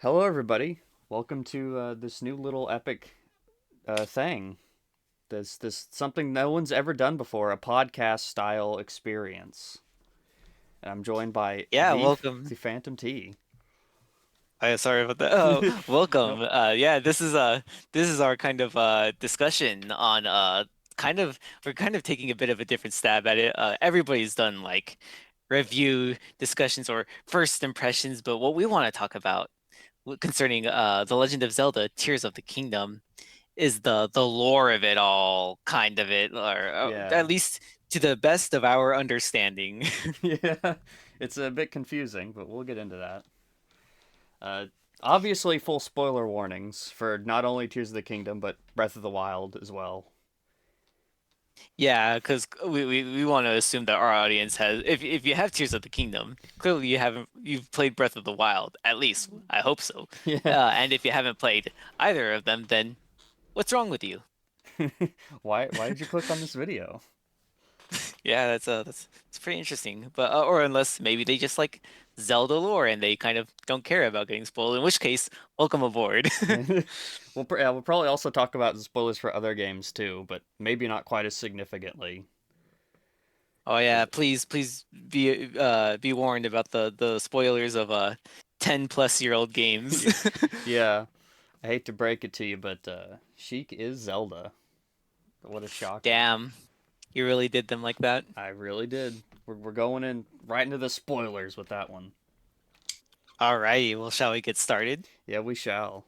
Hello, everybody. Welcome to this new little epic thing. This something no one's ever done before, a podcast style experience. And I'm joined by Yeah, the welcome. Phantom T. Sorry about that. Oh, Nope. welcome. Yeah, this is our kind of discussion on kind of we're kind of taking a bit of a different stab at it. Everybody's done like review discussions or first impressions, but what we want to talk about concerning The Legend of Zelda: Tears of the Kingdom is the lore of it all, kind of it, or Yeah, at least to the best of our understanding. yeah. It's a bit confusing, but we'll get into that. Uh, Obviously, full spoiler warnings for not only Tears of the Kingdom but Breath of the Wild as well. Yeah, because we want to assume that our audience has, if you have Tears of the Kingdom, clearly you've played Breath of the Wild, at least I hope so. Yeah. And if you haven't played either of them, then what's wrong with you? Why did you click on this video? Yeah, that's pretty interesting. But or unless maybe they just like Zelda lore and they kind of don't care about getting spoiled, in which case, welcome aboard. Yeah, we'll probably also talk about the spoilers for other games too, but maybe not quite as significantly. Oh yeah, 'Cause- please be warned about the spoilers of 10 plus year old games. yeah, I hate to break it to you, but Sheik is Zelda. What a shocker! Damn. You really did them like that? I really did. We're going in right into the spoilers with that one. Alrighty, well, shall we get started? Yeah, we shall.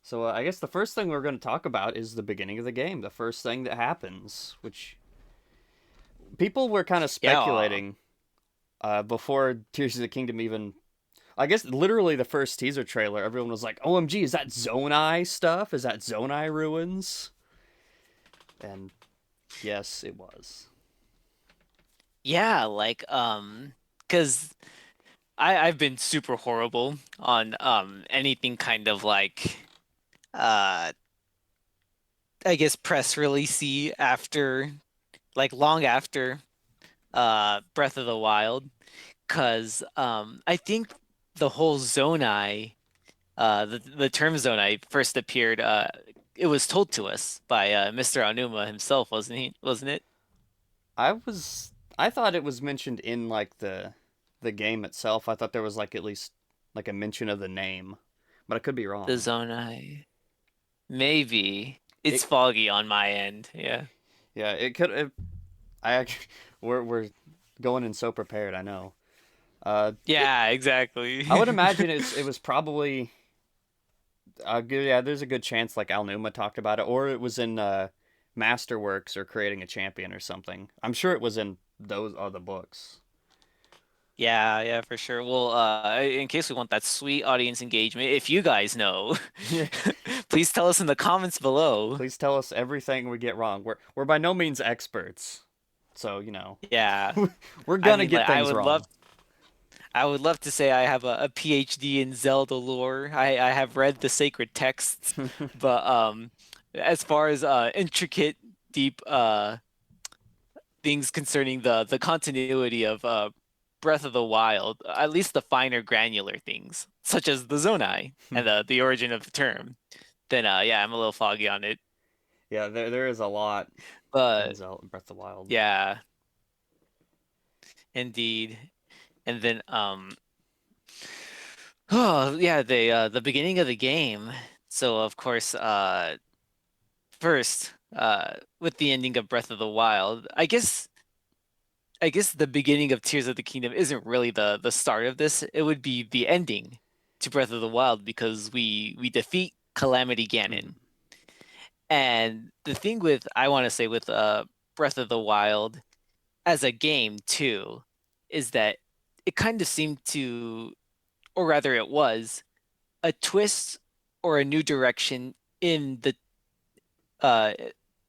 So I guess the first thing we're going to talk about is the beginning of the game, the first thing that happens, which people were kind of Yeah, speculating before Tears of the Kingdom even I guess literally the first teaser trailer, everyone was like, "OMG, is that Zonai stuff? Is that Zonai ruins?" And yes, it was. yeah, because I've been super horrible on anything kind of like uh I guess press releasey after like long after Breath of the Wild, because I think the whole Zonai the term Zonai first appeared it was told to us by Mr. Aonuma himself, wasn't it? I thought it was mentioned in like the game itself. I thought there was like at least like a mention of the name, but I could be The wrong. Zonai. Maybe. It's It foggy on my end. Yeah. yeah, it could I actually we're going in so prepared, I know. It Yeah, exactly. I would imagine it was probably yeah, there's a good chance like Al Numa talked about it, or it was in Masterworks or Creating a Champion or something. I'm sure it was in those other books. Yeah, yeah, for sure. Well, in case we want that sweet audience engagement, if you guys know, please tell us in the comments below. Please tell us everything we get wrong. We're by no means experts, so you know Yeah. we're I gonna mean, like get things wrong. I would love to say I have a PhD in Zelda lore. I have read the sacred texts, but as far as intricate, deep things concerning the continuity of Breath of the Wild, at least the finer granular things, such as the Zonai and the origin of the term, then yeah, I'm a little foggy on it. Yeah, there is a lot in But Zelda Breath of the Wild. yeah, indeed. And then oh yeah, the beginning of the game. So of course, first, with the ending of Breath of the Wild, I guess the beginning of Tears of the Kingdom isn't really the start of this. It would be the ending to Breath of the Wild because we defeat Calamity Mhm. Ganon. And the thing with I want to say with Breath of the Wild as a game too is that it kind of seemed to, or rather it was, a twist or a new direction in uh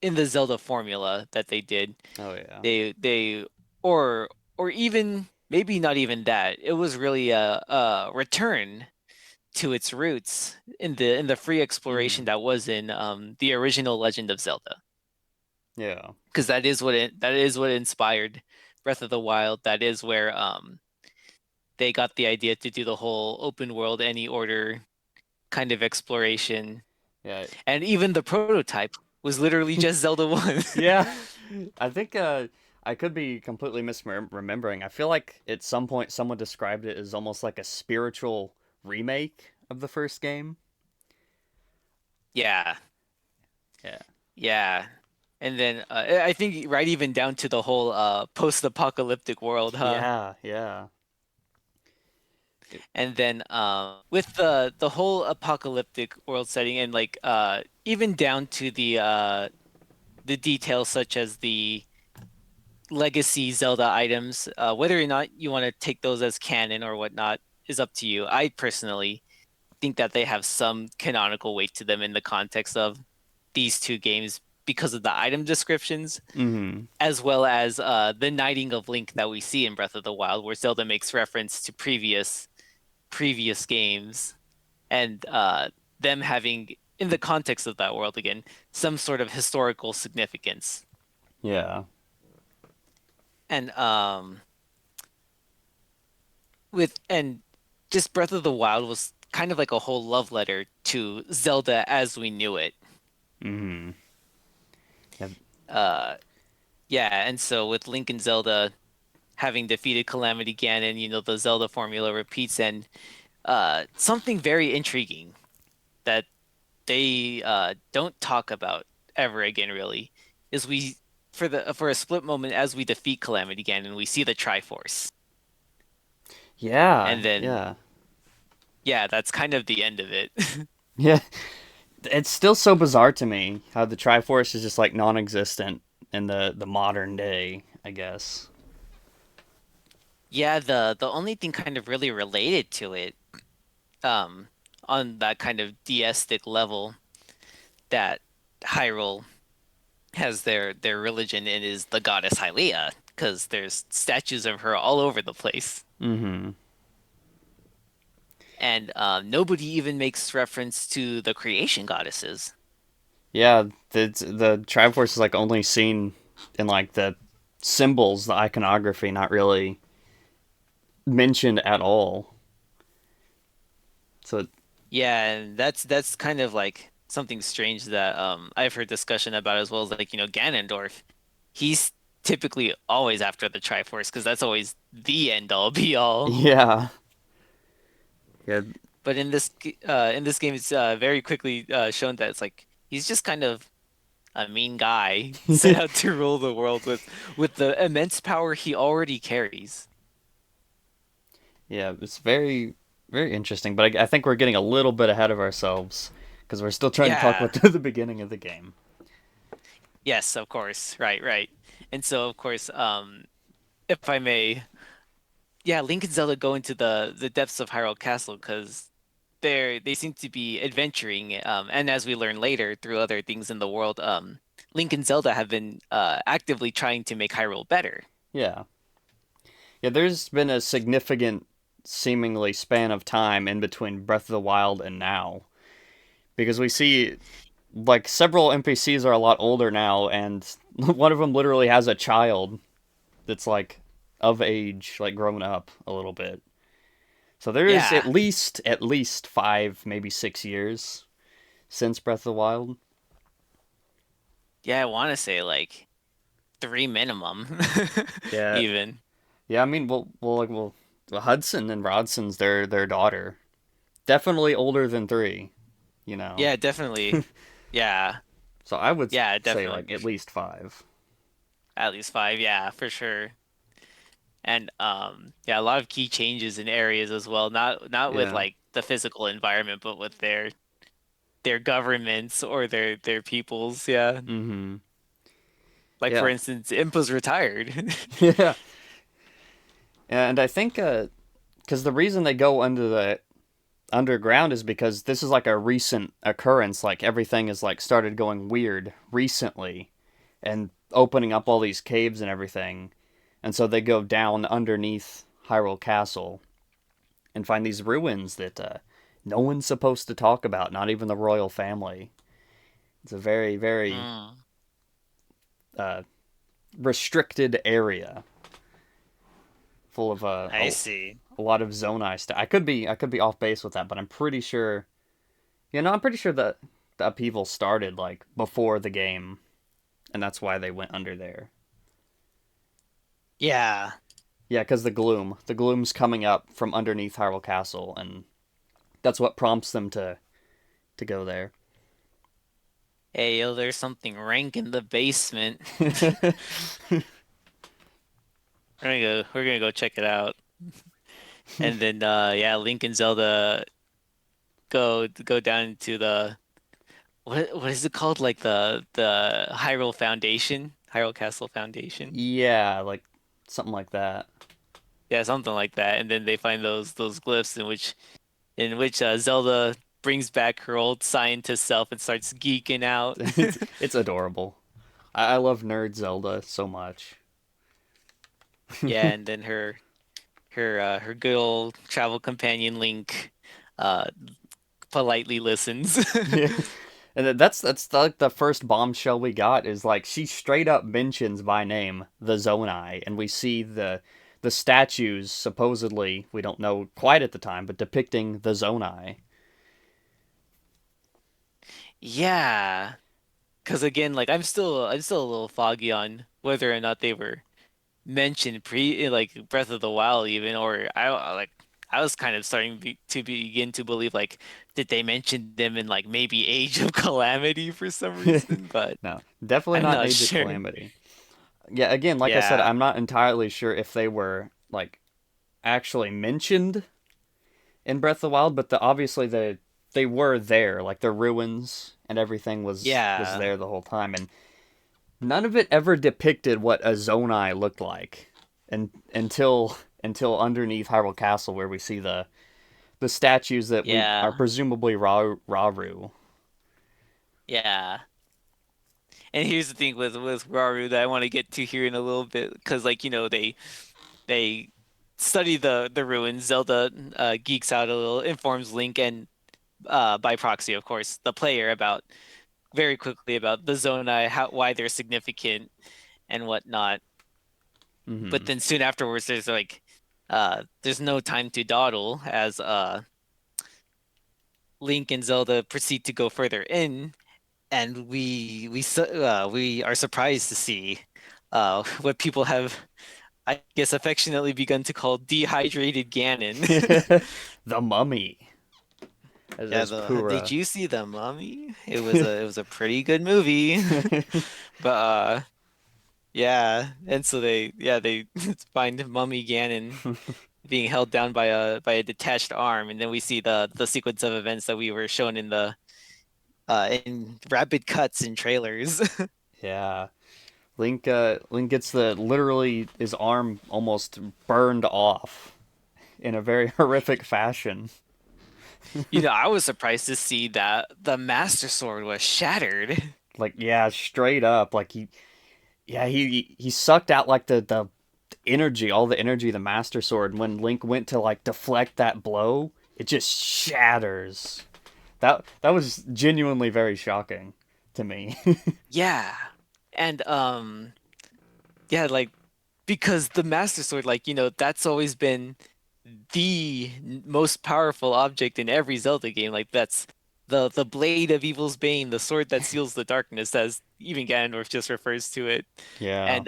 the Zelda formula that they did. Oh yeah. They or even maybe not even that. It was really a return to its roots in the free exploration Hmm. that was in the original Legend of Zelda. Yeah. Because that is what inspired Breath of the Wild. That is where they got the idea to do the whole open world, any order kind of exploration. Yeah. And even the prototype was literally just Zelda 1. Yeah. I think I could be completely misremembering. I feel like at some point someone described it as almost like a spiritual remake of the first game. Yeah, Yeah. yeah. And then I think right even down to the whole post-apocalyptic world, huh? Yeah, yeah. And then with the whole apocalyptic world setting and like even down to the details such as the legacy Zelda items, whether or not you want to take those as canon or whatnot is up to you. I personally think that they have some canonical weight to them in the context of these two games because of the item descriptions, Mhm. as well as the knighting of Link that we see in Breath of the Wild, where Zelda makes reference to previous games and them having, in the context of that world again, some sort of historical significance. Yeah. And with and just Breath of the Wild was kind of like a whole love letter to Zelda as we knew it. Mhm. Yeah. Uh yeah, and so with Link and Zelda having defeated Calamity Ganon, the Zelda formula repeats and something very intriguing that they don't talk about ever again really is we for a split moment as we defeat Calamity Ganon, we see the Triforce. Yeah. And then Yeah. yeah, that's kind of the end of it. Yeah. It's still so bizarre to me how the Triforce is just like non-existent in the modern day, I guess. Yeah, the only thing kind of really related to it, um, on that kind of deistic level that Hyrule has their religion in is the goddess Hylia, because there's statues of her all over the place. Mhm. And nobody even makes reference to the creation goddesses. Yeah, the Triforce is like only seen in like the symbols, the iconography, not really mentioned at all. So Yeah, and that's kind of like something strange that I've heard discussion about as well as like, Ganondorf. He's typically always after the Triforce because that's always the end all be all. yeah, yeah, But in this game, it's very quickly shown that it's like he's just kind of a mean guy set out to rule the world with the immense power he already carries. yeah. It's very interesting, but I think we're getting a little bit ahead of ourselves because we're still trying to talk Yeah. about the beginning of the game. Yes, of course. Right, right. And so, of course, if I may, yeah, Link and Zelda go into the depths of Hyrule Castle because they seem to be adventuring. And as we learn later through other things in the world, Link and Zelda have been actively trying to make Hyrule better. Yeah, yeah. There's been a significant, seemingly span of time in between Breath of the Wild and now because we see like several NPCs are a lot older now, and one of them literally has a child that's like of age, like grown up a little bit. So there is Yeah, at least 5, maybe 6 years since Breath of the Wild. yeah, I want to say like three minimum, Yeah, even. yeah. I mean, well, Hudson and Rodson's their daughter. Definitely older than 3. You know. Yeah, definitely. Yeah, So I would yeah, say definitely. like at least 5. At least five, yeah, for sure. And yeah, a lot of key changes in areas as well. Not with Yeah. like the physical environment, but with their governments or their peoples. Yeah. Mm-hmm. Like for Yeah. instance, Impa's retired. Yeah. And I think because the reason they go under the underground is because this is like a recent occurrence. Like everything is like started going weird recently, and opening up all these caves and everything, and so they go down underneath Hyrule Castle and find these ruins that no one's supposed to talk about, not even the royal family. It's a very Mm, uh, restricted area full of I see. a lot of Zonai stuff. I could be off base with that, but I'm pretty sure. You know, I'm pretty sure that the upheaval started like before the game, and that's why they went under there. Yeah. Yeah, because the gloom's coming up from underneath Hyrule Castle, and that's what prompts them to go there. Hey, yo, there's something rank in the basement. We're gonna go check it out. And then yeah, Link and Zelda go down to the what is it called? Like the Hyrule Foundation, Hyrule Castle Foundation. Yeah, like something like that. Yeah, something like that. And then they find those glyphs in which Zelda brings back her old scientist self and starts geeking out. It's adorable. I love nerd Zelda so much. Yeah, and then her good old travel companion Link uh politely listens. Yeah. And that's like the first bombshell we got is like she straight up mentions by name the Zonai, and we see the statues supposedly we don't know quite at the time, but depicting the Zonai. Yeah, because again, like I'm still a little foggy on whether or not they were mentioned like Breath of the Wild even, or I was kind of starting to begin to believe like did they mention them in like maybe Age of Calamity for some reason, but No, definitely I'm not in not Age of sure. Calamity. Yeah, again, like I said, Yeah, I'm not entirely sure if they were like actually mentioned in Breath of the Wild, but obviously they were there, like the ruins and everything was yeah, there the whole time, and none of it ever depicted what a Zonai looked like, and until underneath Hyrule Castle, where we see the statues that we are yeah, presumably Rauru. yeah. And here's the thing with Raru that I want to get to here in a little bit, because like they study the ruins. Zelda geeks out a little, informs Link and by proxy, of course, the player about very quickly about the Zonai, how why they're significant and whatnot. But Hmm. then soon afterwards, there's no time to dawdle as Link and Zelda proceed to go further in, and we are surprised to see what people have, I guess, affectionately begun to call dehydrated Ganon. The mummy Yeah, as the did Pura. you see the Mummy? It was a pretty good movie. But yeah, and so they find Mummy Ganon being held down by a detached arm, and then we see the sequence of events that we were shown in rapid cuts and trailers. Yeah. Link gets the literally his arm almost burned off in a very horrific fashion. I was surprised to see that the Master Sword was shattered. Like yeah, straight up. Like he sucked out like the energy, all the energy of the Master Sword. And when Link went to like deflect that blow, it just shatters. That was genuinely very shocking to me. Yeah. And yeah, like because the Master Sword, like, that's always been the most powerful object in every Zelda game. Like that's the blade of evil's bane, the sword that seals the darkness, as even Ganondorf just refers to it. Yeah.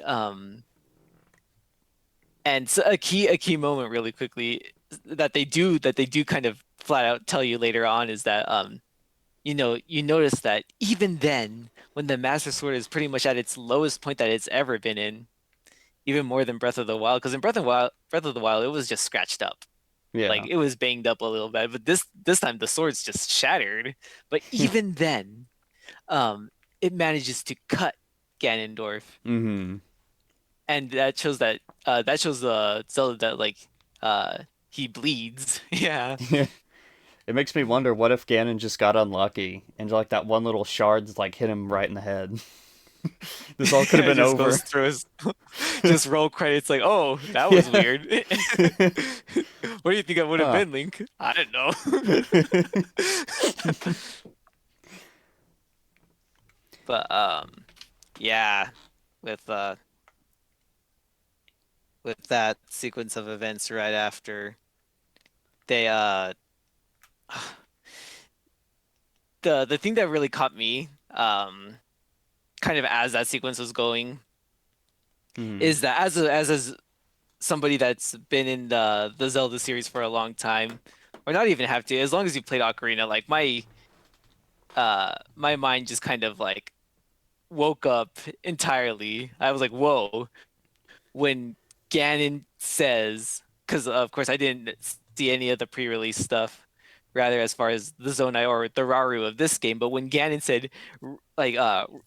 And so a key moment really quickly that they do kind of flat out tell you later on is that you notice that even then when the Master Sword is pretty much at its lowest point that it's ever been in, even more than Breath of the Wild, because in Breath of the Wild it was just scratched up. Like Yeah. it was banged up a little bit, but this time the sword's just shattered. But even then, um, it manages to cut Ganondorf, Mhm. and that shows Zelda that like uh he bleeds. Yeah, It makes me wonder what if Ganon just got unlucky and like that one little shard's like hit him right in the head. This all could have it been just over. goes through his just roll credits like, oh, that was Yeah. weird. What do you think I would have Huh. been, Link? I don't know. But yeah, with that sequence of events right after. they the thing that really caught me, kind of as that sequence was going, Mm-hmm. is that as somebody that's been in the Zelda series for a long time, or not even have to, as long as you played Ocarina, like my mind just kind of like woke up entirely. I was like, whoa, when Ganon says, because of course I didn't see any of the pre-release stuff, rather as far as the Zonai or the Raru of this game, but when Ganon said, like,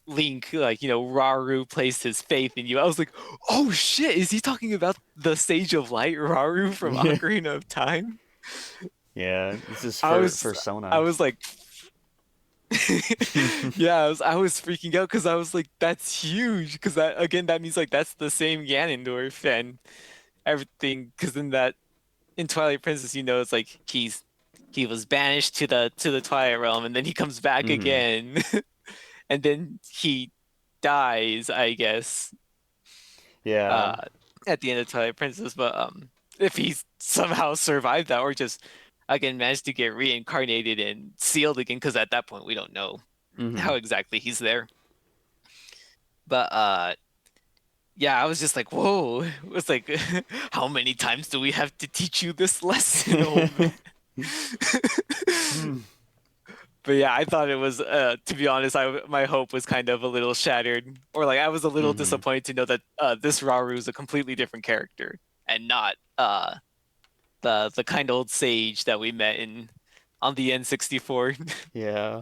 Link, like, Raru placed his faith in you, I was like, oh shit, is he talking about the Sage of Light, Raru from Yeah. Ocarina of Time? Yeah. This is I for was, I Sona. was like, yeah, I was freaking out because I was like, that's huge. Because that again, that means like that's the same Ganondorf and everything. Because in Twilight Princess, it's like he was banished to the Twilight Realm, and then he comes back Mm-hmm. again, and then he dies, I guess, Yeah. uh, at the end of Twilight Princess. But if he somehow survived that, or just again managed to get reincarnated and sealed again, because at that point we don't know Mm-hmm. how exactly he's there. But yeah, I was just like, whoa. It was like, how many times do we have to teach you this lesson, old man? Hmm. But yeah, I thought it was to be honest, my hope was kind of a little shattered. Or like I was a little Mm-hmm. disappointed to know that this Raru is a completely different character and not the kind old sage that we met in on the N64. Yeah.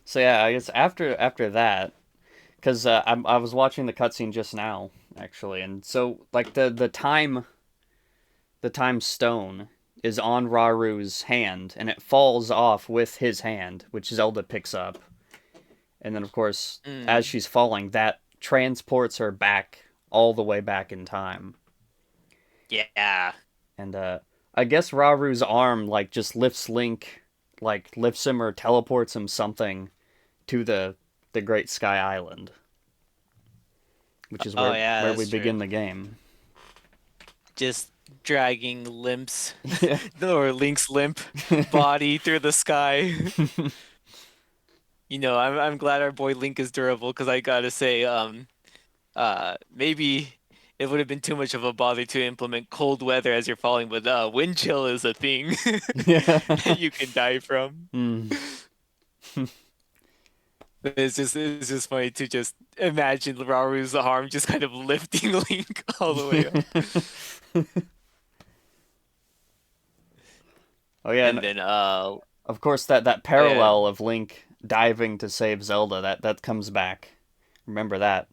So yeah, I guess after that, because I was watching the cutscene just now actually, and so like the time stone is on Raru's hand, and it falls off with his hand, which Zelda picks up, and then of course as Mm, she's falling, that transports her back all the way back in time, yeah. and I guess Raru's arm like just lifts Link, like lifts him or teleports him something to the Great Sky Island, which is Oh where yeah, we that's true. begin the game. Just dragging limps Yeah. or Link's limp body through the sky. I'm glad our boy Link is durable because I gotta say, maybe it would have been too much of a bother to implement cold weather as you're falling, but wind chill is a thing Yeah. you can die from. Mm. But it's just funny to just imagine Raru's arm just kind of lifting Link all the way up. Oh yeah, And and then of course that oh yeah. parallel of Link diving to save Zelda, that comes back. Remember that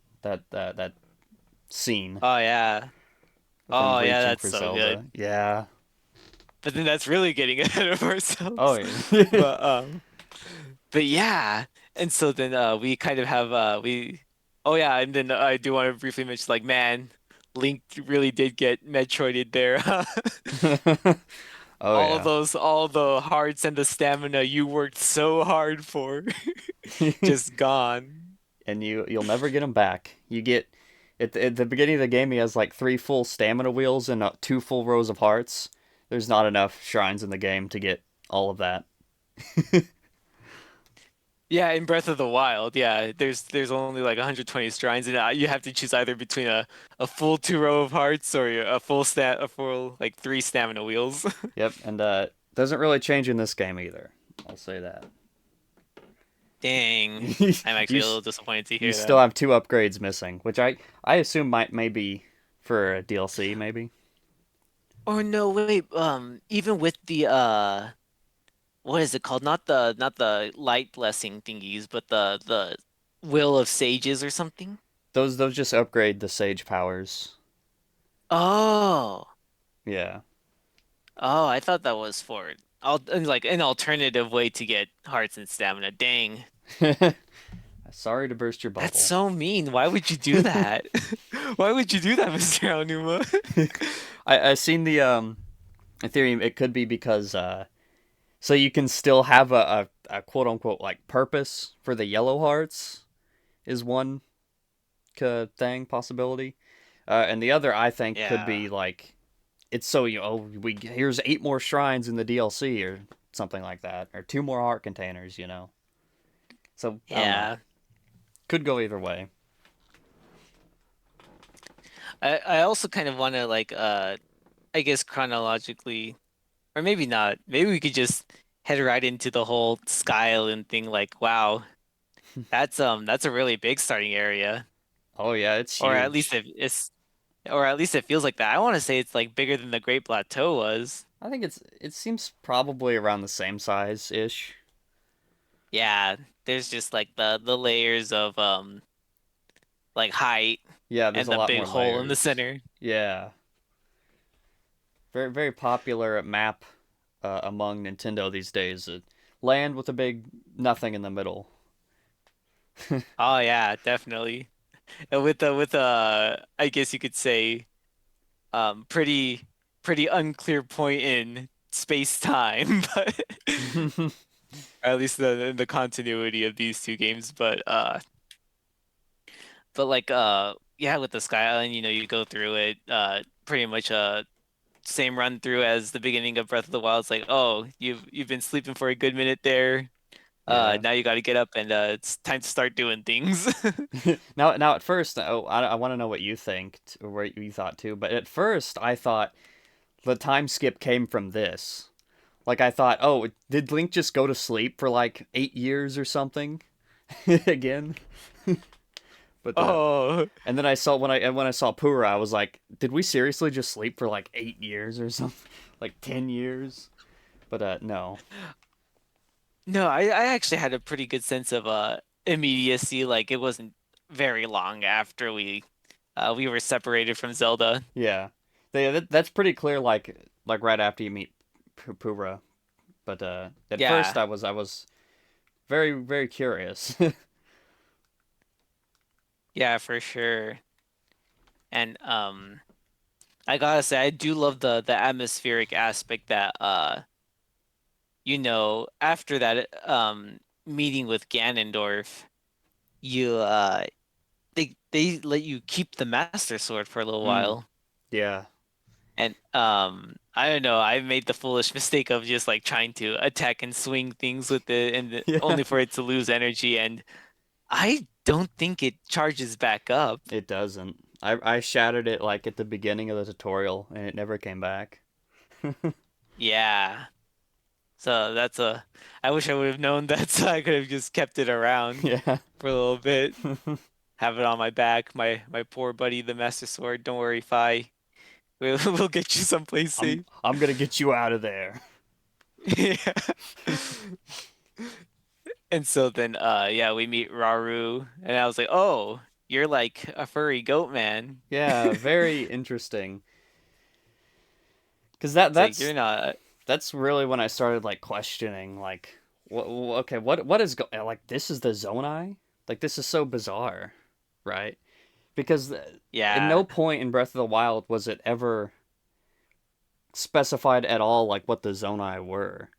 scene Oh yeah. of him Oh yeah, reaching that's for so Zelda. good. Yeah. But then that's really getting ahead of Oh ourselves. yeah. But yeah. And so then we kind of have we oh yeah, and then I do want to briefly mention like man, Link really did get Metroided there. Oh yeah. All the hearts and the stamina you worked so hard for just gone. And you'll never get him back. You get at the beginning of the game he has like three full stamina wheels and two full rows of hearts. There's not enough shrines in the game to get all of that. Yeah, in Breath of the Wild, yeah, there's only like 120 shrines, and you have to choose either between a full two row of hearts or a full like three stamina wheels. Yep, and doesn't really change in this game either. I'll say that. Dang, you I'm actually a little disappointed to you hear still that. have two upgrades missing, which I assume might maybe for a DLC maybe. Oh no, wait, even with the what is it called? Not the light blessing thingies, but the will of sages or something. Those just upgrade the sage powers. Oh, Yeah. oh, I thought that was for like an alternative way to get hearts and stamina. Dang. Sorry to burst your That's bubble. so mean. Why would you do that? Why would you do that, Mr. Aonuma? I seen the theory. It could be because so you can still have a quote unquote like purpose for the yellow hearts is one thing possibility, and the other I think could Yeah. be like it's so we here's 8 more shrines in the DLC or something like that, or 2 more heart containers, you know. So I don't know. Yeah. Could go either way. I also kind of want to like I guess chronologically, or maybe not. Maybe we could just head right into the whole Sky Island thing. Like, wow, that's a really big starting area, Oh yeah, it's or at least huge. it feels like that. I want to say it's like bigger than the Great Plateau was. I think it seems probably around the same size ish. Yeah, there's just like the layers of like height Yeah, there's and a the lot big more hole in the layers. center. Yeah, very popular map among Nintendo these days. Land with a big nothing in the middle. Oh yeah, definitely. And with I guess you could say pretty unclear point in space time, but at least the continuity of these two games. But like yeah, with the Sky Island, you go through it pretty much same run through as the beginning of Breath of the Wild. It's like, oh, you've been sleeping for a good minute there. Yeah. Now you got to get up and it's time to start doing things. Now at first, oh, I want to know what you think or what you thought too. But at first, I thought the time skip came from this. Like I thought, oh, did Link just go to sleep for like 8 years or something again? But Oh, and then I saw when I saw Pura, I was like, did we seriously just sleep for like 8 years or something, like 10 years? But no, no, I actually had a pretty good sense of immediacy. Like it wasn't very long after we were separated from Zelda. yeah, that's pretty clear. Like right after you meet Pura. But at first, Yeah, I was very curious. yeah, for sure. And I gotta say, I do love the atmospheric aspect that after that meeting with Ganondorf, you they let you keep the Master Sword for a little Mm, while. yeah, And I don't know, I made the foolish mistake of just like trying to attack and swing things with it and yeah, only for it to lose energy, and I don't think it charges back up. it doesn't. I shattered it like at the beginning of the tutorial, and it never came back. Yeah. So I wish I would have known that so I could have just kept it around Yeah, for a little bit, have it on my back, my poor buddy, the Master Sword. Don't worry, Fi. We'll get you someplace safe. I'm gonna get you out of there. Yeah. And so then yeah, we meet Raru and I was like, "Oh, you're like a furry goat man." Yeah, very interesting. Cause that It's like that's you're not. that's really when I started like questioning like okay, what is like this is the Zonai? Like this is so bizarre, right? Because in Yeah. no point in Breath of the Wild was it ever specified at all like what the Zonai were.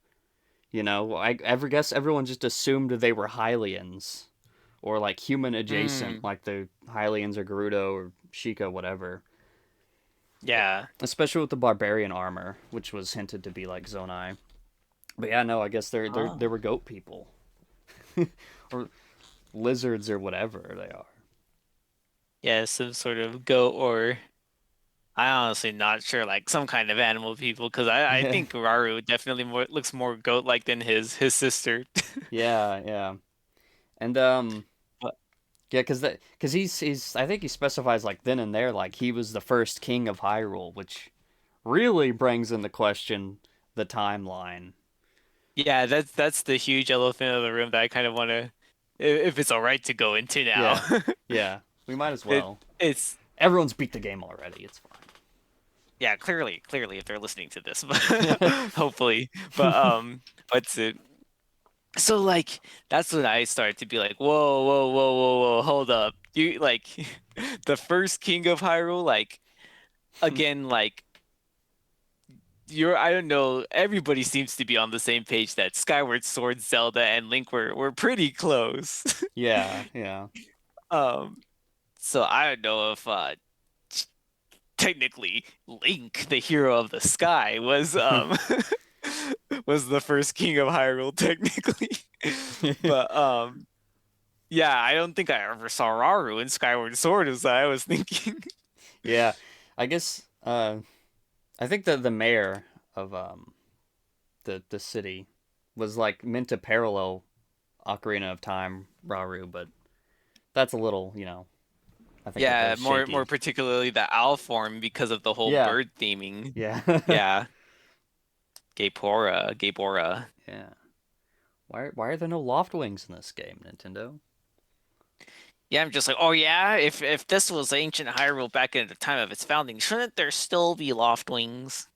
You know, I guess everyone just assumed they were Hylians or like human adjacent, Mm, like the Hylians or Gerudo or Sheikah, whatever. yeah. Especially with the barbarian armor, which was hinted to be like Zonai. But yeah, no, I guess they Oh. were goat people or lizards or whatever they are. Yeah, some sort of goat or I honestly not sure, like some kind of animal people, because I Yeah, think Raru definitely looks more goat-like than his sister. yeah, yeah. And But yeah, because he's I think he specifies like then and there like he was the first king of Hyrule, which really brings into question the timeline. yeah, that's the huge elephant in the room that I kind of want to, if it's all right to go into now. Yeah, yeah. We might as It well. it's Everyone's beat the game already. It's yeah, clearly if they're listening to this, but fine. hopefully, but so like that's when I started to be like, whoa, hold up, you like the first king of Hyrule, like again, like. I don't know, everybody seems to be on the same page that Skyward Sword, Zelda, and Link were pretty close. Yeah, yeah. Um, so I don't know if technically Link, the hero of the sky, was the first king of Hyrule technically. But yeah, I don't think I ever saw Rauru in Skyward Sword as I was thinking. Yeah, I guess I think the mayor of the city was like meant to parallel Ocarina of Time Rauru, but that's a little, I think a Yeah, more shaky. particularly the owl form because of the whole Yeah, bird theming. yeah, Yeah, Gapora. yeah. Why are there no loft wings in this game, Nintendo? Yeah, I'm just like, oh yeah, if this was ancient Hyrule back in the time of its founding, shouldn't there still be loft wings?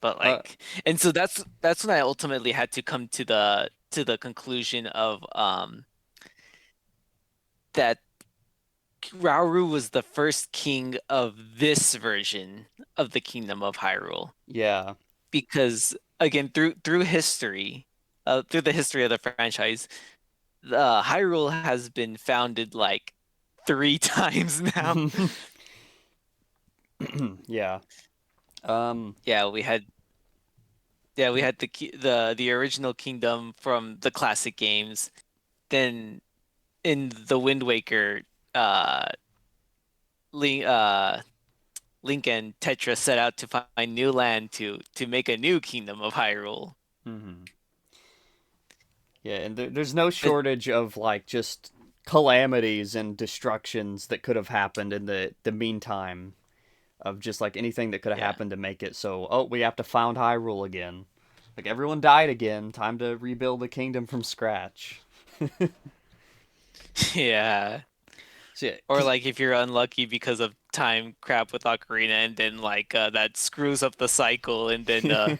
But uh, like, and so that's when I ultimately had to come to the conclusion of that Rauru was the first king of this version of the Kingdom of Hyrule. yeah. Because again, through the history of the franchise, Hyrule has been founded like three times now. Yeah. Um, Yeah, we had the original kingdom from the classic games. Then in the Wind Waker, uh, Link, Link and Tetra set out to find new land to make a new kingdom of Hyrule. mhm. Yeah, and there's no But shortage of like just calamities and destructions that could have happened in the meantime of just like anything that could have yeah, happened to make it so, oh, we have to found Hyrule again. Like everyone died again, time to rebuild the kingdom from scratch. yeah. So yeah, Or cuz like if you're unlucky because of time crap with Ocarina, and then like that screws up the cycle, and then the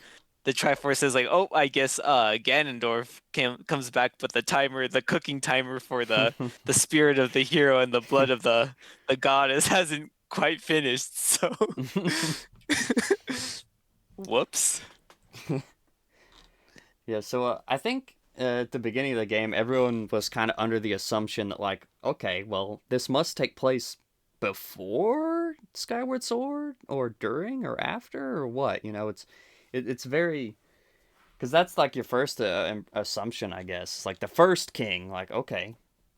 Triforce is like, oh, I guess Ganondorf comes back, but the cooking timer for the spirit of the hero and the blood of the goddess hasn't quite finished. So, whoops. Yeah, so I think at the beginning of the game, everyone was kind of under the assumption that, like, okay, well, this must take place before Skyward Sword, or during, or after, or what? It's very because that's like your first assumption, I guess. Like the first king, like, okay,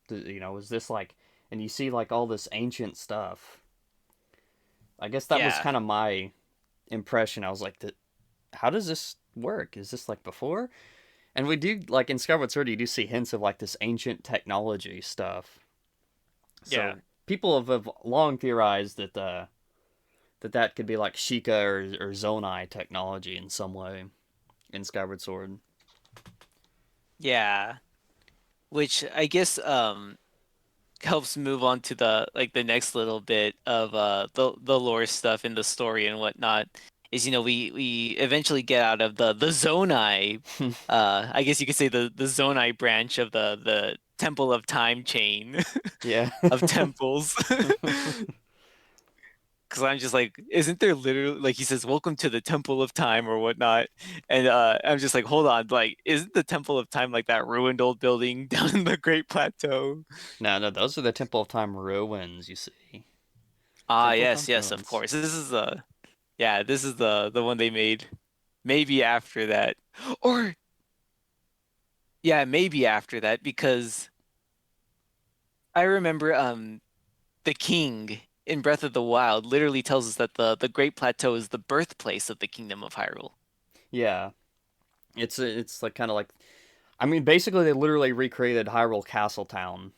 is this like, and you see like all this ancient stuff. I guess that was Yeah, kind of my impression. I was like, how does this work? Is this like before? And we do like in Skyward Sword, you do see hints of like this ancient technology stuff. yeah, So people have long theorized that could be like Sheikah or Zonai technology in some way in Skyward Sword. yeah. Which I guess helps move on to the next little bit of the lore stuff in the story and whatnot is we eventually get out of the Zonai, I guess you could say the Zonai branch of the Temple of Time chain Yeah. of temples. Because I'm just like, isn't there literally, like he says, welcome to the Temple of Time or whatnot? And I'm just like, hold on, like, isn't the Temple of Time like that ruined old building down in the Great Plateau? No, no, those are the Temple of Time ruins. You see, Ah, Temple of Time yes, yes, of ruins. course. This is yeah, this is the one they made. Maybe after that. Or yeah, maybe after that because I remember the king in Breath of the Wild literally tells us that the Great Plateau is the birthplace of the Kingdom of Hyrule. Yeah, it's like kind of like I mean, basically they literally recreated Hyrule Castle Town,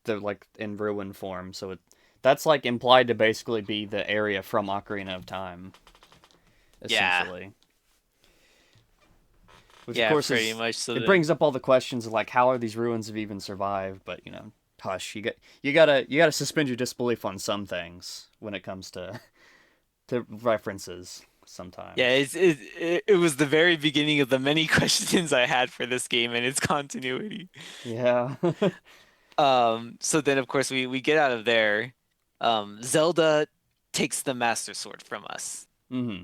the like in ruin form. So that's like implied to basically be the area from Ocarina of Time, Yeah. essentially. Which of Yeah, course pretty is much. So it then brings up all the questions of like how are these ruins have even survived? But hush, you gotta suspend your disbelief on some things when it comes to to references yeah, sometimes. it was the very beginning of the many questions I had for this game and its continuity. Yeah. So then of course we get out of there. Zelda takes the Master Sword from us. hmm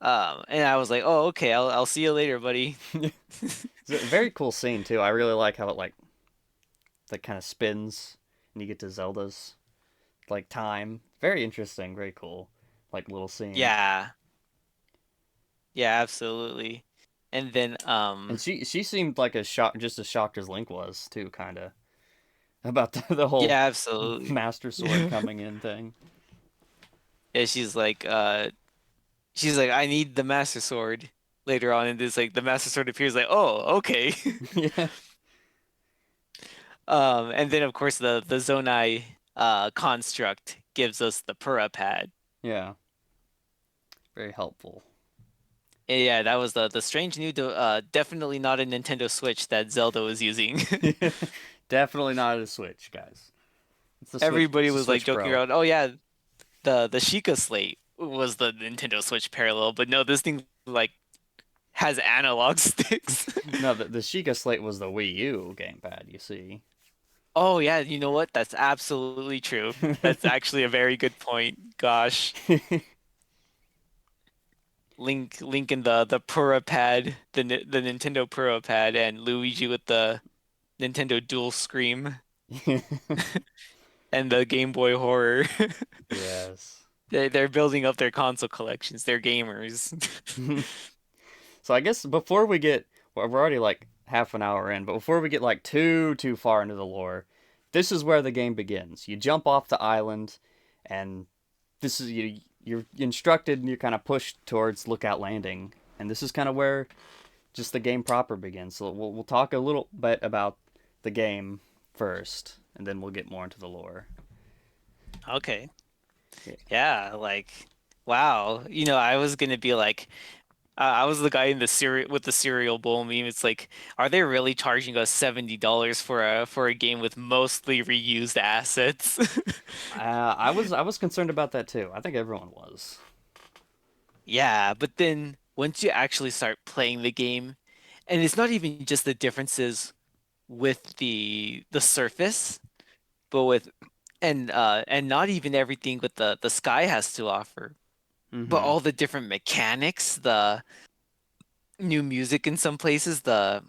And I was like, "Oh, okay. I'll see you later, buddy." It's a very cool scene too. I really like how it like kind of spins and you get to Zelda's like time. Very interesting, very cool. Like little scene. Yeah. Yeah, absolutely. And then And she seemed like a shock, just as shocked as Link was too, kind of about the whole yeah, absolutely. Master Sword coming in thing. Yeah, she's like, I need the Master Sword later on, and this like the Master Sword appears like, oh, okay. Yeah, And then of course the Zonai construct gives us the Pura pad. yeah, very helpful. And yeah, that was the strange new definitely not a Nintendo Switch that Zelda was using. Definitely not a Switch, guys. It's the Switch. Everybody It's the was like Switch joking Pro. around, oh yeah, the Sheikah Slate was the Nintendo Switch parallel, but no, this thing like has analog sticks. No, the Sheikah Slate was the Wii U gamepad. You see. Oh yeah, you know what? That's absolutely true. That's actually a very good point. Gosh. Link in the Pura pad, the Nintendo Pura pad, and Luigi with the Nintendo Dual Scream and the Game Boy Horror. Yes. They're building up their console collections. They're gamers. So I guess before we get, well, we're already like half an hour in, but before we get like too far into the lore, this is where the game begins. You jump off the island, and this is you're instructed and you're kind of pushed towards Lookout Landing, and this is kind of where just the game proper begins. So we'll talk a little bit about the game first, and then we'll get more into the lore. Okay. Yeah. Yeah, like wow. You know, I was gonna be like I was the guy in the cereal with the cereal bowl meme. It's like, are they really charging us $70 for a game with mostly reused assets? I was concerned about that too. I think everyone was. Yeah, but then once you actually start playing the game, and it's not even just the differences with the surface, but with and not even everything with the sky has to offer, but Mm-hmm. all the different mechanics, the new music in some places, the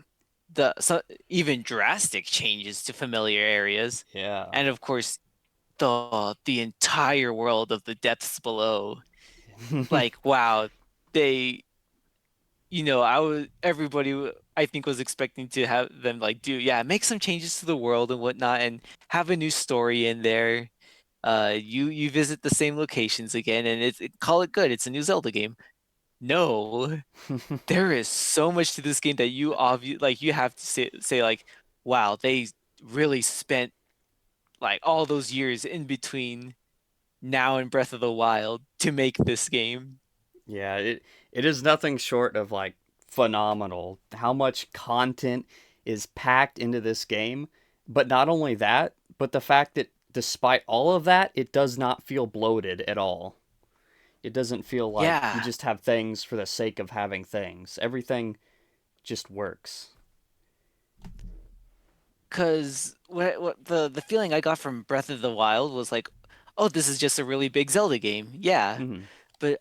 so even drastic changes to familiar areas, Yeah. and of course the entire world of the depths below. Like wow, they I was I think was expecting to have them like do yeah, make some changes to the world and whatnot and have a new story in there. You visit the same locations again and call it good. It's a new Zelda game. No, there is so much to this game that you have to say like, wow, they really spent like all those years in between now and Breath of the Wild to make this game. Yeah, it is nothing short of like phenomenal how much content is packed into this game. But not only that, but the fact that despite all of that, it does not feel bloated at all. It doesn't feel like you Yeah, just have things for the sake of having things. Everything just works. because what the feeling I got from Breath of the Wild was like, oh, this is just a really big Zelda game. Yeah, Hmm. but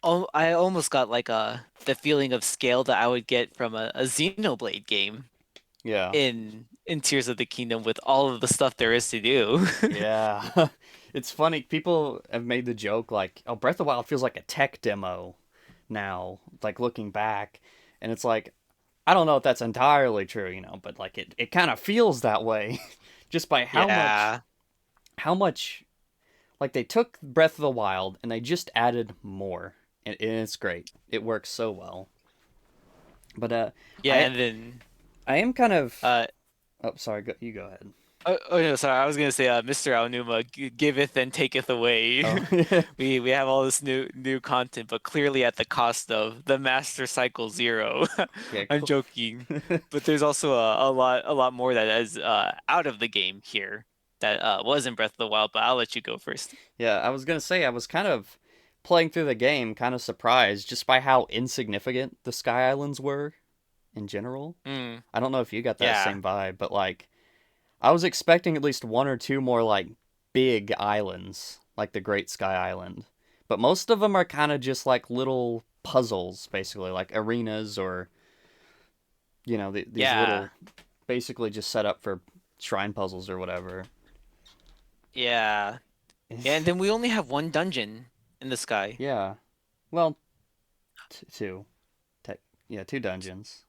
I almost got like the feeling of scale that I would get from a Xenoblade game Yeah. in Tears of the Kingdom with all of the stuff there is to do. Yeah. It's funny. People have made the joke like, "Oh, Breath of the Wild feels like a tech demo now." Like looking back, and it's like, I don't know if that's entirely true, but like it kind of feels that way, just by Yeah. how much like they took Breath of the Wild and they just added more, and it's great. It works so well. But Yeah, I and then I am kind of. uh Oh, sorry. You go ahead. no, sorry, I was gonna say Mr. Aonuma giveth and taketh away. Oh, We have all this new content, but clearly at the cost of the Master Cycle Zero. yeah. I'm Cool. joking, but there's also a lot more that is out of the game here that was in Breath of the Wild. But I'll let you go first. Yeah, I was gonna say I was kind of playing through the game, kind of surprised just by how insignificant the Sky Islands were in general. Mm, I don't know if you got that yeah, same vibe, but like I was expecting at least one or two more like big islands, like the Great Sky Island. But most of them are kind of just like little puzzles, basically, like arenas or these yeah, little, basically just set up for shrine puzzles or whatever. yeah. Yeah, and then we only have one dungeon in the sky. Yeah. Well, two. Tech. Yeah, two dungeons.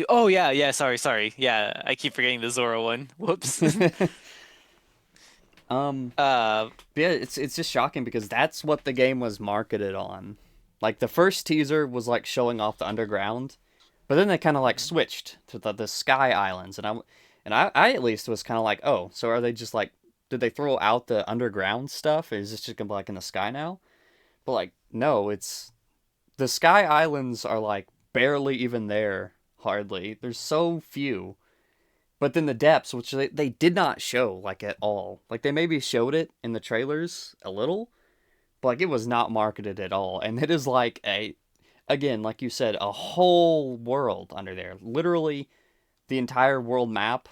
Oh yeah, yeah, sorry. Yeah, I keep forgetting the Zora one. Whoops. um. Uh, Yeah, it's just shocking because that's what the game was marketed on. Like the first teaser was like showing off the underground, but then they kind of like switched to the sky islands, and I at least was kind of like, oh, so are they just like, did they throw out the underground stuff? Is this just gonna be like in the sky now? But like, no, it's the sky islands are like barely even there, hardly. There's so few. But then the depths, which they did not show like at all. Like they maybe showed it in the trailers a little, but like it was not marketed at all. And it is like a again, like you said, a whole world under there. Literally the entire world map,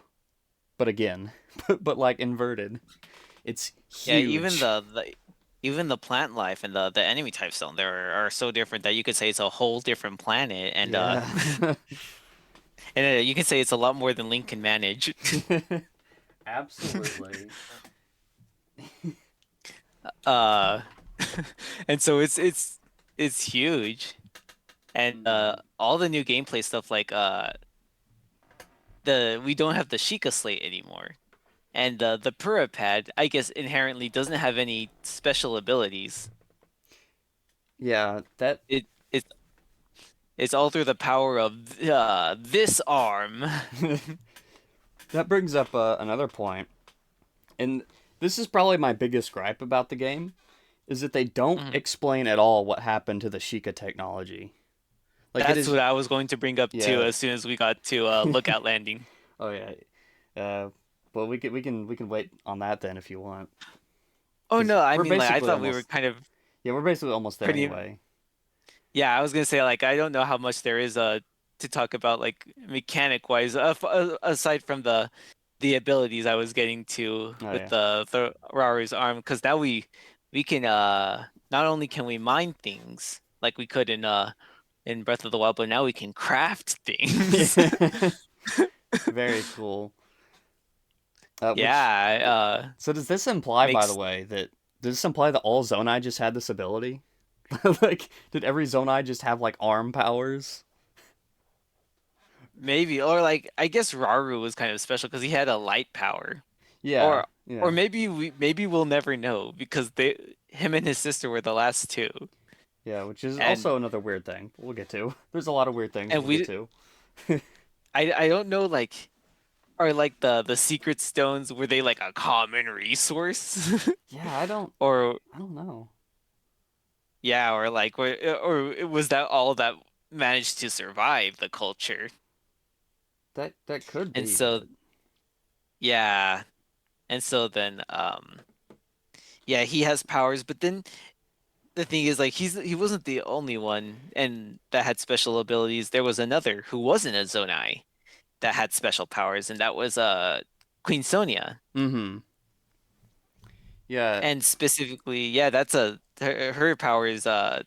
but again, but like inverted. It's yeah, even huge. even the plant life and the enemy type zone there are so different that you could say it's a whole different planet, Yeah. and you could say it's a lot more than Link can manage. Absolutely. Uh, and so it's huge, and Mm-hmm. all the new gameplay stuff like the we don't have the Sheikah slate anymore. And the Purapad, I guess, inherently doesn't have any special abilities. Yeah, that It it's it's all through the power of this arm. that brings up another point, and this is probably my biggest gripe about the game, is that they don't Mhm. explain at all what happened to the Sheikah technology. Like it That's is, what I was going to bring up too yeah. as soon as we got to Lookout Landing. Oh yeah. Uh, well, we can wait on that then if you want, Oh because no, I we're mean like I basically thought we were almost kind of yeah we're basically almost there pretty. anyway. Yeah, I was gonna say like I don't know how much there is to talk about like mechanic wise aside from the abilities I was getting to Oh with yeah. the Raru's arm because now we can not only can we mine things like we could in Breath of the Wild, but now we can craft things. Yeah. Very cool. Which Yeah, so does this imply, by the makes way, that does this imply that all Zonai just had this ability? Like, did every Zonai just have like arm powers? maybe or like I guess Raru was kind of special because he had a light power. Yeah, Or yeah, maybe we'll never know because they him and his sister were the last two. yeah. Which is And also another weird thing. We'll get to. There's a lot of weird things and we'll get we to. I don't know like are like the secret stones were they like a common resource? Yeah, Or I don't know. yeah, or like or was that all that managed to survive the culture? That could And be, so but yeah, and so then yeah, he has powers, but then the thing is like he wasn't the only one and that had special abilities. There was another who wasn't a Zonai that had special powers, and that was Queen Sonia. mm-hmm. Yeah, And specifically, yeah, that's her power is chronokinesis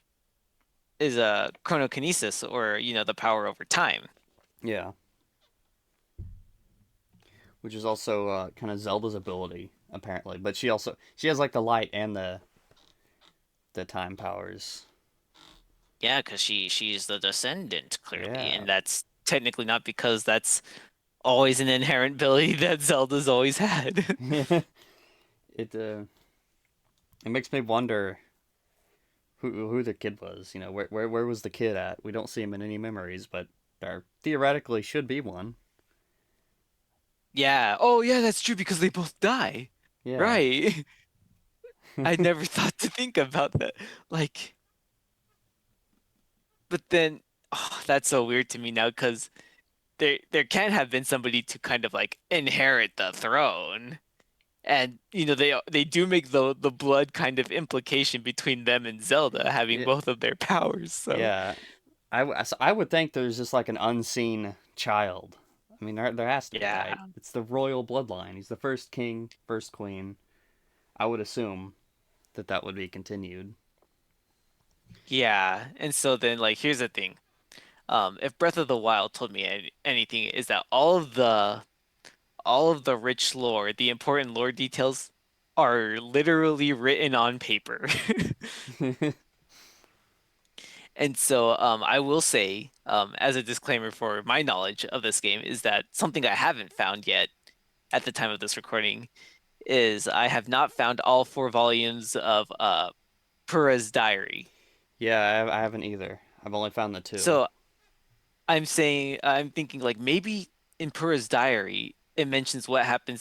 or the power over time. yeah. Which is also kind of Zelda's ability apparently, but she has like the light and the time powers. Yeah, because she's the descendant clearly, Yeah. and that's technically not because that's always an inherent ability that Zelda's always had. it it makes me wonder who the kid was. You know, where was the kid at? We don't see him in any memories, but there theoretically should be one. Yeah. Oh, yeah, that's true because they both die. Yeah. Right. I never thought to think about that. Like, but then, oh, that's so weird to me now because there can have been somebody to kind of like inherit the throne. And they do make the blood kind of implication between them and Zelda having Yeah. both of their powers. So Yeah. So I would think there's just like an unseen child. I mean, there has to be, right? yeah. It's the royal bloodline. He's the first king, first queen. I would assume that would be continued. Yeah. And so then like here's the thing. If Breath of the Wild told me anything is that all of the rich lore, the important lore details are literally written on paper. And so I will say, as a disclaimer for my knowledge of this game, is that something I haven't found yet at the time of this recording is I have not found all 4 volumes of Pura's diary. Yeah, I haven't either. I've only found the two. So I'm thinking like maybe in Pura's diary it mentions what happened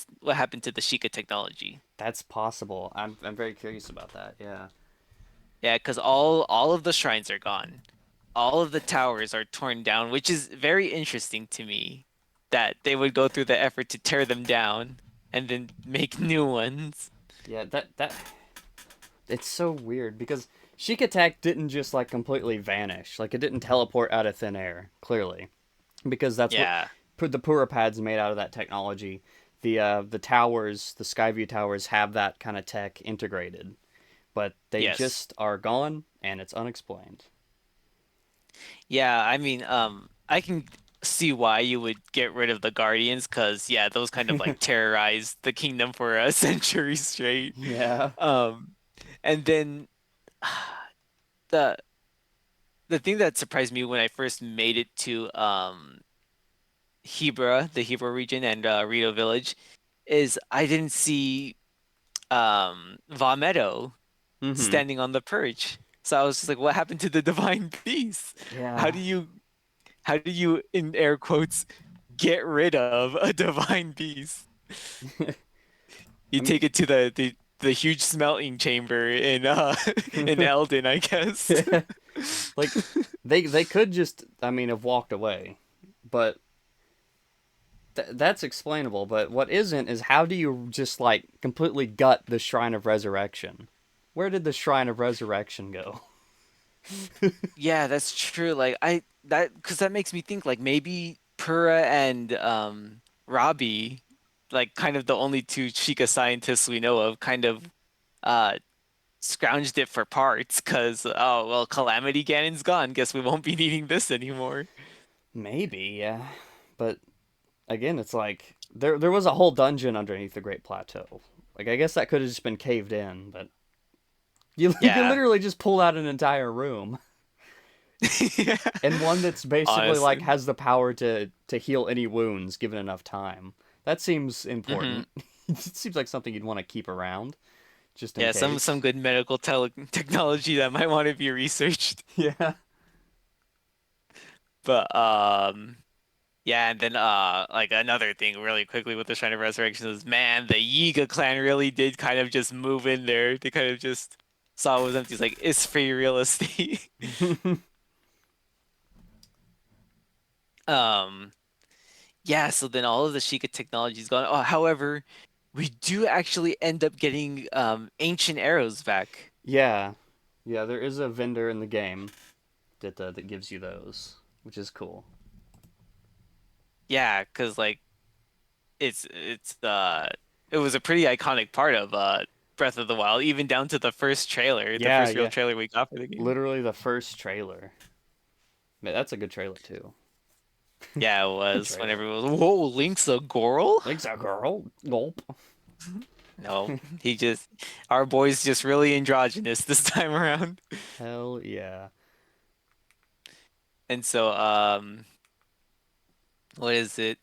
to the Sheikah technology. That's possible. I'm very curious about that. Yeah. Yeah, because all of the shrines are gone. All of the towers are torn down, which is very interesting to me that they would go through the effort to tear them down and then make new ones. Yeah, that it's so weird because Sheik Attack didn't just like completely vanish. Like it didn't teleport out of thin air, clearly. Because that's what Yeah. put the Pura pads made out of that technology. The towers, the Skyview towers have that kind of tech integrated, but they Yes. just are gone and it's unexplained. Yeah, I mean, I can see why you would get rid of the Guardians because yeah, those kind of like terrorized the kingdom for a century straight. Yeah. Um, and then the the thing that surprised me when I first made it to Hebra, the Hebra region and Rito Village, is I didn't see Vametto Mhm. standing on the perch. So I was just like, what happened to the divine beast? How Yeah. do you how do you in air quotes get rid of a divine beast? You I mean, take it to the huge smelting chamber in in Elden, I guess. like they could just I mean have walked away, but that's explainable. But what isn't is how do you just like completely gut the Shrine of Resurrection? Where did the Shrine of Resurrection go? Yeah, that's true. Like I that because that makes me think like maybe Pura and Robbie, like kind of the only two Sheikah scientists we know of, kind of uh scrounged it for parts because oh well, Calamity Ganon's gone. Guess we won't be needing this anymore. Maybe, yeah. But again, it's like there was a whole dungeon underneath the Great Plateau. Like I guess that could have just been caved in, but you can Yeah. literally just pull out an entire room Yeah. and one that's basically like Honestly. has the power to heal any wounds given enough time. That seems Hmm. important. It seems like something you'd want to keep around just in Yeah, some case. good medical tele technology that might want to be researched. Yeah. But yeah, and then like another thing really quickly with the Shrine of Resurrection is man, the Yiga clan really did kind of just move in there. They kind of just saw it was empty. It's like it's free real estate. Um yeah, so then all of the Sheikah technology is gone. Oh, however, we do actually end up getting ancient arrows back. Yeah. Yeah, there is a vendor in the game that gives you those, which is cool. Yeah, because like it's it was a pretty iconic part of Breath of the Wild, even down to the first trailer, the Yeah, first real yeah. trailer we got for the game. Literally the first trailer. Man, that's a good trailer too. Yeah, it Good was when trailer. everyone was, whoa, Link's a girl? Link's a girl. Gulp. No, he just our boy's just really androgynous this time around. Hell yeah. And so what is it?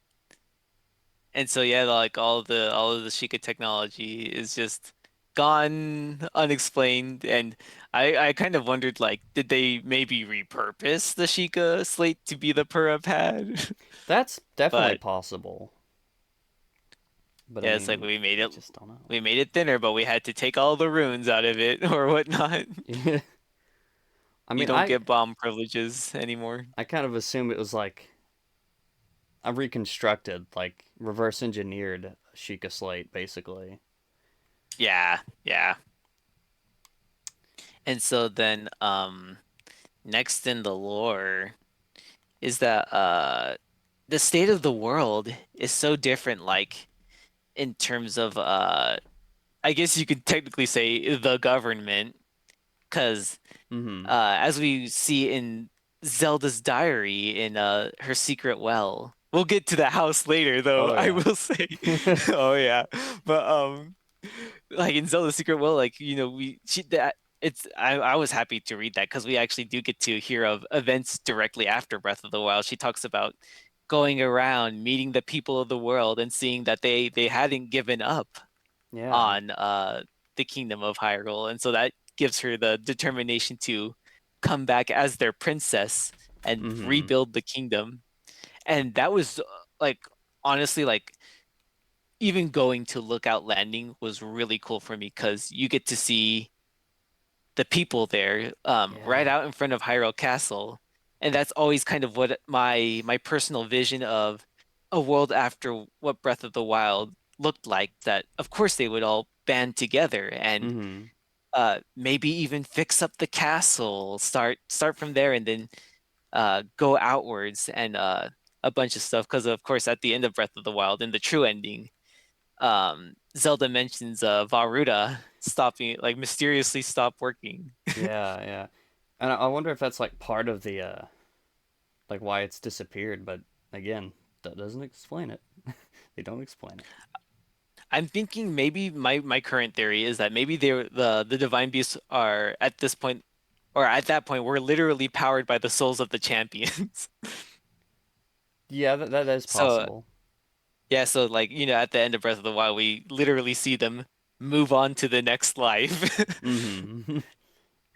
And so yeah, like all of the Sheikah technology is just gone unexplained. And I kind of wondered like, did they maybe repurpose the Sheikah slate to be the Purah pad? That's definitely But possible. But I yeah, it's like mean, I just don't we made it thinner, but we had to take all the runes out of it or whatnot. know. I You mean, don't I get bomb privileges anymore. I kind of assumed it was like a reconstructed, like reverse engineered Sheikah slate, basically. Yeah, yeah. And so then next in the lore is that the state of the world is so different like in terms of I guess you could technically say the government because Mm-hmm. as we see in Zelda's diary in her secret well. We'll get to the house later though, Oh I yeah. will say. Oh yeah. But like in Zelda Secret World, like we she that it's I was happy to read that because we actually do get to hear of events directly after Breath of the Wild. She talks about going around, meeting the people of the world, and seeing that they hadn't given up Yeah. on the kingdom of Hyrule, and so that gives her the determination to come back as their princess and Mm-hmm. rebuild the kingdom. And that was like honestly like even going to Lookout Landing was really cool for me because you get to see the people there right Yeah. out in front of Hyrule Castle. And that's always kind of what my personal vision of a world after what Breath of the Wild looked like, that of course they would all band together and Mm-hmm. maybe even fix up the castle, start from there and then go outwards and a bunch of stuff. Because of course at the end of Breath of the Wild, in the true ending, Zelda mentions Varuda stopping, like mysteriously stop working. Yeah, yeah. And I wonder if that's like part of the like why it's disappeared, but again, that doesn't explain it. They don't explain it. I'm thinking maybe my current theory is that maybe the divine beasts are at this point, or at that point were literally powered by the souls of the champions. Yeah, that is So possible. yeah, so like at the end of Breath of the Wild, we literally see them move on to the next life. Mm-hmm.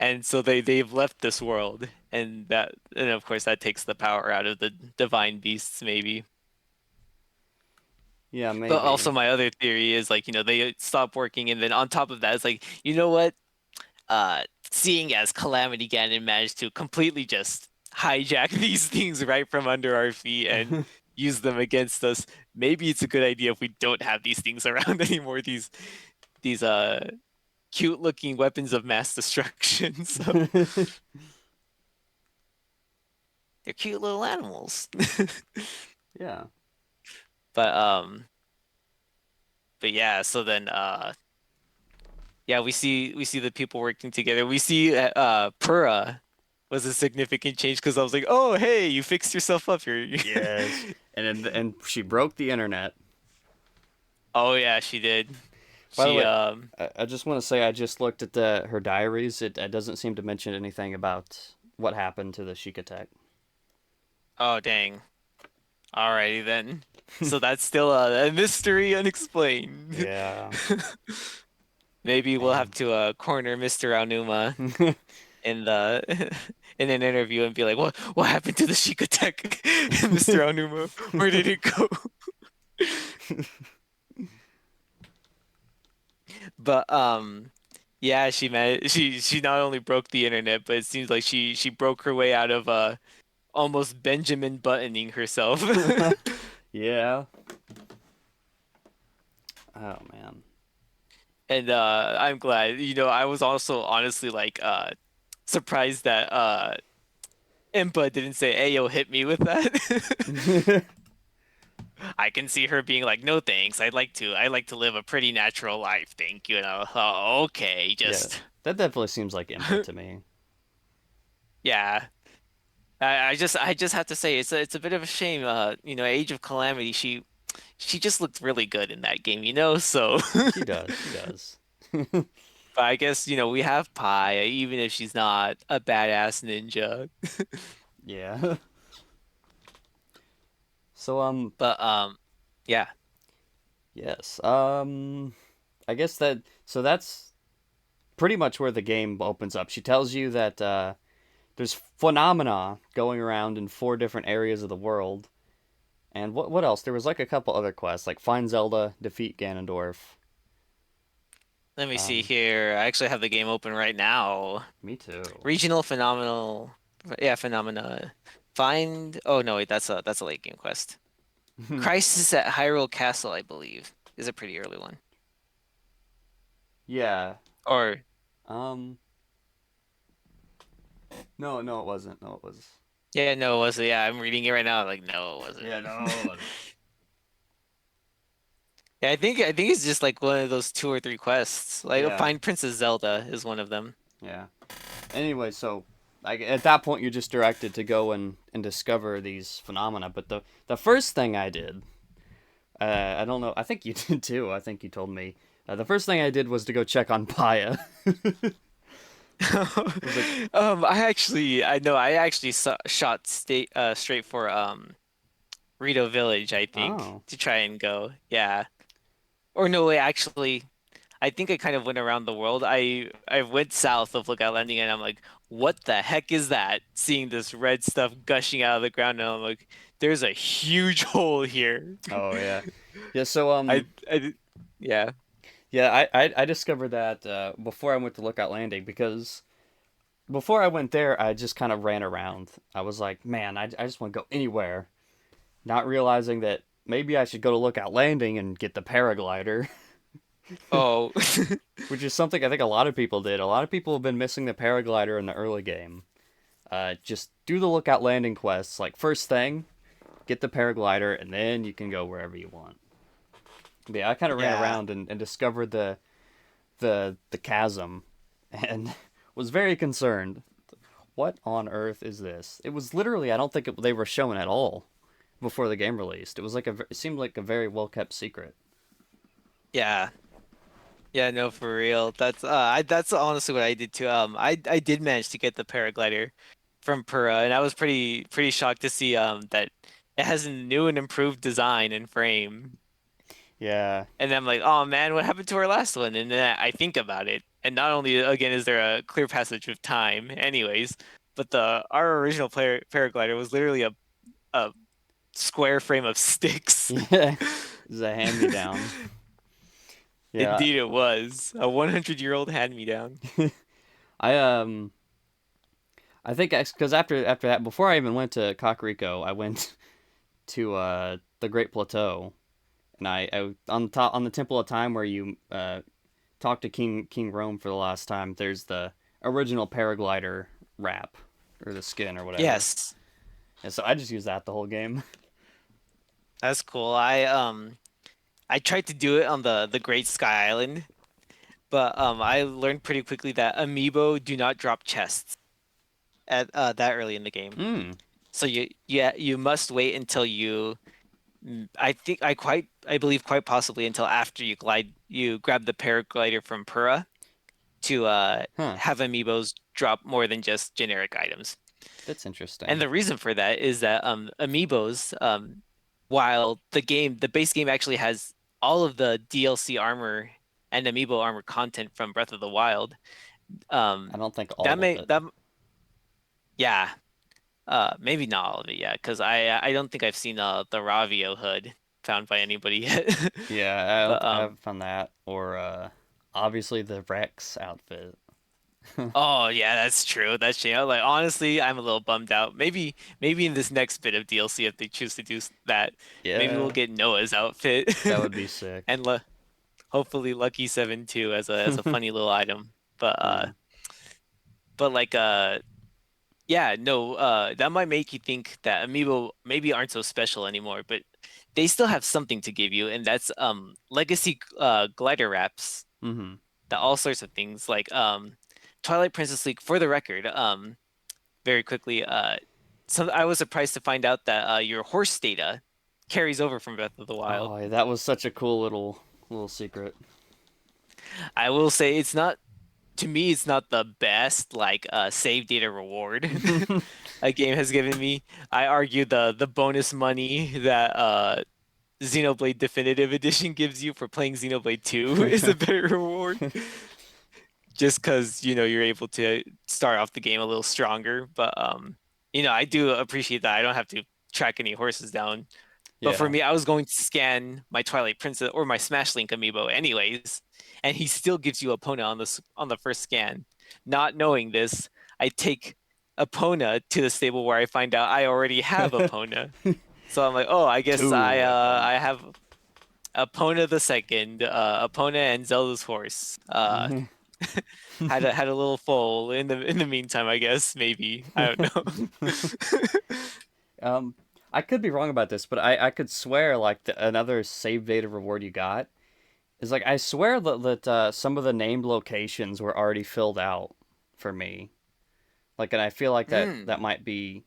And so they've left this world, and of course that takes the power out of the divine beasts maybe. Yeah, But maybe. also my other theory is like, they stop working, and then on top of that, it's like, you know what? Seeing as Calamity Ganon managed to completely just hijack these things right from under our feet and use them against us, maybe it's a good idea if we don't have these things around anymore. These cute looking weapons of mass destruction. So they're cute little animals. Yeah. But but yeah, so then yeah, we see the people working together. We see Purah was a significant change because I was like, "Oh, hey, you fixed yourself up here." Yes. And she broke the internet. Oh yeah, she did. By the She way, I just want to say I just looked at the her diaries. It doesn't seem to mention anything about what happened to the Sheik attack. oh dang. Alrighty then. So that's still a mystery unexplained. Yeah. Maybe we'll have Man. to corner Mr. Aonuma in the in an interview and be like, what happened to the Sheik attack, Mr. Aonuma? Where did it go? But yeah, she not only broke the internet, but it seems like she broke her way out of almost Benjamin buttoning herself. Yeah. Oh man. And I'm glad. I was also honestly like surprised that Impa didn't say, "Hey, yo, hit me with that." I can see her being like, "No, thanks. I like to live a pretty natural life. Thank you." And oh, okay, Yeah. just That definitely seems like input to me. yeah. I just have to say it's a bit of a shame. Age of Calamity, she just looked really good in that game. So She does. She does. but I guess, we have Pi, even if she's not a badass ninja. Yeah. So But yeah. yes. I guess that's pretty much where the game opens up. She tells you that there's phenomena going around in four different areas of the world. And what else? There was like a couple other quests, like find Zelda, defeat Ganondorf. Let me see Um, here. I actually have the game open right now. Me too. Regional phenomenal, yeah, phenomena. Find. Oh no, wait, that's a late game quest. Crisis at Hyrule Castle, I believe, is a pretty early one. Yeah. Or Um. No, no, it wasn't. No, it was. yeah, no, it was yeah. I'm reading it right now. Like no, it Yeah, wasn't. no, it wasn't. Yeah, I think it's just like one of those two or three quests. Like Yeah, find Princess Zelda is one of them. yeah. Anyway, so like at that point, you're just directed to go and discover these phenomena. But the first thing I did, I don't know. I think you did too. I think you told me. The first thing I did was to go check on Paya. It was like, I actually shot straight for Rito Village, I think, oh, to try and go. Yeah. Or no way, actually, I think I kind of went around the world. I went south of Lookout Landing and I'm like, what the heck is that? Seeing this red stuff gushing out of the ground and I'm like, there's a huge hole here. oh yeah, yeah. So I yeah. yeah, I discovered that before I went to Lookout Landing because before I went there, I just kind of ran around. I was like, man, I just want to go anywhere, not realizing that maybe I should go to Lookout Landing and get the paraglider, Oh. which is something I think a lot of people did. A lot of people have been missing the paraglider in the early game. Just do the Lookout Landing quests. Like, first thing, get the paraglider, and then you can go wherever you want. But yeah, I kind of ran Yeah. around and discovered the chasm and was very concerned. What on earth is this? It was literally, I don't think they were shown at all before the game released. It was like it seemed like a very well kept secret. Yeah. Yeah, no, for real. That's honestly what I did too. I did manage to get the paraglider from Pura, and I was pretty shocked to see that it has a new and improved design and frame. Yeah, And I'm like, oh man, what happened to our last one? And then I think about it, and not only again is there a clear passage of time, anyways, but the our original paraglider was literally a square frame of sticks. yeah, this is a hand me down. Yeah, Indeed, it was a 100-year-old hand-me-down. I I think because after that, before I even went to Kakariko, I went to the Great Plateau, and I on the top on the Temple of Time where you talk to King Rome for the last time. There's the original paraglider wrap or the skin or whatever, Yes. and so I just used that the whole game. That's cool. I tried to do it on the Great Sky Island, but I learned pretty quickly that amiibo do not drop chests at that early in the game. Hmm. So you must wait until I believe quite possibly until after you grab the paraglider from Pura to Huh. have amiibos drop more than just generic items. That's And interesting. the reason for that is that amiibos, while the base game actually has all of the DLC armor and amiibo armor content from Breath of the Wild, I um, don't think that all of may it. that yeah, maybe not all of it, yeah, because I don't think I've seen the Ravio hood found by anybody yet. Yeah, I don't. But I haven't found that or obviously the Rex outfit. oh yeah, that's true. That's true. Like honestly, I'm a little bummed out. Maybe in this next bit of DLC, if they choose to do that, maybe we'll Yeah, get Noah's outfit that would be sick. and hopefully Lucky 7 too as a funny little item. But Hmm. like yeah, no, that might make you think that amiibo maybe aren't so special anymore, but they still have something to give you, and that's legacy glider wraps, Hmm. that all sorts of things like Twilight Princess League. For the record, very quickly, I was surprised to find out that your horse data carries over from Breath of the Wild. Oh, yeah, that was such a cool little secret. I will say it's not to me it's not the best like save data reward a game has given me. I argue the bonus money that Xenoblade Definitive Edition gives you for playing Xenoblade 2 is a better reward. Just because you're able to start off the game a little stronger. But I do appreciate that I don't have to track any horses down. But for Yeah. me, I was going to scan my Twilight Princess or my Smash Link amiibo anyways, and he still gives you Epona on the first scan. Not knowing this, I take Epona to the stable where I find out I already have Epona. So I'm like, oh, I guess Two of them. I have Epona the second, Epona and Zelda's horse. Had a little foal in the meantime, I guess maybe I don't know. um, I could be wrong about this, but I could swear like another save data reward you got is like I swear that some of the named locations were already filled out for me. Like, and I feel like that Hmm. might be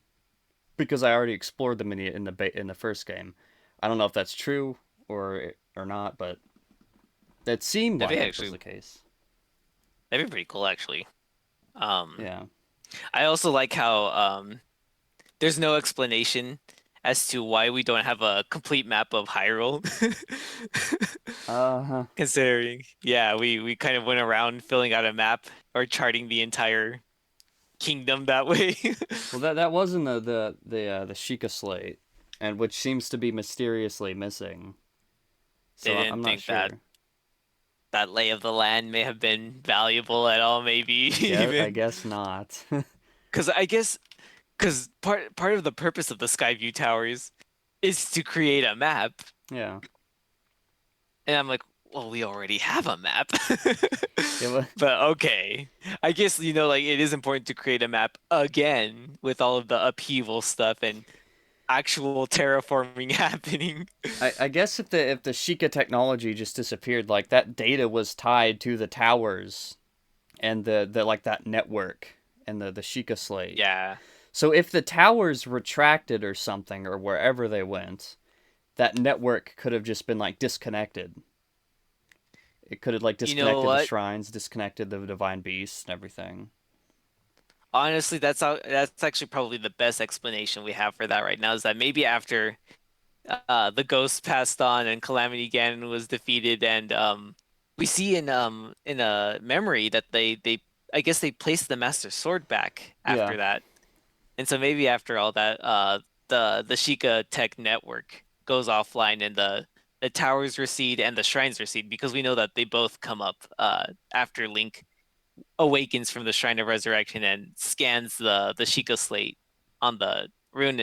because I already explored them in the first game. I don't know if that's true or not, but That seemed That'd be like it was actually the case. that'd be pretty cool actually. Um, Yeah. I also like how there's no explanation as to why we don't have a complete map of Hyrule. Uh-huh. Considering, yeah, we kind of went around filling out a map or charting the entire kingdom that way. Well, that was in the Sheikah slate, and which seems to be mysteriously missing. They So I'm didn't not think that sure. that lay of the land may have been valuable at all, maybe I even. guess not. Because I guess because part of the purpose of the Skyview Towers is to create a map, Yeah. and I'm like, well, we already have a map. It was. But okay, I guess like it is important to create a map again with all of the upheaval stuff and actual terraforming happening. I guess if the Sheikah technology just disappeared, like that data was tied to the towers and the like that network and the Sheikah slate. Yeah, So if the towers retracted or something or wherever they went, that network could have just been like disconnected. It could have like you know disconnected the what? shrines, disconnected the divine beasts and everything. Honestly, that's actually probably the best explanation we have for that right now is that maybe after the ghost passed on and Calamity Ganon was defeated and we see in a memory that they I guess they placed the Master Sword back Yeah. after that. And so maybe after all that the Sheikah Tech network goes offline and the towers recede and the shrines recede because we know that they both come up after Link awakens from the Shrine of Resurrection and scans the Sheikah slate on the rune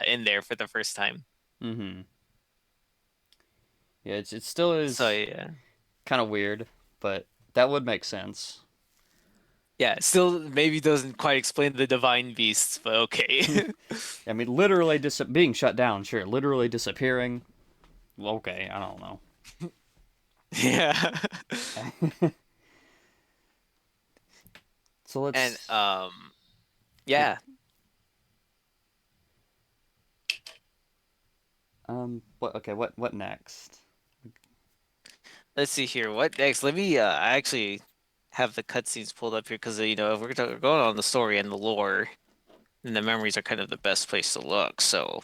in there for the first time. Mm-hmm. Yeah, it still So is yeah. kind of weird, but that would make sense. Yeah, still maybe doesn't quite explain the divine beasts, but okay. I mean, literally being shut down, sure. Literally disappearing, okay, I don't know. Yeah. So And let's yeah. yeah, What? Okay. What next? let's see here. What next? Let me I actually have the cutscenes pulled up here because if we're going on the story and the lore, then the memories are kind of the best place to look. So,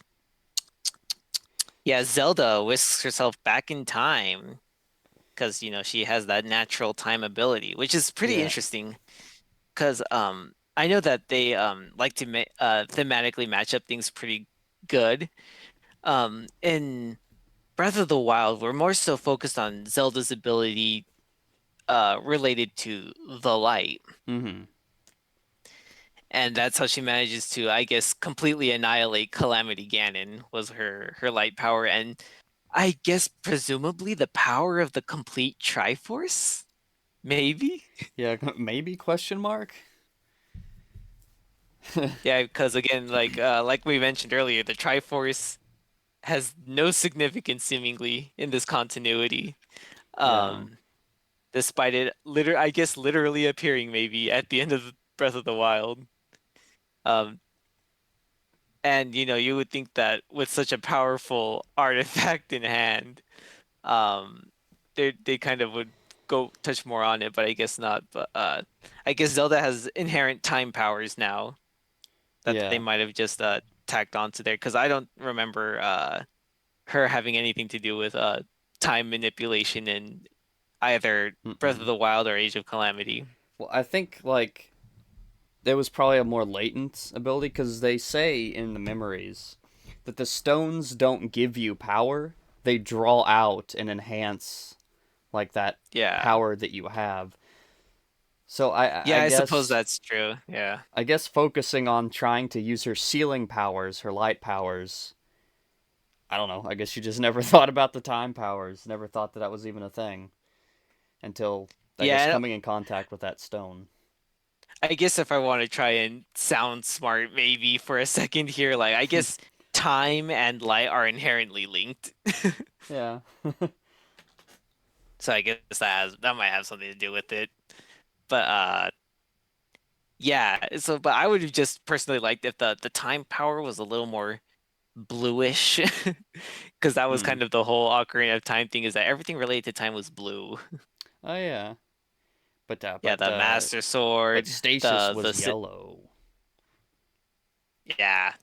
yeah, Zelda whisks herself back in time because she has that natural time ability, which is pretty Yeah. interesting because I know that they like to ma thematically match up things pretty good. In Breath of the Wild, we're more so focused on Zelda's ability related to the light. Mm-hmm. And that's how she manages to, I guess, completely annihilate Calamity Ganon was her light power, and I guess presumably the power of the complete Triforce, maybe. Yeah. Maybe question mark. Yeah, because again, like we mentioned earlier, the Triforce has no significance seemingly in this continuity. Yeah. Um, Despite it I guess literally appearing maybe at the end of Breath of the Wild. Um, and you would think that with such a powerful artifact in hand, um, they kind of would go touch more on it, but I guess not. But I guess Zelda has inherent time powers now that they Yeah. might have just tacked onto there because I don't remember her having anything to do with time manipulation in either Breath of Mm-mm. the Wild or Age of Calamity. Well, I think like there was probably a more latent ability because they say in the memories that the stones don't give you power; they draw out and enhance like that Yeah. power that you have. So I Yeah, I suppose guess that's true. Yeah. I guess focusing on trying to use her sealing powers, her light powers. I don't know. I guess you just never thought about the time powers. Never thought that that was even a thing until I guess Yeah, coming in contact with that stone. I guess if I want to try and sound smart maybe for a second here, like I guess time and light are inherently linked. Yeah. So I guess that might have something to do with it. But yeah, so but I would have just personally liked if the time power was a little more bluish because that was Hmm. kind of the whole Ocarina of Time thing is that everything related to time was blue. Oh yeah. But Yeah, the Master Sword, Stasis the was the si- yellow. yeah,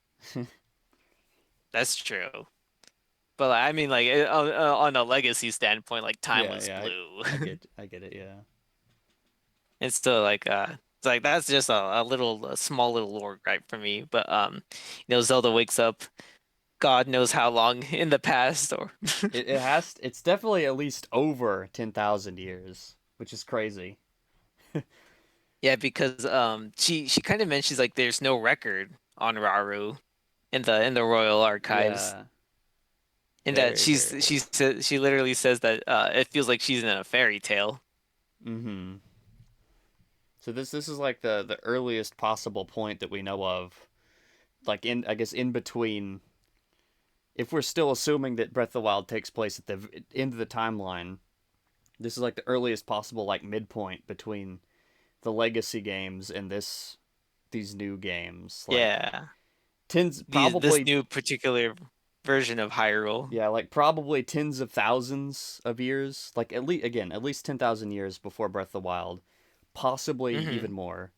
that's true. But like, I mean, like on a legacy standpoint, like time Yeah, was yeah, blue. I get it. Yeah. It's still like it's like that's just a small little lore gripe for me. But Zelda wakes up God knows how long in the past or It has. It's definitely at least over 10,000 years, which is crazy. yeah, because she kind of mentions like there's no record on Rauru in the royal archives. Yeah. And that Very, very old. she literally says that it feels like she's in a fairy tale. Mm-hmm. So this is like the earliest possible point that we know of. Like in I guess in between, if we're still assuming that Breath of the Wild takes place at the end of the timeline, this is like the earliest possible like midpoint between the legacy games and these new games. Like Yeah. tens This probably new particular version of Hyrule. yeah, like probably tens of thousands of years. Like at least 10,000 years before Breath of the Wild, possibly even Hmm. more.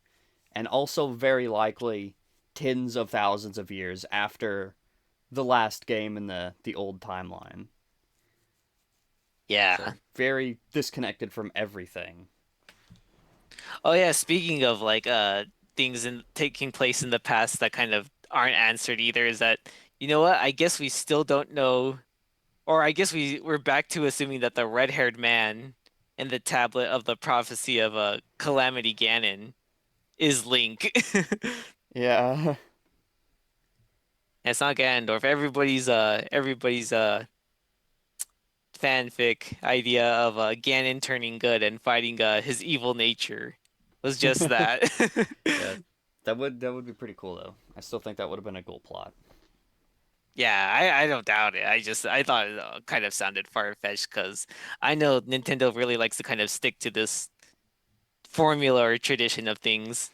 And also very likely tens of thousands of years after the last game in the old timeline. Yeah. So very disconnected from everything. Oh yeah, speaking of like things in taking place in the past that kind of aren't answered either, is that you know what? I guess we still don't know, or I guess we're back to assuming that the red-haired man in the tablet of the prophecy of Calamity Ganon is Link. Yeah. It's not Ganondorf. Everybody's fanfic idea of Ganon turning good and fighting his evil nature was just that. Yeah. That would be pretty cool though. I still think that would have been a cool plot. Yeah, I don't doubt it. I thought it kind of sounded far-fetched because I know Nintendo really likes to kind of stick to this formula or tradition of things.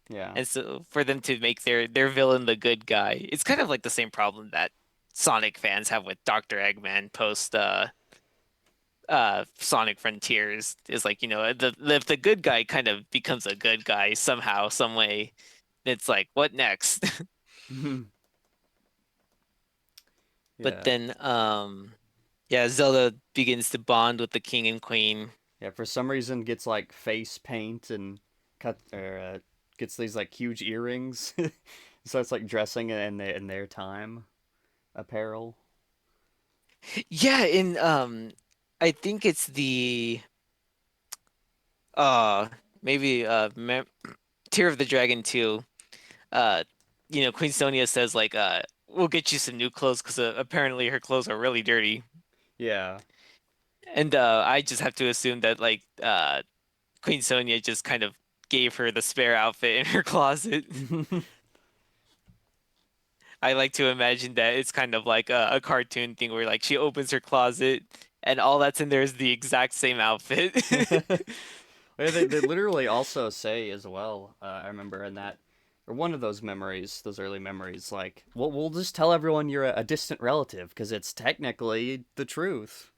Yeah. And so for them to make their villain the good guy, it's kind of like the same problem that Sonic fans have with Dr. Eggman post Sonic Frontiers is like, if the good guy kind of becomes a good guy somehow, some way, it's like, what next? But Yeah. then yeah, Zelda begins to bond with the king and queen. Yeah, for some reason gets like face paint and cut or gets these like huge earrings. So it's like dressing in their time apparel. Yeah, in I think it's the uh maybe Mem Tear of the Dragon 2. Uh Queen Sonia says like we'll get you some new clothes because apparently her clothes are really dirty. Yeah. And I just have to assume that like Queen Sonia just kind of gave her the spare outfit in her closet. I like to imagine that it's kind of like a cartoon thing where like she opens her closet and all that's in there is the exact same outfit. Yeah, they literally also say as well. I remember in that or one of those memories, those early memories, like we'll just tell everyone you're a distant relative because it's technically the truth.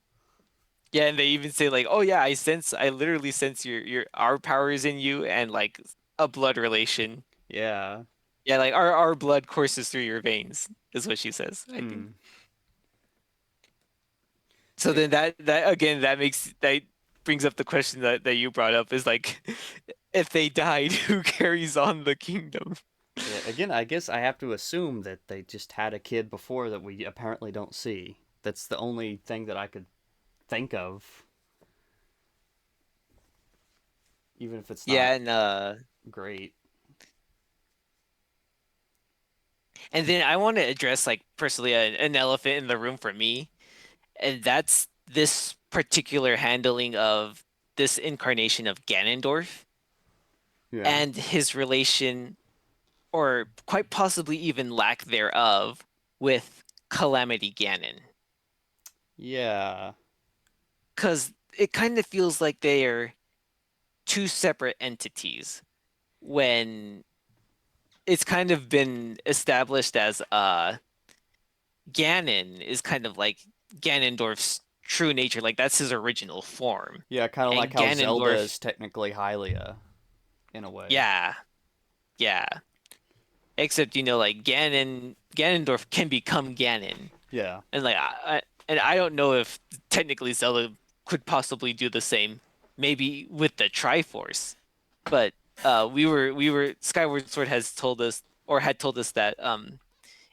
Yeah, and they even say like, "Oh yeah, I literally sense your our powers in you and like a blood relation." Yeah. Yeah, like our blood courses through your veins is what she says, I think. Hmm. So then that again that brings up the question that you brought up is like if they died, who carries on the kingdom? Yeah, again, I guess I have to assume that they just had a kid before that we apparently don't see. That's the only thing that I could think of, even if it's not Yeah, great. and then I want to address like personally an elephant in the room for me, and that's this particular handling of this incarnation of Ganondorf Yeah. and his relation, or quite possibly even lack thereof, with Calamity Ganon. Yeah. Because it kind of feels like they are two separate entities when it's kind of been established as Ganon is kind of like Ganondorf's true nature. Like that's his original form. Yeah, kind of like And how Zelda Ganondorf, is technically Hylia in a way. yeah, yeah. Except like Ganondorf can become Ganon. Yeah. And I don't know if technically Zelda could possibly do the same, maybe with the Triforce. But we were Skyward Sword has told us or had told us that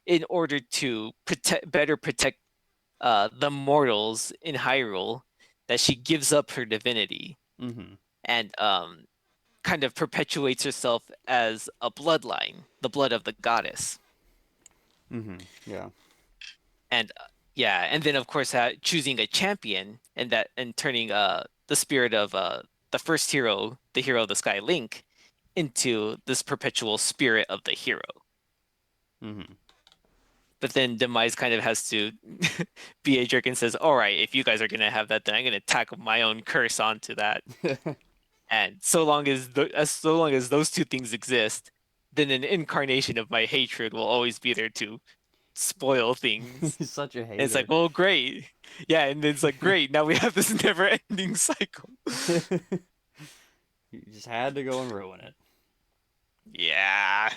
in order to better protect the mortals in Hyrule, that she gives up her divinity Mm-hmm. and kind of perpetuates herself as a bloodline, the blood of the goddess. Mm-hmm. Yeah. And yeah, and then of course choosing a champion and turning the spirit of the first hero, the hero of the sky Link, into this perpetual spirit of the hero. Mm-hmm. But then Demise kind of has to be a jerk and says, "All right, if you guys are gonna have that, then I'm gonna tack my own curse onto that." And so long as those two things exist, then an incarnation of my hatred will always be there to spoil things. He's such a And it's like, hater. well, great. Yeah, and it's like, great. Now we have this never-ending cycle. You just had to go and ruin it. Yeah.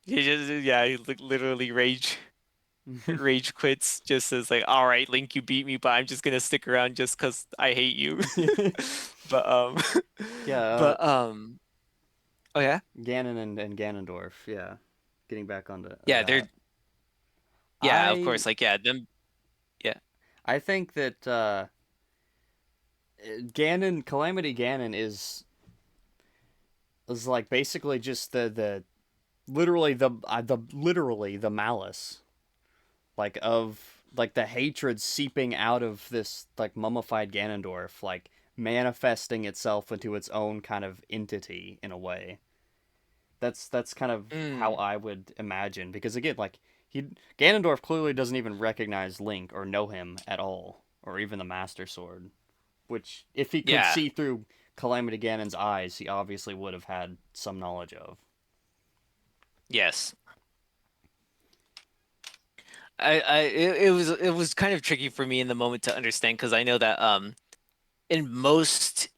He literally rage quits, just says like, all right, Link, you beat me, but I'm just gonna stick around just because I hate you. But Yeah, oh yeah? Ganon and Ganondorf. Yeah, getting back onto Yeah, that. yeah, of I course, like yeah, yeah. I think that Ganon, Calamity Ganon is like basically just the literally the malice like of like the hatred seeping out of this like mummified Ganondorf, like manifesting itself into its own kind of entity in a way. That's kind of how Mm, I would imagine because again, like he Ganondorf clearly doesn't even recognize Link or know him at all, or even the Master Sword. Which, if he could yeah, see through Calamity Ganon's eyes, he obviously would have had some knowledge of. yes. It was kind of tricky for me in the moment to understand because I know that in most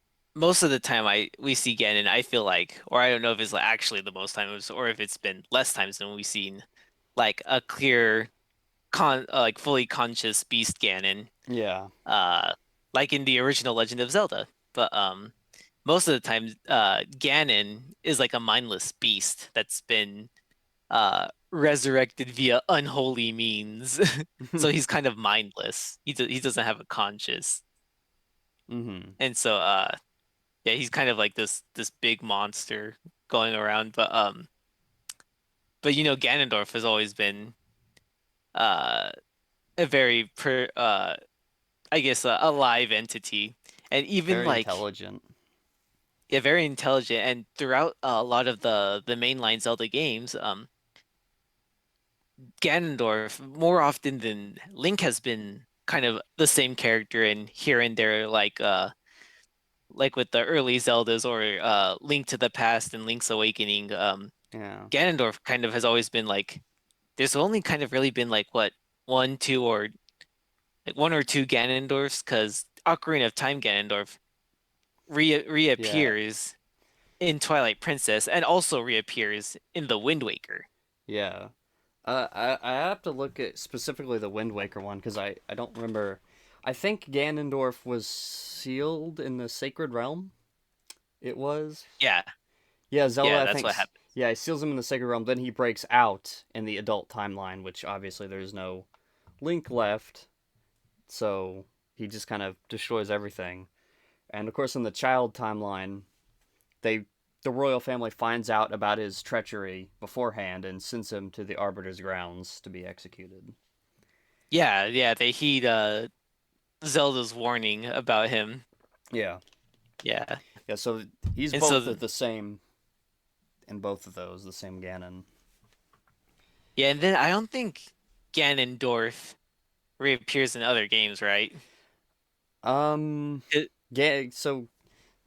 of the time we see Ganon, I feel like, or I don't know if it's like actually the most times or if it's been less times than we've seen like a clear like fully conscious beast Ganon, Yeah, uh, like in the original Legend of Zelda. But most of the time, Ganon is like a mindless beast that's been resurrected via unholy means. So he's kind of mindless. He doesn't have a conscience. mm-hmm. And so yeah, he's kind of like this big monster going around. But Ganondorf has always been uh a very I guess a live entity. And even Very like intelligent. yeah, very intelligent. And throughout a lot of the mainline Zelda games, Ganondorf, more often than Link, has been kind of the same character and here and there, like with the early Zeldas or Link to the Past and Link's Awakening. Yeah, Ganondorf kind of has always been like there's only kind of really been like what one, two, or like one or two Ganondorfs because Ocarina of Time Ganondorf yeah, reappears in Twilight Princess and also reappears in the Wind Waker. yeah. I have to look at specifically the Wind Waker one because I don't remember. I think Ganondorf was sealed in the Sacred Realm. It was. Yeah, Yeah, Zelda, yeah, I that's think. what happened. Yeah, he seals him in the Sacred Realm. Then he breaks out in the adult timeline, which obviously there's no Link left. So he just kind of destroys everything. And of course, in the child timeline, they the royal family finds out about his treachery beforehand and sends him to the Arbiter's grounds to be executed. Yeah, yeah, they heed Zelda's warning about him. Yeah, Yeah. yeah. So he's And so both the same in both of those, the same Ganon. yeah, and then I don't think Ganondorf reappears in other games, right? Um, It, yeah. So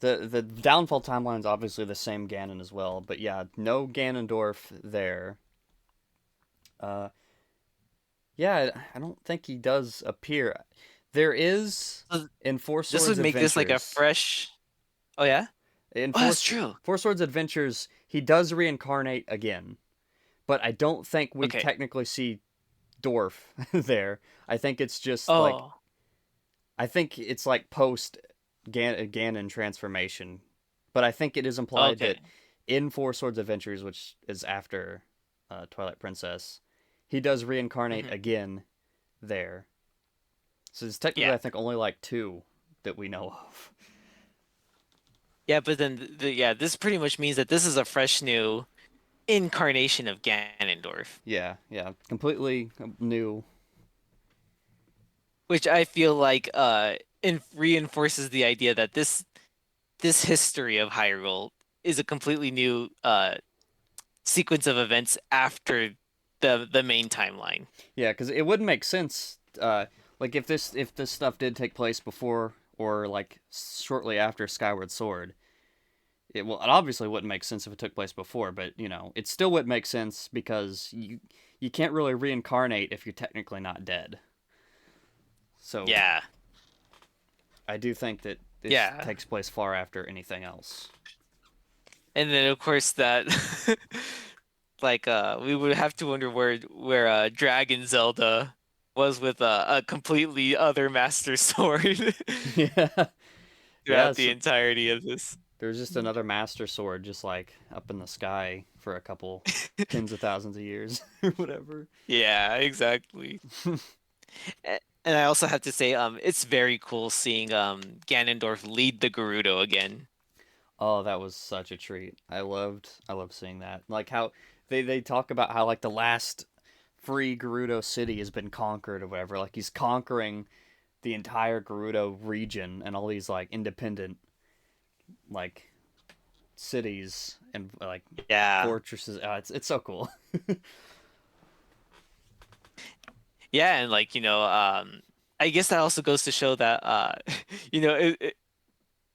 the downfall timeline is obviously the same Ganon as well, but yeah, no Ganondorf there. Uh, Yeah, I don't think he does appear. There is So in Four this Swords would make this like a Adventures. fresh. Oh yeah. In Oh, that's true. Four Swords Adventures, he does reincarnate again, but I don't think we Okay. technically see Dwarf there. I think it's just like Oh. I think it's like post Ganon transformation, but I think it is implied that Okay. in Four Swords Adventures, which is after Twilight Princess, he does reincarnate Hmm. again there. So it's technically, Yeah. I think, only like two that we know of. Yeah, but then yeah, this pretty much means that this is a fresh new incarnation of Ganondorf, Yeah, yeah, completely new. which I feel like reinforces the idea that this history of Hyrule is a completely new sequence of events after the main timeline. Yeah, because it wouldn't make sense. Like if this stuff did take place before or like shortly after Skyward Sword, it obviously wouldn't make sense if it took place before. But you know, it still would make sense because you can't really reincarnate if you're technically not dead. So Yeah. I do think that this Yeah. takes place far after anything else. And then of course that like we would have to wonder where Dragon Zelda was with a completely other Master Sword Yeah, yeah. throughout the entirety of this. There's just another Master Sword, just like up in the sky for a couple tens of thousands of years or whatever. Yeah, exactly. And I also have to say, it's very cool seeing Ganondorf lead the Gerudo again. Oh, that was such a treat. I loved seeing that. Like how they talk about how like the last free Gerudo city has been conquered or whatever. Like he's conquering the entire Gerudo region and all these like independent like cities and like Yeah. fortresses. It's so cool. Yeah, and like, I guess that also goes to show that you know,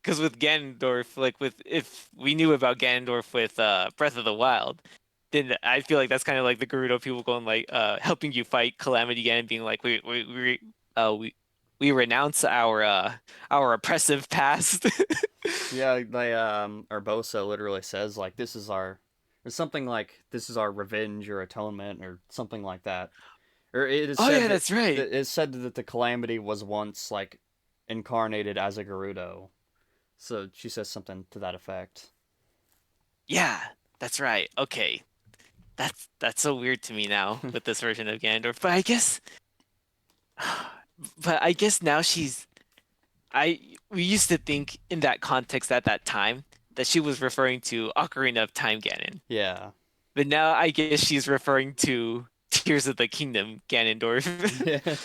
because with Ganondorf, like with if we knew about Ganondorf with Breath of the Wild, then I feel like that's kind of like the Gerudo people going like helping you fight Calamity Ganon, being like we renounce our oppressive past. Yeah, they Urbosa literally says like this is our or something like this is our revenge or atonement or something like that. Or it is Oh said yeah, that's right. that it's said that the calamity was once like incarnated as a Gerudo. So she says something to that effect. Yeah, that's right. Okay. That's so weird to me now with this version of Ganondorf. But I guess now I we used to think in that context at that time that she was referring to Ocarina of Time Ganon. Yeah. But now I guess she's referring to Tears of the Kingdom Ganondorf. Yeah.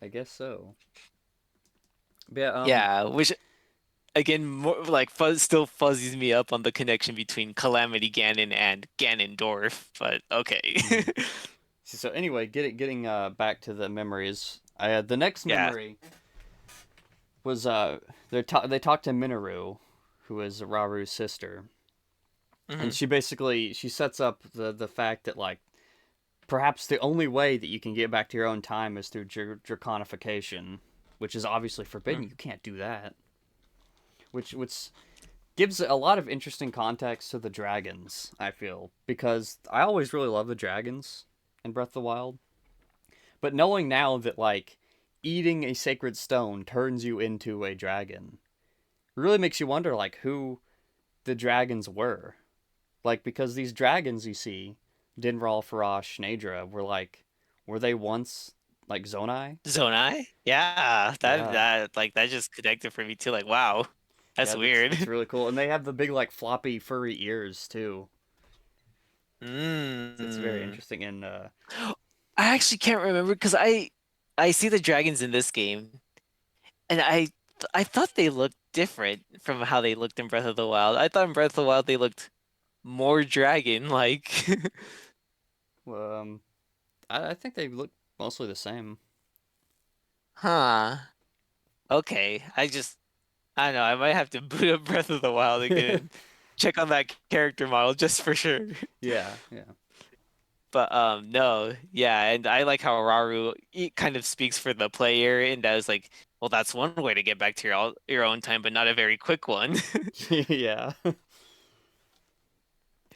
I guess so. But yeah, Yeah, which again more like still fuzzies me up on the connection between Calamity Ganon and Ganondorf, but okay. mhm. So anyway, getting back to the memories. The next Yeah. memory was they talked to Minoru, who is Raru's sister, and Hmm. she sets up the fact that like perhaps the only way that you can get back to your own time is through draconification, which is obviously forbidden. You can't do that. Which gives a lot of interesting context to the dragons, I feel, because I always really love the dragons in Breath of the Wild. But knowing now that like eating a sacred stone turns you into a dragon really makes you wonder like who the dragons were. Like because these dragons you see, Dinral, Farash, Nadra, were they once like Zonai? Zonai? Yeah, Yeah. that just connected for me too. Like, wow, that's Yeah, that's weird. really cool. And they have the big like floppy furry ears too. It's very Mm. interesting and I actually can't remember because I see the dragons in this game, and I thought they looked different from how they looked in Breath of the Wild. I thought in Breath of the Wild they looked more dragon-like. um I think they look mostly the same. Huh. Okay. I don't know. I might have to boot up Breath of the Wild again and check on that character model just for sure. Yeah, yeah. But no, yeah, and I like how Raru it kind of speaks for the player, and I was like, well, that's one way to get back to your own time, but not a very quick one. Yeah.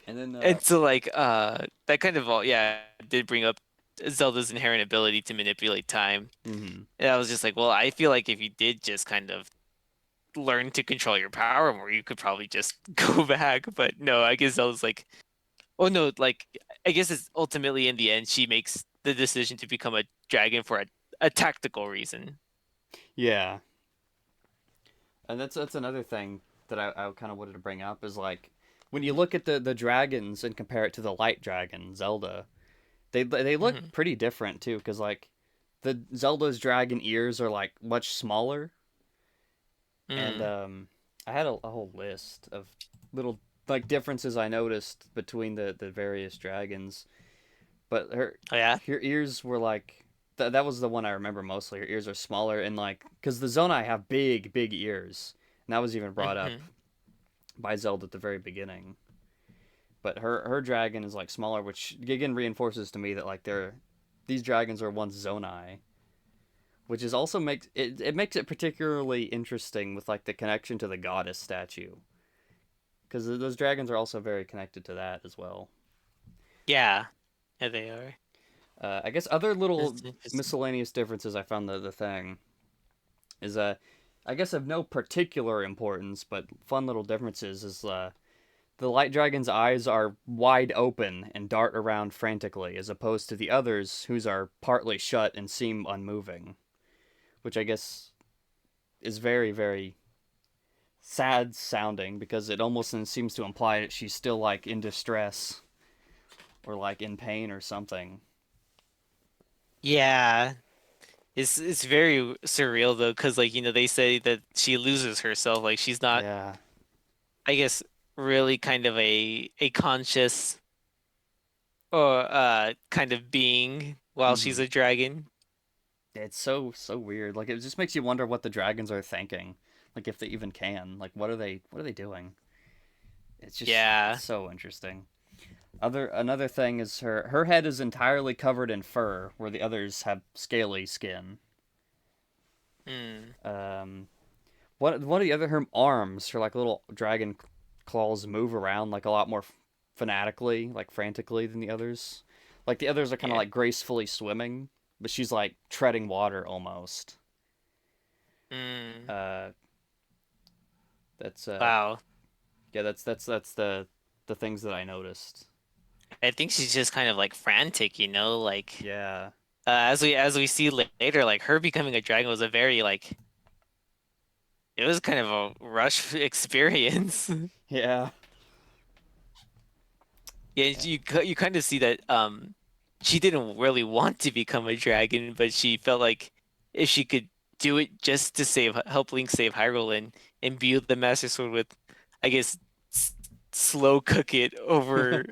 And then And so like that kind of all yeah did bring up Zelda's inherent ability to manipulate time. mhm. And I was just like, well, I feel like if you did just kind of learn to control your power more, you could probably just go back. But no, I guess Zelda's like, oh no, like I guess it's ultimately in the end she makes the decision to become a dragon for a tactical reason. Yeah. And that's another thing that I kind of wanted to bring up is like when you look at the dragons and compare it to the light dragon Zelda, they look Hmm. pretty different too because like the Zelda's dragon ears are like much smaller and Mm. I had a whole list of little like differences I noticed between the various dragons, but Oh yeah. her ears were like that was the one I remember mostly. Her ears are smaller and like because the Zonai have big ears, and that was even brought up Hmm. by Zelda at the very beginning. But her dragon is like smaller, which again reinforces to me that like these dragons are once Zonai, which is also makes it particularly interesting with like the connection to the goddess statue because those dragons are also very connected to that as well. Yeah. Yeah, they are. I guess other little That's interesting. miscellaneous differences I found the thing is I guess of no particular importance, but fun little differences is the light dragon's eyes are wide open and dart around frantically, as opposed to the others whose are partly shut and seem unmoving, which I guess is very sad sounding because it almost seems to imply that she's still like in distress or like in pain or something. Yeah. It's very surreal though, because like they say that she loses herself, like she's not, Yeah. I guess, really kind of a conscious or kind of being while she's Mm-hmm. a dragon. It's so weird. Like it just makes you wonder what the dragons are thinking. Like if they even can. Like what are they doing? It's Yeah. so interesting. Another thing is her head is entirely covered in fur, where the others have scaly skin. Hmm. Um, one of the other her arms, her like little dragon claws move around like a lot more fanatically, like frantically than the others. Like the others are kind of Yeah. like gracefully swimming, but she's like treading water almost. Hmm. Uh, that's Wow. yeah, that's the things that I noticed. I think she's just kind of like frantic, like Yeah, as we see later, like her becoming a dragon was a very like it was kind of a rush experience. yeah, Yeah, yeah. you kind of see that she didn't really want to become a dragon, but she felt like if she could do it just to help Link save Hyrule and imbue the Master Sword with, I guess, s slow cook it over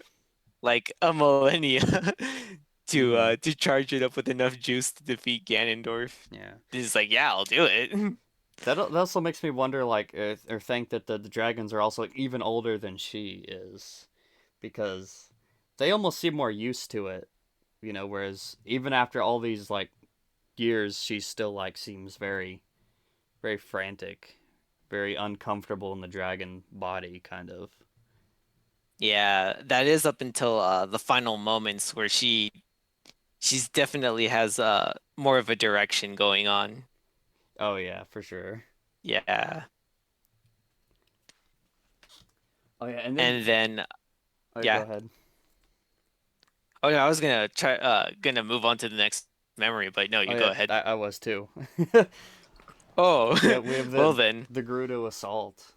like a millennia Mm-hmm. to charge it up with enough juice to defeat Ganondorf. Yeah. It's like, yeah, I'll do it. That also makes me wonder, like, or think that the dragons are also even older than she is, because they almost seem more used to it, you know. Whereas even after all these like years, she still like seems very frantic, very uncomfortable in the dragon body, kind of. Yeah, that is up until the final moments where she's definitely has more of a direction going on. Oh yeah, for sure. Yeah. Oh yeah, and then And then oh, go yeah. ahead. Oh no, I was gonna move on to the next memory, but no, Oh you go yeah, ahead. I was too. Oh, We have well then. the Gerudo assault.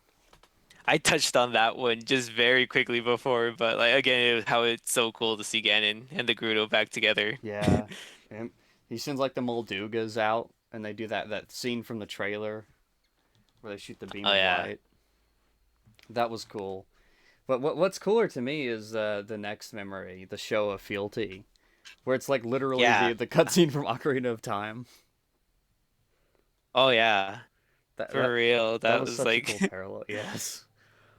I touched on that one just very quickly before, but like again, how it's so cool to see Ganon and the Gerudo back together. Yeah, him. He sends like the Moldugas out, and they do that scene from the trailer where they shoot the beam Oh of yeah. light. That was cool. But what's cooler to me is the next memory, the show of fealty, where it's like literally Yeah. the cutscene from Ocarina of Time. Oh yeah. That For that real. that That was was such a like cool parallel. Yes,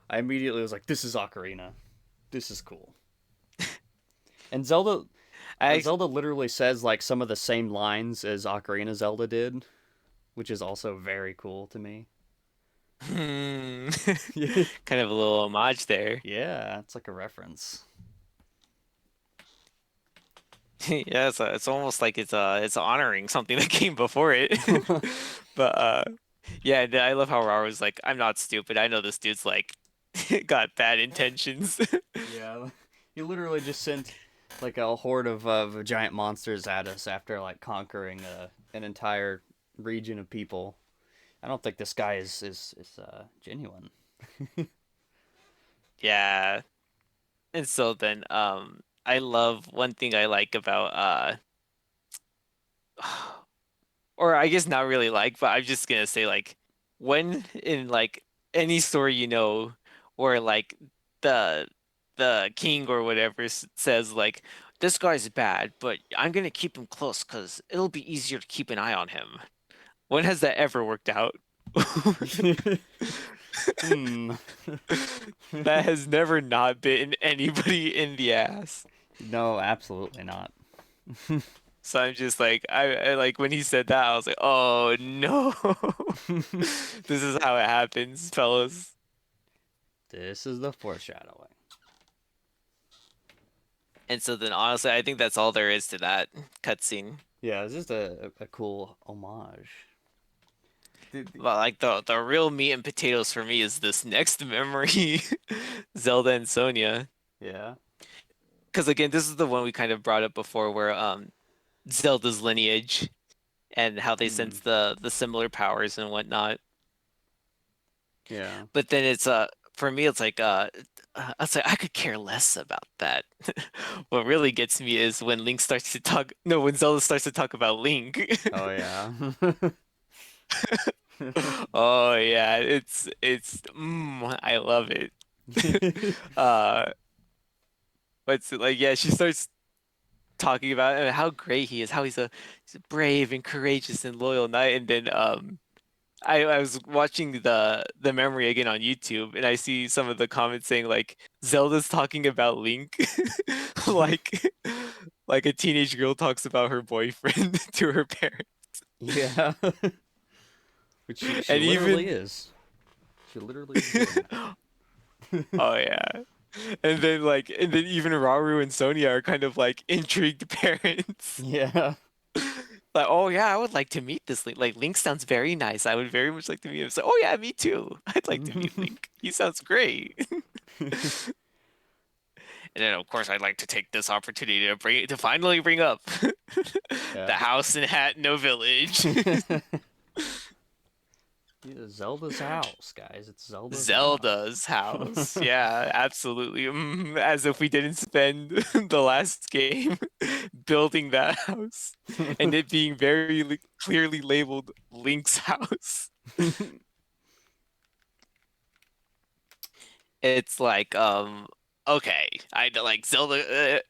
I immediately was like, this is Ocarina. This is cool. And Zelda. I Zelda literally says like some of the same lines as Ocarina Zelda did, which is also very cool to me. hmm, kind of a little homage there. Yeah, it's like a reference. Yeah, it's almost like it's honoring something that came before it. But yeah, and I love how Ra was like, I'm not stupid. I know this dude's like got bad intentions. Yeah, he literally just sent like a horde of giant monsters at us after like conquering an entire region of people. I don't think this guy is genuine. Yeah. And so then I love one thing I like about or I guess not really like, but I'm just gonna say like when in like any story where like the the king or whatever says like this guy's bad, but I'm gonna keep him close because it'll be easier to keep an eye on him. When has that ever worked out? Hmm. That has never not bitten anybody in the ass. No, absolutely not. So I'm just like I like when he said that I was like, oh no. This is how it happens, fellas. This is the foreshadowing. And so then honestly, I think that's all there is to that cutscene. Yeah, it's just a cool homage. But like the real meat and potatoes for me is this next memory, Zelda and Sonia. Yeah. Because again, this is the one we kind of brought up before, where Zelda's lineage and how they Hmm. sense the similar powers and whatnot. Yeah. But then it's for me it's like I was like I could care less about that. What really gets me is when Link starts to talk no, when Zelda starts to talk about Link. Oh yeah. Oh yeah, I love it. Uh but it's like yeah, she starts talking about how great he is, how he's a brave and courageous and loyal knight and then I was watching the memory again on YouTube and I see some of the comments saying like Zelda's talking about Link like like a teenage girl talks about her boyfriend to her parents. Yeah. Which she And literally even is. She literally is doing that. oh yeah. And then even Rauru and Sonia are kind of like intrigued parents. Yeah. Like, oh yeah, I would like to meet this Link. Like Link sounds very nice. I would very much like to meet him. So, oh yeah, me too. I'd like to meet Link. He sounds great. And then of course I'd like to take this opportunity to finally bring up the Yeah. house in Hatno Village. Yeah, Zelda's house, guys. It's Zelda's house. Zelda's house. Yeah, absolutely. As if we didn't spend the last game building that house and it being very clearly labeled Link's house. It's like, okay, I like Zelda.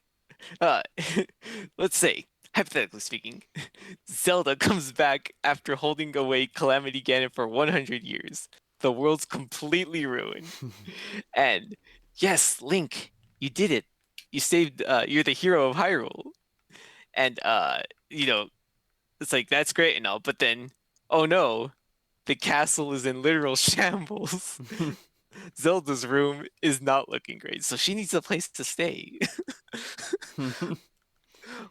Let's say, hypothetically speaking, Zelda comes back after holding away Calamity Ganon for 100 years. The world's completely ruined. And yes, Link, you did it. You saved, you're the hero of Hyrule. And, it's like, that's great and all, but then, oh no, the castle is in literal shambles. Zelda's room is not looking great, so she needs a place to stay.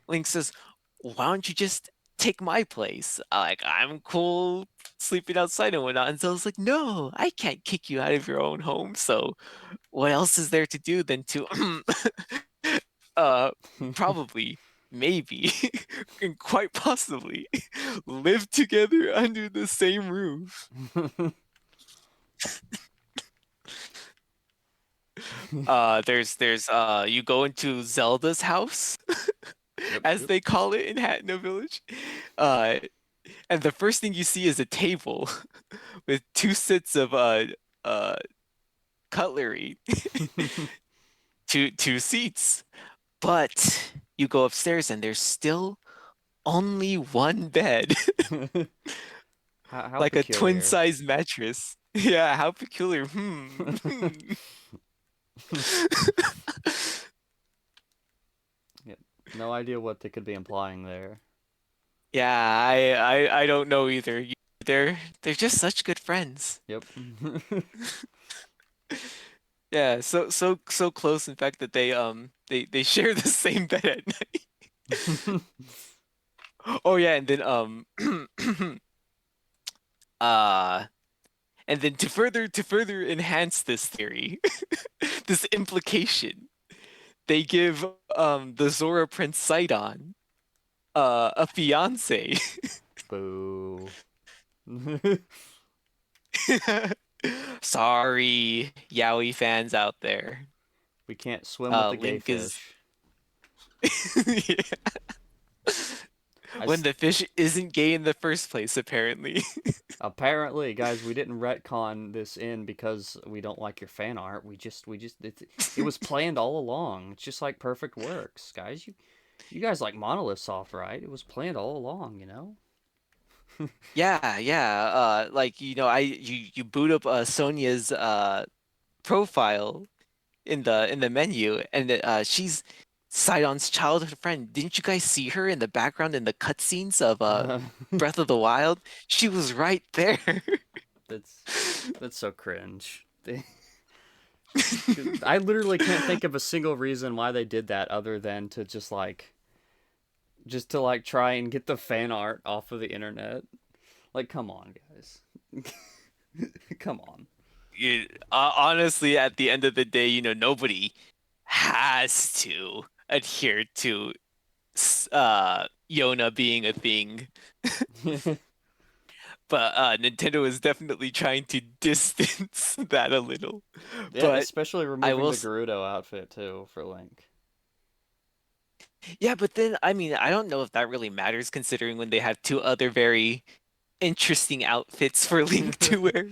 Link says, "Why don't you just take my place? Like, I'm cool sleeping outside and whatnot." And Zelda's like, "No, I can't kick you out of your own home. So, what else is there to do than to, uh, probably, maybe, and quite possibly, live together under the same roof?" You go into Zelda's house, Yep, as yep. they call it in Hatno Village. Uh, and the first thing you see is a table with two sets of uh cutlery, two seats. But you go upstairs and there's still only one bed, How like a twin peculiar. size mattress. Yeah, how peculiar. Yep. No idea what they could be implying there. Yeah, I don't know either. They're just such good friends. Yep. Yeah, so close in fact that they share the same bed at night. Oh yeah, and then uh and then to further enhance this theory, this implication, they give the Zora Prince Sidon a fiance. Boo. Sorry, yaoi fans out there. We can't swim with the gay Link is fish. yeah. I When s- the fish isn't gay in the first place, apparently. Apparently, guys, we didn't retcon this in because we don't like your fan art. It was planned all along. It's just like Perfect Works, guys. You guys like Monolith Soft, right? It was planned all along, you know? Yeah, yeah. Like you boot up Sonia's profile in the menu, and she's Sidon's childhood friend. Didn't you guys see her in the background in the cutscenes of Breath of the Wild? She was right there. that's that's so cringe. 'Cause I literally can't think of a single reason why they did that other than to just to like try and get the fan art off of the internet. Like, come on, guys. Come on. Honestly, at the end of the day, nobody has to adhere to Yona being a thing. But Nintendo is definitely trying to distance that a little. Yeah, But especially I removing will, the Gerudo outfit too for Link. yeah, but then I mean, I don't know if that really matters considering when they have two other very interesting outfits for Link to wear.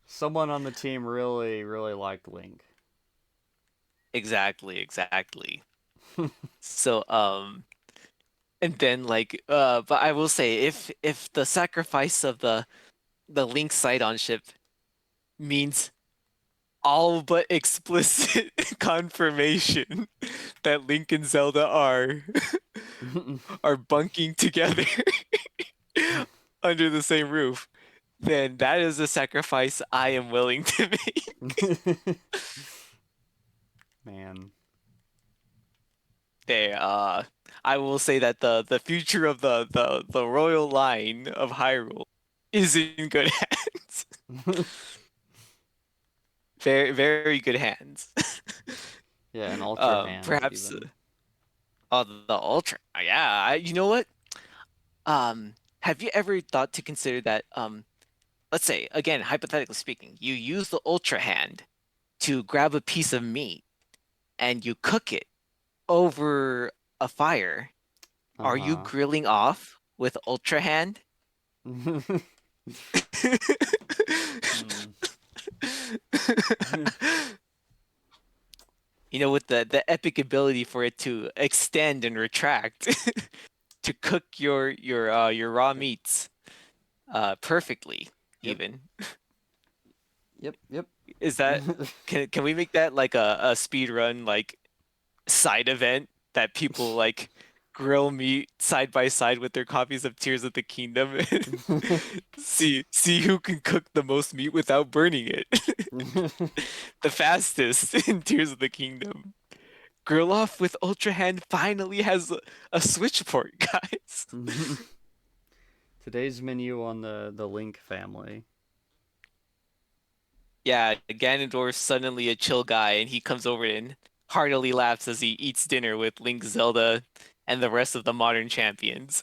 Someone on the team really, really liked Link. Exactly, exactly. So, and then like, but I will say if the sacrifice of the Link Sidon ship means all but explicit confirmation that Link and Zelda are bunking together under the same roof, then that is a sacrifice I am willing to make. Man. There, I will say that the future of the royal line of Hyrule is in good hands. Very, very good hands. Yeah, an ultra hand Perhaps even. the Ultra. Yeah, you know what? Have you ever thought to consider that let's say, again, hypothetically speaking, you use the Ultra hand to grab a piece of meat and you cook it over a fire. Are you Uh-huh. grilling off with Ultra hand? Hmm. With the epic ability for it to extend and retract to cook your raw meats perfectly Yep. even. Yep. Yep. Is that can we make that like a speed run like side event that people like grill meat side by side with their copies of Tears of the Kingdom and see who can cook the most meat without burning it. The fastest in Tears of the Kingdom. Grill Off with Ultra Hand finally has a Switch port, guys. Today's menu on the Link family. Yeah, Ganondorf's suddenly a chill guy and he comes over and heartily laughs as he eats dinner with Link, Zelda, and the rest of the modern champions.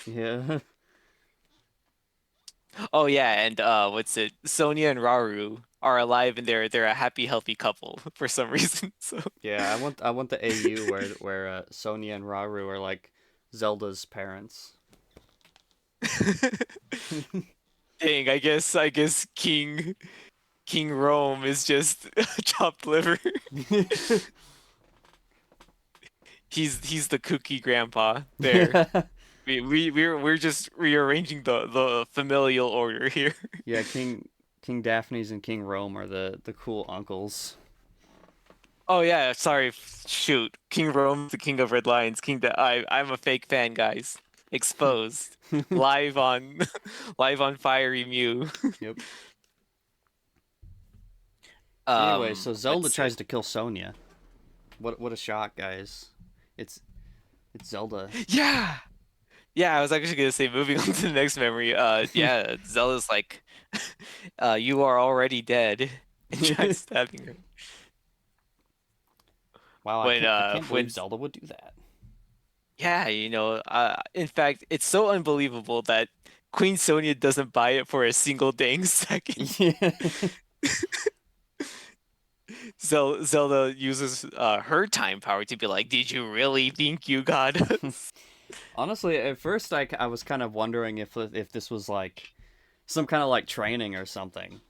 Yeah. Oh yeah, and what's it? Sonia and Rauru are alive and they're a happy, healthy couple for some reason. So Yeah, I want the AU where Sonya and Rauru are like Zelda's parents. dang, I guess King Rome is just chopped liver. He's the kooky grandpa there. Yeah. We're just rearranging the familial order here. Yeah, King Daphne's and King Rome are the cool uncles. Oh yeah, sorry. Shoot. King Rome, the King of Red Lions, I'm a fake fan, guys. Exposed. Live on live on Fiery Mew. Yep. Anyway, so Zelda What's it? tries to kill Sonya. What a shock, guys. It's it's Zelda. Yeah. Yeah, I was actually gonna say moving on to the next memory. Yeah, Zelda's like, you are already dead, and tries stabbing her. Wow, I can't believe When Zelda would do that. yeah, in fact, it's so unbelievable that Queen Sonia doesn't buy it for a single dang second. Yeah. Zelda uses her time power to be like, "Did you really think you got us?" Honestly, at first I was kind of wondering if this was like some kind of like training or something.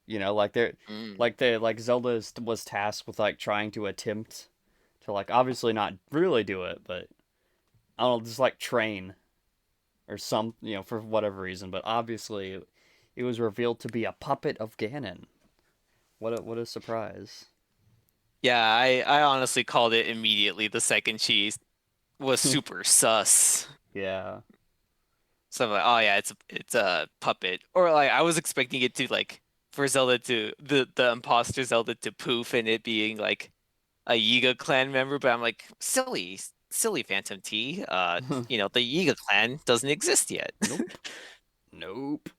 You know, Mm. like Zelda was tasked with like trying to attempt to like obviously not really do it, but I don't know, just like train or some, for whatever reason. But obviously, it was revealed to be a puppet of Ganon. What a surprise! Yeah, I honestly called it immediately the second she was super sus. Yeah. So I'm like, oh yeah, it's a puppet. Or like I was expecting it to like for Zelda to the imposter Zelda to poof and it being like a Yiga clan member, but I'm like, silly Phantom T. The Yiga clan doesn't exist yet. Nope. Nope.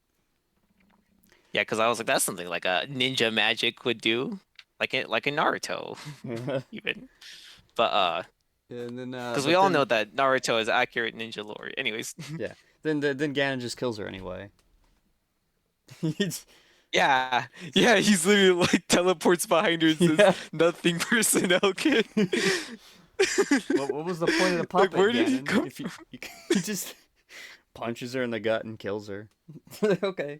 Yeah, because I was like, that's something like a ninja magic would do, like in Naruto, and even. But then, because we but all know then, that Naruto is accurate ninja lore. Anyways, yeah, then Ganon just kills her anyway. He's- yeah, yeah, he's literally like teleports behind her and says, yeah. "Nothing personnel can." What was the point of the Like, puppet, where did he Ganon? come If from? he just punches her in the gut and kills her. Okay.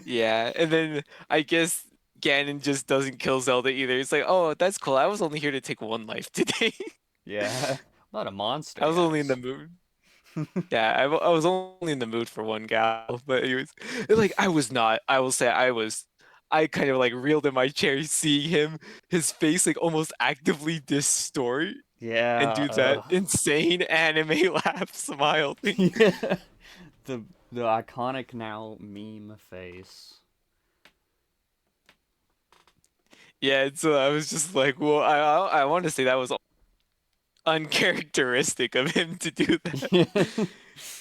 Yeah, and then I guess Ganon just doesn't kill Zelda either. It's like, oh, that's cool. I was only here to take one life today. Yeah. Not a monster, I was only in the guys. mood. Yeah, I was only in the mood for one gal, but anyways, like I was not. I will say I was. I kind of like reeled in my chair seeing him, his face like almost actively distort and Yeah. do that insane anime laugh smile thing. Yeah. The iconic now meme face. Yeah, and so I was just like, well, I want to say that was uncharacteristic of him to do that. Yeah.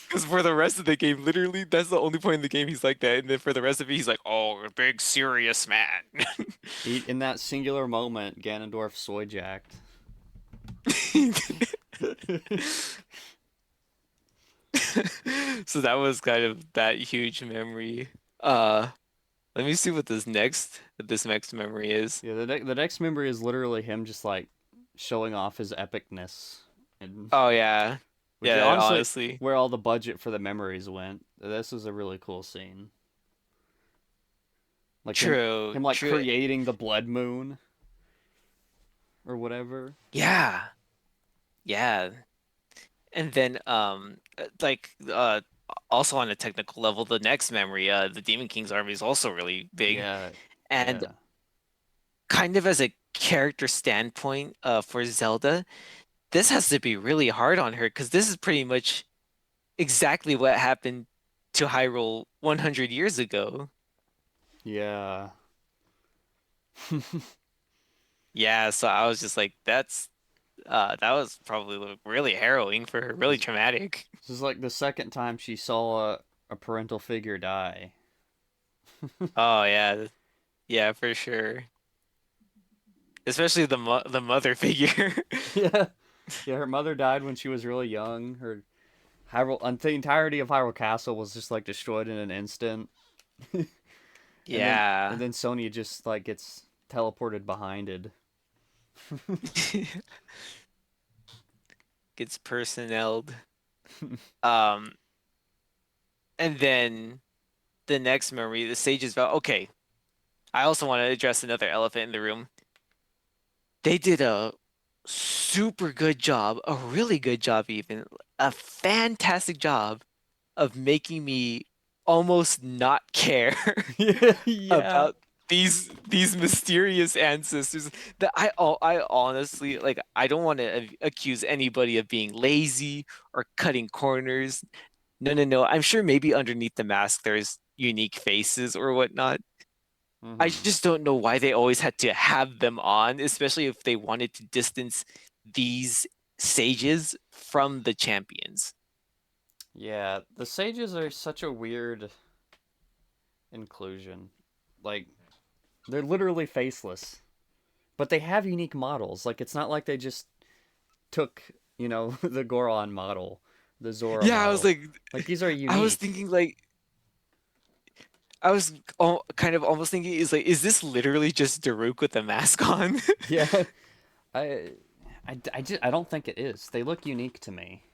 Because for the rest of the game, literally, that's the only point in the game he's like that. And then for the rest of it, he's like, oh, a big serious man. In that singular moment, Ganondorf soy jacked. So that was kind of that huge memory. Uh, Let me see what this next memory is. Yeah, the next memory is literally him just like showing off his epicness, and Oh yeah. which is Yeah, honestly honestly. where all the budget for the memories went. This is a really cool scene. Like True, him like true. creating the blood moon or whatever. Yeah. Yeah. And then also on a technical level, the next memory, the Demon King's army is also really big. Yeah, And yeah, kind of as a character standpoint, for Zelda, this has to be really hard on her because this is pretty much exactly what happened to Hyrule 100 years ago. yeah. Yeah, so I was just like, that was probably really harrowing for her, really this, traumatic. this is like the second time she saw a parental figure die. Oh yeah, yeah, for sure. Especially the mother figure. Yeah, yeah. Her mother died when she was really young. Her the entirety of Hyrule Castle was just like destroyed in an instant. And Yeah. then Sonya just like gets teleported behind it. Gets personneled. Um, and then the next memory, the sage's vow. Okay, I also want to address another elephant in the room. They did a super good job, a really good job even, a fantastic job of making me almost not care Yeah, yeah. about these mysterious ancestors that I honestly like I don't want to accuse anybody of being lazy or cutting corners. No, no, no. I'm sure maybe underneath the mask there's unique faces or whatnot. I Hmm. just don't know why they always had to have them on, especially if they wanted to distance these sages from the champions. Yeah, the sages are such a weird inclusion. Like, they're literally faceless, but they have unique models. Like, it's not like they just took, the Goron model, the Zora Yeah, model. Like, these are I was unique. thinking like I was kind of almost thinking is this literally just Daruk with a mask on? Yeah, I, I don't think it is. They look unique to me.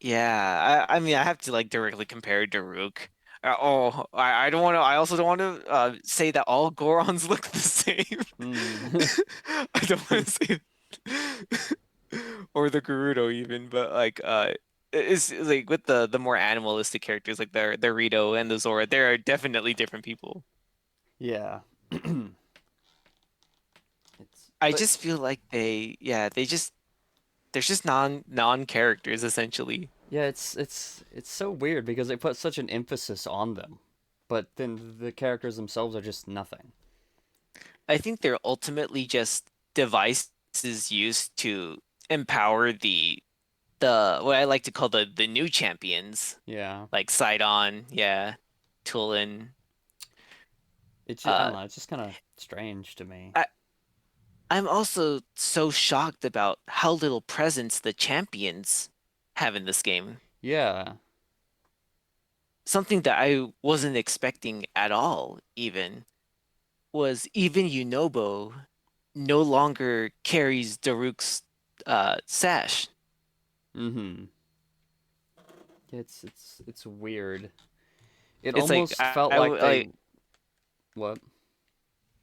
Yeah, I mean I have to like directly compare Daruk. I don't want to. I also don't want to say that all Gorons look the same. Hmm. I don't want to say or the Gerudo even, but like it's like with the more animalistic characters like the Rito and the Zora, they are definitely different people. Yeah. It's I but just feel like they're just non characters essentially. yeah, it's so weird because they put such an emphasis on them, but then the characters themselves are just nothing. I think they're ultimately just devices used to empower the what I like to call the new champions, Yeah. like Sidon, yeah, Tulin. I Uh, don't know, it's just kind of strange to me. I I'm also so shocked about how little presence the champions have in this game. Yeah. Something that I wasn't expecting at all, even, was even Yunobo no longer carries Daruk's sash. Mhm. It's weird. It It's like almost felt like they like what?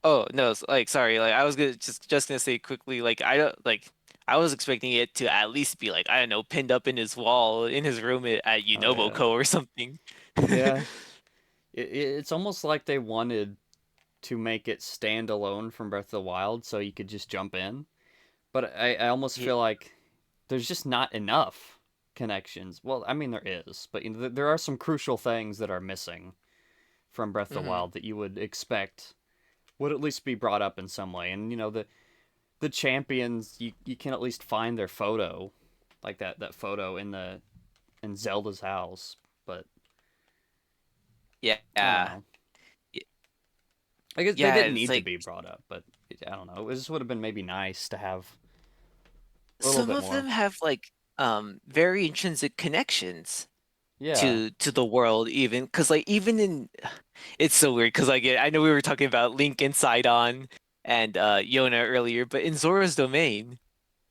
oh no, like sorry, like I was gonna just gonna say quickly, like I don't like I was expecting it to at least be like I don't know, pinned up in his wall in his room at Oh yeah. Yunobo or something. Yeah. It's almost like they wanted to make it stand alone from Breath of the Wild so you could just jump in. But I almost Yeah. feel like there's just not enough connections. Well, I mean there is, but there are some crucial things that are missing from Breath of the Hmm. Wild that you would expect would at least be brought up in some way. And the champions, you can at least find their photo, like that photo in Zelda's house. But I don't Yeah. know. I guess they Yeah, didn't it's need to like be brought up, but I don't know. It just would have been maybe nice to have a little some bit of them more. have like very intrinsic connections Yeah. to the world even because like even in it's so weird because like I know we were talking about Link and Sidon and Yona earlier, but in Zora's domain,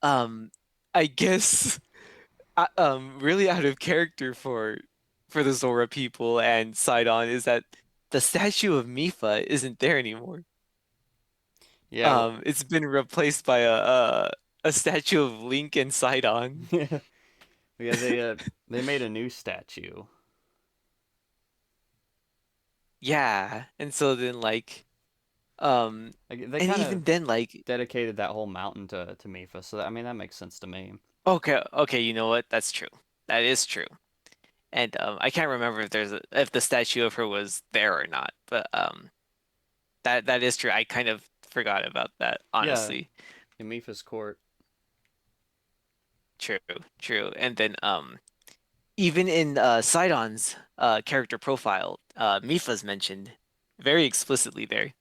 um I guess really out of character for the Zora people and Sidon is that the statue of Mipha isn't there anymore. Yeah. It's been replaced by a statue of Link and Sidon. Yeah. Yeah. They made a new statue. Yeah, and so then um Like, they and kind of even then like dedicated that whole mountain to Mifa, so I mean that makes sense to me. okay, you know what? That's true. That is true. And I can't remember if if the statue of her was there or not, but that is true. I kind of forgot about that, Yeah, honestly. in Mifa's court. True, true. And then even in Sidon's character profile, Mipha's mentioned very explicitly there,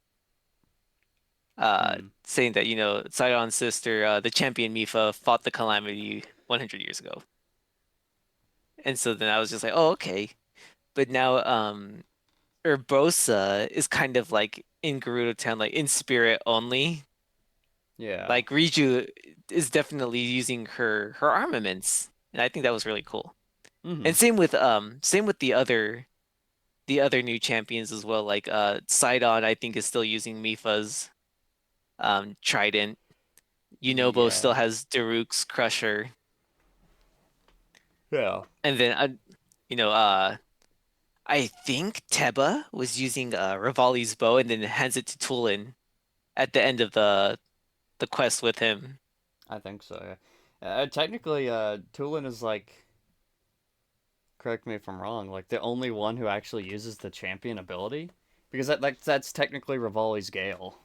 Hmm. saying that, you know, Sidon's sister, the champion Mipha, fought the Calamity 100 years ago. And so then I was just like, oh, okay. But now Urbosa is kind of like in Gerudo Town, like in spirit only. Yeah. Like Riju is definitely using her armaments, and I think that was really cool. Hmm. And same with the other new champions as well. Like Sidon, I think is still using Mipha's trident. Yunobo still Yeah. has Daruk's crusher, Yeah. and then you know I think Teba was using Rivali's bow and then hands it to Tulin at the end of the quest with him. I think so. Yeah. Technically, Tulin is like, correct me if I'm wrong, like the only one who actually uses the champion ability, because that's technically Rivali's Gale.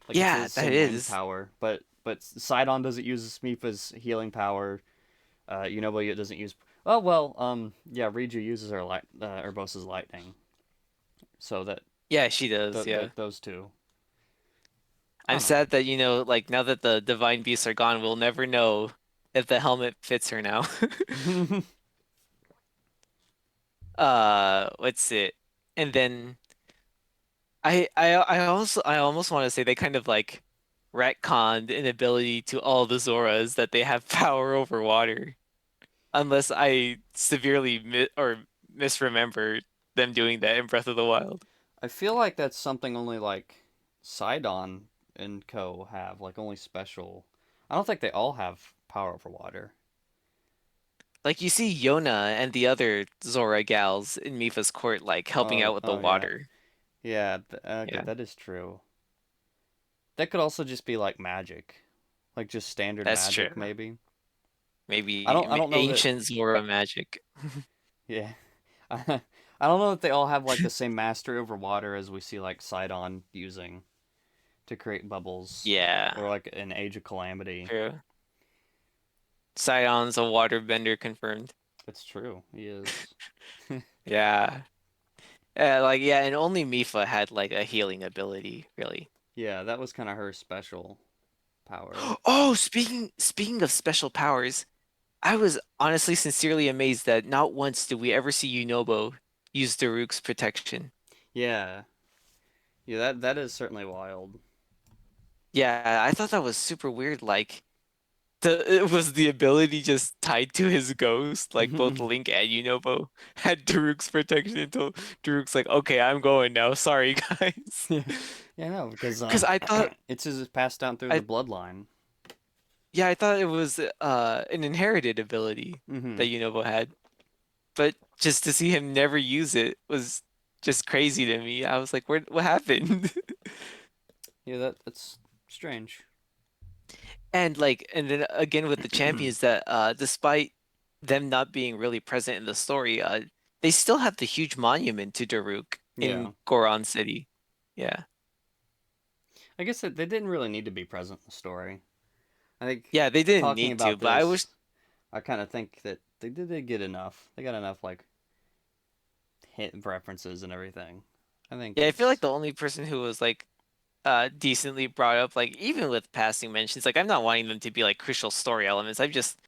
Like it's Yeah, his that same range is. power, but Sidon doesn't use Mifa's healing power. It doesn't use. Yeah, Riju uses her Urbosa's lightning, so Yeah, she does. Yeah. those two. I I'm don't sad that, like now that the divine beasts are gone, we'll never know if the helmet fits her now. know. What's it? And then I almost want to say they kind of like retconned an ability to all the Zoras that they have power over water. Unless I severely misremember them doing that in Breath of the Wild. I feel like that's something only like Sidon and Co have, like only special. I don't think they all have power over water. Like you see Yona and the other Zora gals in Mipha's court like helping Oh, out with the oh yeah, water. yeah. Okay, Yeah, that is true. That could also just be like magic, like just standard that's true. magic, maybe. I don't know that. Ancient Zora magic. Yeah, I don't know that they all have like the same mastery over water as we see like Sidon using to create bubbles, Yeah, or like an Age of Calamity. true. Sidon's a waterbender confirmed. It's true. He is. Yeah. Yeah, and only Mipha had like a healing ability, really. Yeah, that was kind of her special power. Oh, speaking of special powers, I was honestly sincerely amazed that not once did we ever see Yunobo use Daruk's protection. Yeah, yeah. That is certainly wild. Yeah, I thought that was super weird. Like it was the ability just tied to his ghost. Like both Link and Yunobo had Daruk's protection until Daruk's like, okay, I'm going now. Sorry, guys. Yeah, yeah, no, because Because I thought it's just passed down through the I bloodline. yeah, I thought it was an inherited ability Hmm. that Yunobo had. But just to see him never use it was just crazy to me. I was like, what happened? Yeah, that's strange. And then again with the champions that despite them not being really present in the story, they still have the huge monument to Daruk Yeah, in Goron City. Yeah. I guess they didn't really need to be present in the story. I think Yeah, they didn't talking need to, about but I wish this, I kind of think that they did get enough. They got enough like hit references and everything. I think yeah, I feel like it's. the only person who was like decently brought up, like even with passing mentions, like I'm not wanting them to be like crucial story elements. I'm just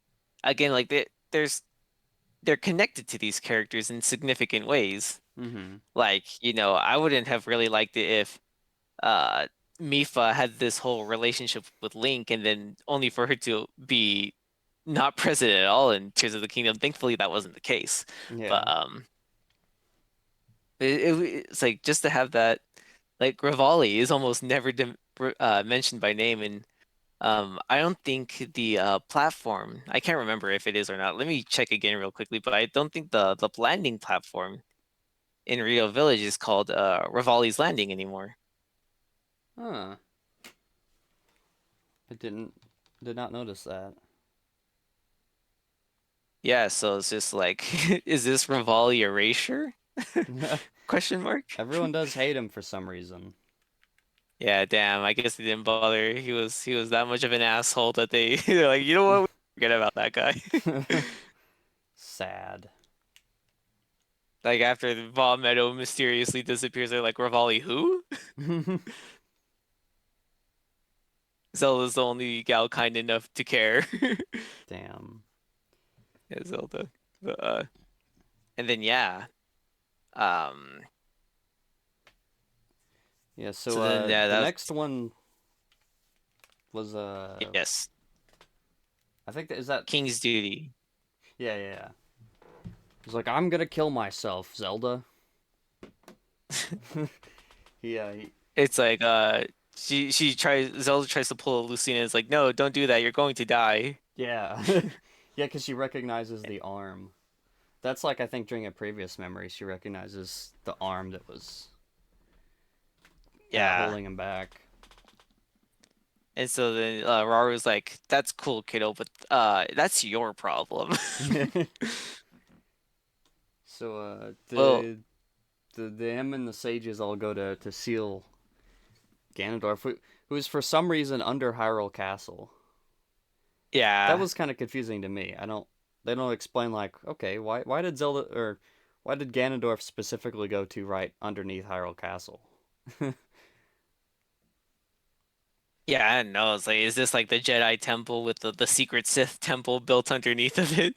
again like they're connected to these characters in significant ways. Hmm. Like, I wouldn't have really liked it if uh Mipha had this whole relationship with Link and then only for her to be not present at all in Tears of the Kingdom. Thankfully that wasn't the case. Yeah. But it's like just to have that like Rivali is almost never mentioned by name and I don't think the platform, I can't remember if it is or not. Let me check again real quickly, but I don't think the landing platform in Rio Village is called Rivali's Landing anymore. Huh. I did not notice that. Yeah, so it's just like, is this Rivali erasure? Question mark. Everyone does hate him for some reason. Yeah, damn. I guess they didn't bother. He was that much of an asshole that they're like, you know what? Forget about that guy. Sad. Like after the Vaughn Meadow mysteriously disappears, they're like, Rivali who? Zelda's the only gal kind enough to care. Damn. Yeah, Zelda. But, and then yeah. Um. Yeah, So so then yeah, the that next one was yes, I think that is that King's Duty. yeah. He's like, I'm gonna kill myself, Zelda. Yeah, It's like she tries Zelda tries to pull a Lucina. It's like no, don't do that. You're going to die. yeah. Yeah, because she recognizes the arm. That's like I think during a previous memory, she recognizes the arm that was kind of Yeah. holding him back. And so then Raru's like, "That's cool, kiddo, but that's your problem." So Well, the M and the sages all go to seal Ganondorf, who's for some reason under Hyrule Castle. That yeah. was kind of confusing to me. I don't They don't explain like, okay, why did Zelda or why did Ganondorf specifically go to right underneath Hyrule Castle? Yeah, I don't know. It's like, is this like the Jedi temple with the secret Sith temple built underneath of it?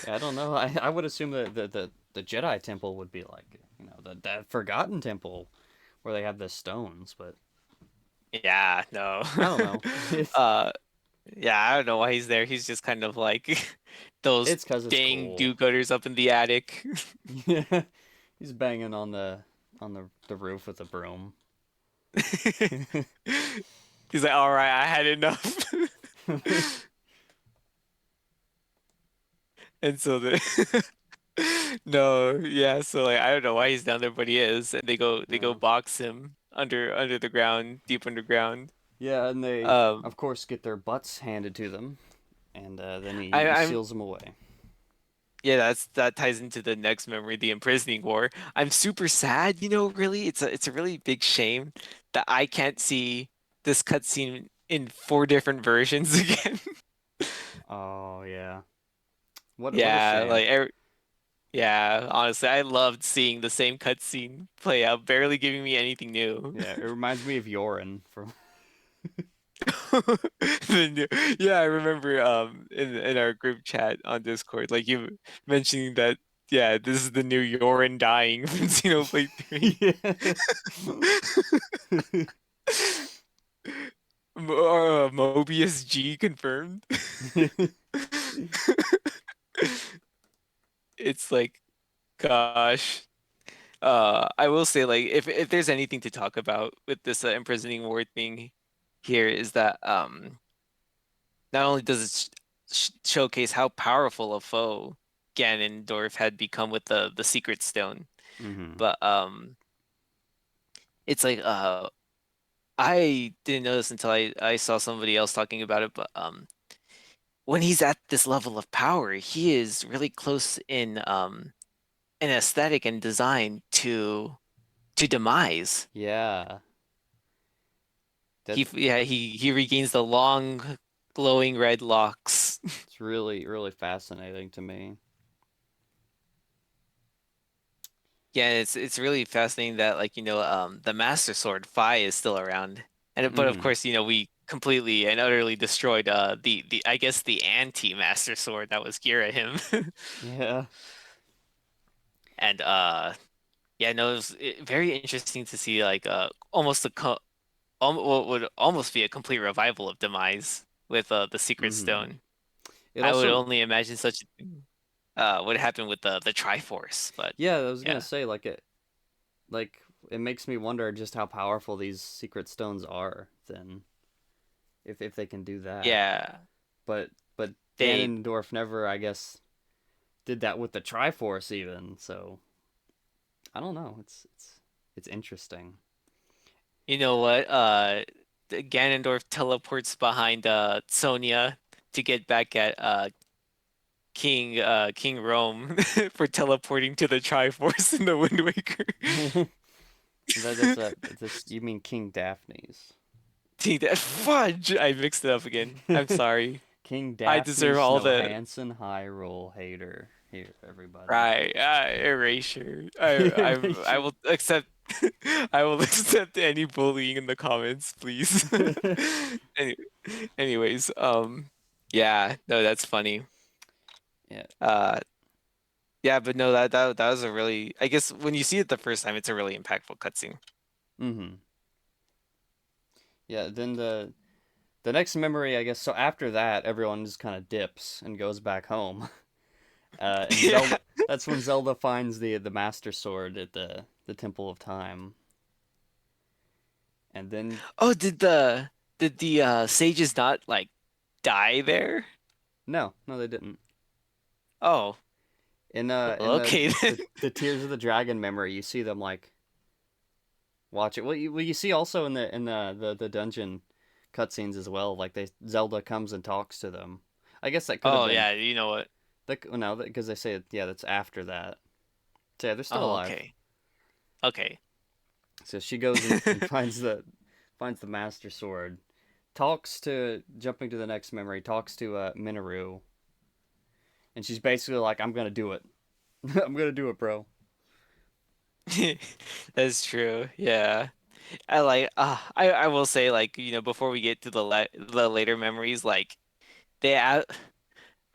Yeah, I don't know. I would assume that the Jedi temple would be like, the Forgotten Temple where they have the stones, but Yeah, no. I don't know. Uh, yeah, I don't know why he's there. He's just kind of like those It's because it's dang cool. do-gooders up in the attic. Yeah, he's banging on the roof with a broom. He's like, all right, I had enough. And so the no, yeah, so like I don't know why he's down there, but he is, and they go Yeah. box him under the ground, deep underground. Yeah, and they Um, of course get their butts handed to them, and then I, he I'm seals them away. yeah, that ties into the next memory, the imprisoning war. I'm super sad, really. It's a really big shame that I can't see this cutscene in four different versions again. Oh yeah, what a Yeah, shame. yeah, honestly, I loved seeing the same cutscene play out, barely giving me anything new. Yeah, it reminds me of Yorin from. Yeah, I remember in our group chat on Discord, like you mentioning that yeah, this is the new Yorin dying from Xenoblade 3. Yeah. Mobius G confirmed. It's like, gosh. I will say, like, if there's anything to talk about with this imprisoning ward thing here, is that not only does it showcase how powerful a foe Ganondorf had become with the Secret Stone, Hmm. but it's like I didn't know this until I saw somebody else talking about it, but when he's at this level of power, he is really close in aesthetic and design to demise. Yeah, that He regains the long glowing red locks. it's really fascinating to me. Yeah, it's really fascinating that like the Master Sword Fi is still around, but of Hmm. course we completely and utterly destroyed the I guess the anti Master Sword that was Gira him. Yeah. And yeah, no, it was very interesting to see like almost what would almost be a complete revival of Demise with the Secret Hmm. Stone. It I would also, only imagine such a thing would happen with the Triforce, but yeah, I was gonna yeah, say like it makes me wonder just how powerful these secret stones are. Then if they can do that, yeah, but but they. Ganondorf never, I guess, did that with the Triforce even. So I don't know. It's interesting. You know what? The Ganondorf teleports behind Sonya to get back at King Rome for teleporting to the Triforce in the Wind Waker. That's you mean King Daphne's. See that fudge! I mixed it up again. I'm sorry. King I Daphne deserve all Snow the Hansen Hyrule hater. Here, everybody. right. Erasure. I will accept. I will accept any bullying in the comments, please. Any, anyways, yeah, no, that's funny. Yeah. Uh, yeah, but no, that was a really. I guess when you see it the first time, it's a really impactful cutscene. Mm-hmm. Yeah. Then the next memory, I guess. So after that, everyone just kind of dips and goes back home. And Yeah. Zelda. That's when Zelda finds the Master Sword at the Temple of Time, and then Oh, did the sages not like die there? no, they didn't. Oh. in Okay then. the Tears of the Dragon memory, you see them like watch it. Well, you see also in the dungeon cutscenes as well. Like they Zelda comes and talks to them. I guess that could have Oh been yeah, you know what? no, because they say yeah, that's after that. So yeah, they're still Oh, alive. okay. Okay. So she goes and finds the Master Sword, talks to jumping to the next memory, talks to Minoru, and she's basically like, "I'm gonna do it. I'm gonna do it, bro." That's true. Yeah. I like I will say like, before we get to the later memories, like they I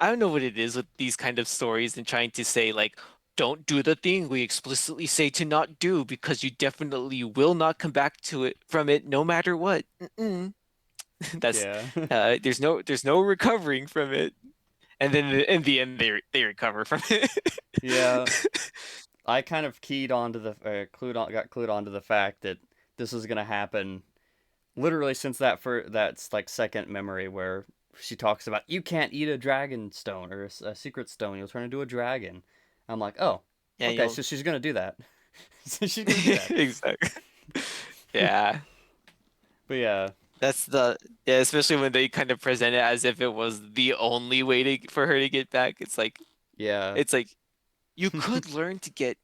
don't know what it is with these kind of stories and trying to say like don't do the thing we explicitly say to not do because you definitely will not come back to it from it no matter what. Mm-mm. That's Yeah, there's no recovering from it. And then in the end they recover from it. yeah. I kind of got clued onto the fact that this was gonna happen literally since that's like second memory where she talks about you can't eat a dragon stone or a secret stone, you'll turn into a dragon. I'm like, oh, And okay, you'll so she's gonna do that. So she's gonna do that. exactly. Yeah. But yeah, That's the yeah, especially when they kind of present it as if it was the only way for her to get back. yeah, It's like you could learn to get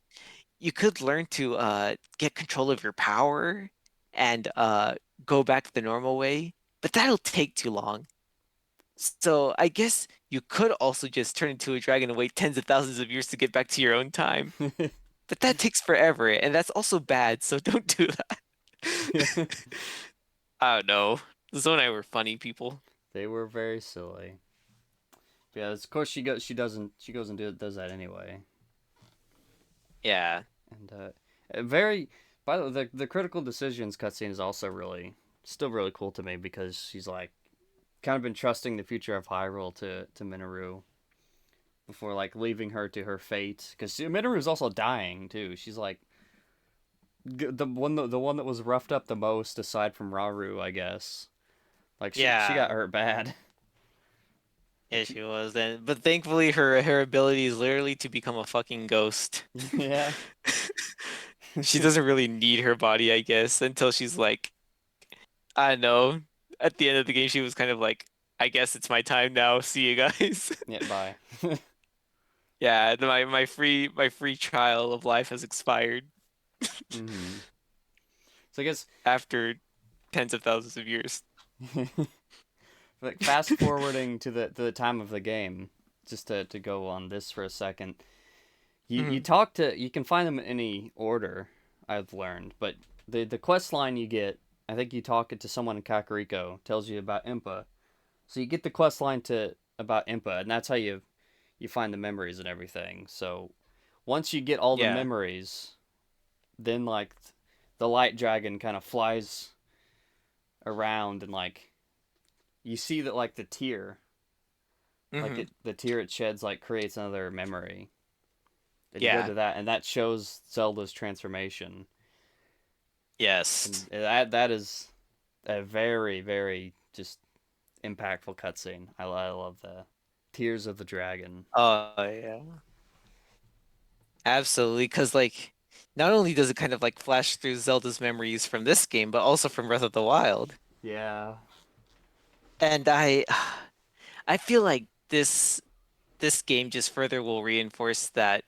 control of your power and go back the normal way, but that'll take too long. So I guess you could also just turn into a dragon and wait tens of thousands of years to get back to your own time. But that takes forever, and that's also bad, so don't do that. yeah. I don't know. Zoe and I were funny people. They were very silly. But yeah, of course she goes and does that anyway. Yeah. And very by the way, the critical decisions cutscene is also really still really cool to me because she's like kind of been trusting the future of Hyrule to Minoru before like leaving her to her fate because Minoru's also dying too. She's like the one that was roughed up the most aside from Rauru, I guess. Like she Yeah. got hurt bad. Like Yeah, she was then. But thankfully her ability is literally to become a fucking ghost. yeah. She doesn't really need her body, I guess, until she's like, I don't know. At the end of the game, she was kind of like, I guess it's my time now. See you guys. Yeah, bye. Yeah, my free trial of life has expired hmm So I guess after tens of thousands of years. like fast forwarding to the time of the game, just to go on this for a second. Mhm. You can find them in any order, I've learned, but the quest line you get, I think you talk it to someone in Kakariko, tells you about Impa. So you get the quest line to about Impa, and that's how you find the memories and everything. So once you get all the Yeah. memories, then like the light dragon kind of flies around and like you see that like Hmm. the tear it sheds like creates another memory. Then you go Yeah. to that, and that shows Zelda's transformation, Yes. and that is a very just impactful cutscene. I love the Tears of the Dragon. Oh yeah. Absolutely. Because like not only does it kind of like flash through Zelda's memories from this game, but also from Breath of the Wild. Yeah. And I feel like this game just further will reinforce that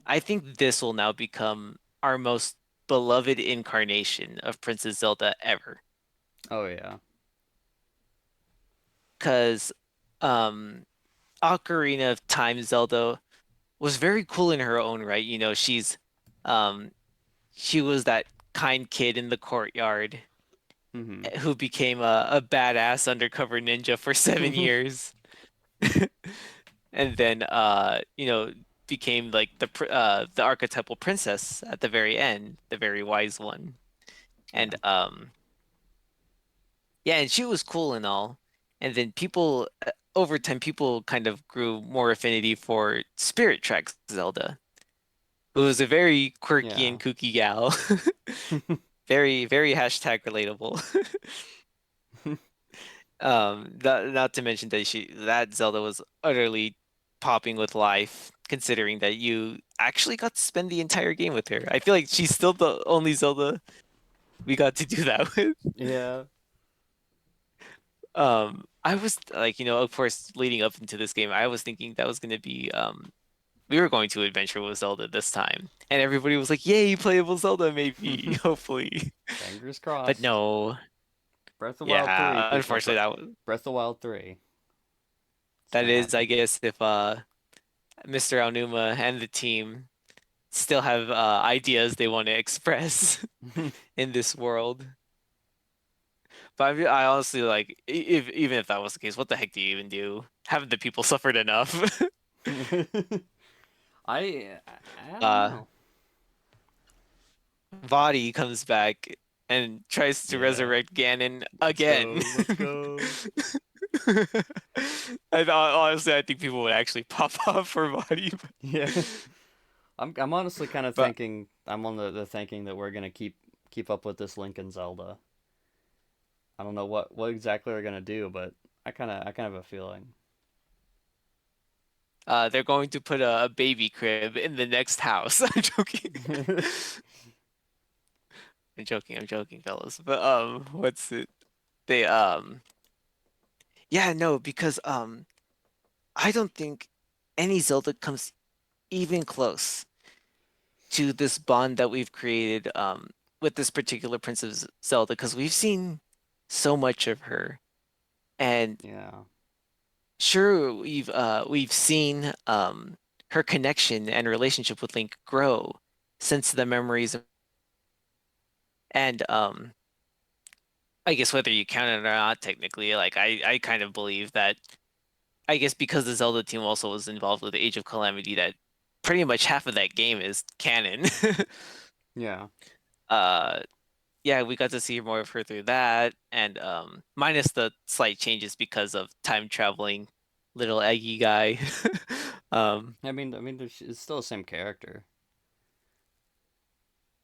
I think this will now become our most beloved incarnation of Princess Zelda ever. Oh yeah. Because um Ocarina of Time Zelda was very cool in her own right. Um she was that kind kid in the courtyard Mhm. who became a badass undercover ninja for 7 years. And then became like the archetypal princess at the very end, the very wise one. And yeah. yeah, and she was cool and all. And then over time people kind of grew more affinity for Spirit Tracks Zelda, who was a very quirky Yeah. and kooky gal. Very, very hashtag relatable. Not to mention that Zelda was utterly popping with life, considering that you actually got to spend the entire game with her. I feel like she's still the only Zelda we got to do that with. Yeah. I was like, of course, leading up into this game, I was thinking that was gonna be we were going to adventure with Zelda this time. And everybody was like, "Yay, playable Zelda, maybe, hopefully." Fingers But crossed. no. Breath of the Wild 3, Yeah, people. unfortunately Breath of the Wild 3. It's that gonna is, I happen. guess, if Mr. Aonuma and the team still have ideas they want to express in this world. But I honestly like if even if that was the case, what the heck do you even do? Haven't the people suffered enough? I don't Uh know. Vadi comes back and tries to Yeah. resurrect Ganon Let's again. go. Let's go. Honestly, I think people would actually pop off for Vadi. Yeah. I'm honestly kind of But thinking I'm on the thinking that we're gonna keep up with this Link and Zelda. I don't know what exactly we're gonna do, but I kind of have a feeling. they're going to put a baby crib in the next house. I'm joking. I'm joking, fellas. But what's it? They yeah, no, because I don't think any Zelda comes even close to this bond that we've created with this particular Princess Zelda because we've seen so much of her. And Yeah. sure, we've seen her connection and relationship with Link grow since the memories and I guess whether you count it or not, technically, like I kind of believe that I guess because the Zelda team also was involved with the Age of Calamity, that pretty much half of that game is canon. Yeah. Uh, yeah, we got to see more of her through that, and minus the slight changes because of time traveling little Eggy guy. Um, I mean, it's still the same character.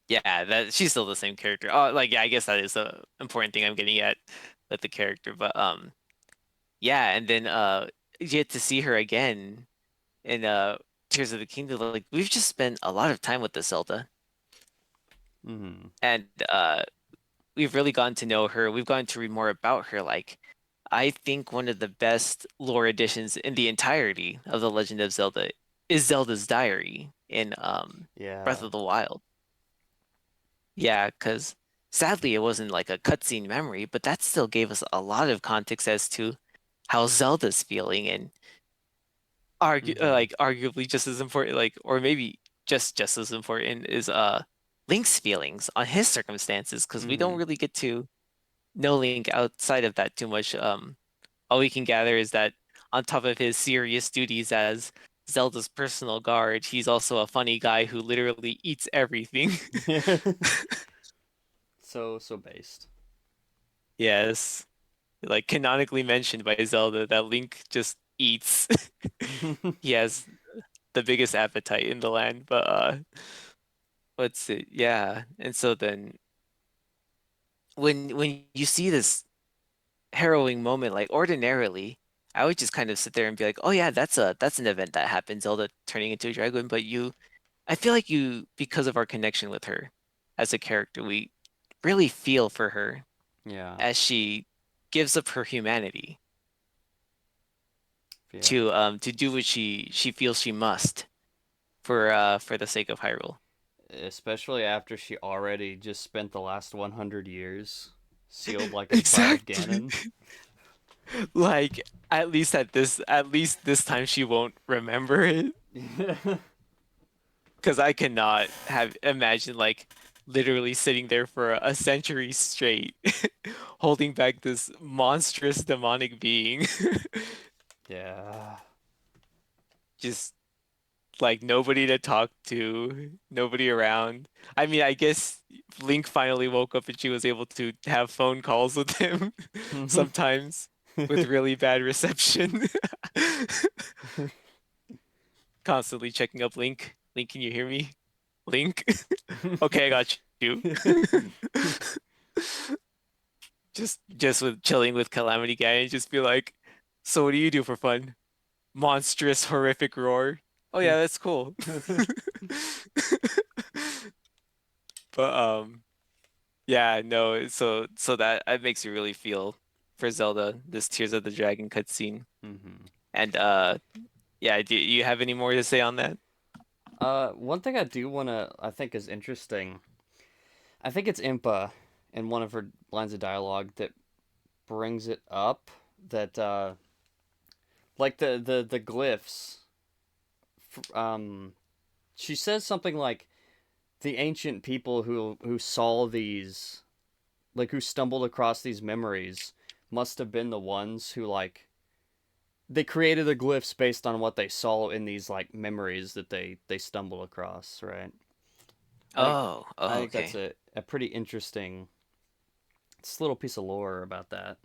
yeah, that she's still the same character. Oh, like yeah, I guess that is the important thing I'm getting at with the character. But yeah, and then you get to see her again in Tears of the Kingdom. Like we've just spent a lot of time with the Zelda, Hmm. and we've really gotten to know her. We've gotten to read more about her. Like I think one of the best lore additions in the entirety of The Legend of Zelda is Zelda's diary in Breath Yeah. of the Wild. Yeah, because sadly it wasn't like a cutscene memory, but that still gave us a lot of context as to how Zelda's feeling and Hmm. like arguably just as important, like or maybe just as important is Link's feelings on his circumstances because we don't Hmm. really get to know Link outside of that too much. All we can gather is that on top of his serious duties as Zelda's personal guard, he's also a funny guy who literally eats everything. So based. Yes, like canonically mentioned by Zelda that Link just eats. He has the biggest appetite in the land, but what's it? Yeah. And so then when you see this harrowing moment, like ordinarily, I would just kind of sit there and be like, "Oh yeah, that's an event that happened, Zelda turning into a dragon." But I feel like because of our connection with her as a character, we really feel for her Yeah. as she gives up her humanity Yeah. to do what she feels she must for the sake of Hyrule. Especially after she already just spent the last 100 years sealed like inside of Exactly. Ganon. Like at least this time she won't remember it. Because I cannot have imagined like literally sitting there for a century straight, holding back this monstrous demonic being. Yeah. Just like nobody to talk to, nobody around. I mean, I guess Link finally woke up and she was able to have phone calls with him sometimes with really bad reception. Constantly checking up Link. Link, can you hear me? Link? Okay, I got you. Just with chilling with Calamity Guy and just be like, so what do you do for fun? monstrous, horrific roar. Oh yeah, that's cool. But yeah, no, so that makes you really feel for Zelda, this Tears of the Dragon cutscene. hmm And yeah, do you have any more to say on that? One thing I do wanna I think is interesting. I think it's Impa in one of her lines of dialogue that brings it up that like the glyphs. She says something like the ancient people who saw these, like who stumbled across these memories, must have been the ones who like they created the glyphs based on what they saw in these like memories that they stumbled across, right? I think Oh, I oh, think that's okay. a pretty interesting it's a little piece of lore about that.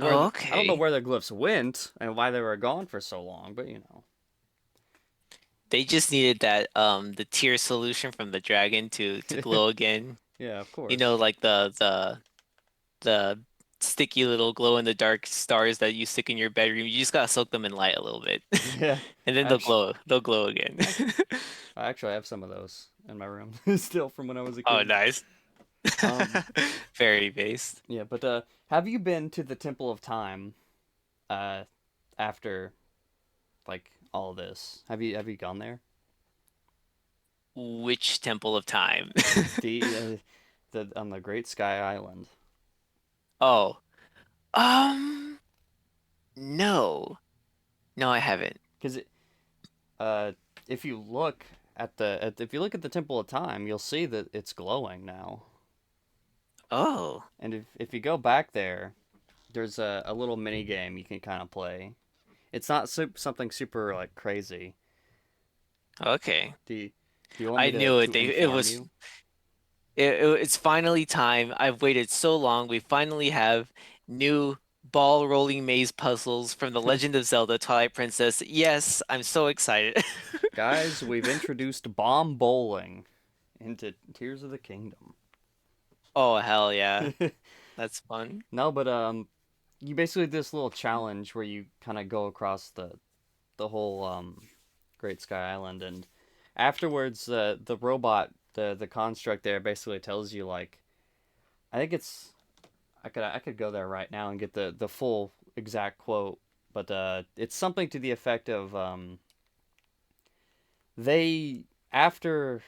Oh, I don't know okay. where the glyphs went and why they were gone for so long, but you know. They just needed that the tear solution from the dragon to glow again. Yeah, of You know, course. like the sticky little glow in the dark stars that you stick in your bedroom. You just gotta soak them in light a little bit. Yeah, And then they'll actually, glow. They'll glow again. actually, I have some of those in my room still from when I was a Oh, kid. nice. Um, Fairy based. yeah, but have you been to the Temple of Time uh after like all of this? Have you gone there? Which Temple of Time? The on the Great Sky Island. Oh, no. No, I haven't. Because uh, if you look if you look at the Temple of Time, you'll see that it's glowing now. Oh, And if you go back there, there's a little mini game you can kind of play. It's not something super like crazy. okay. Do you, do you want I me knew it. to It inform was you? it's finally time. I've waited so long. We finally have new ball rolling maze puzzles from The Legend of Zelda Twilight Princess. Yes, I'm so excited. Guys, we've introduced bomb bowling into Tears of the Kingdom. Oh, hell yeah. That's fun. No, but you basically do this little challenge where you kind of go across the whole Great Sky Island, and afterwards, the robot, the construct there, basically tells you like, I think it's I could go there right now and get the full exact quote, but it's something to the effect of they after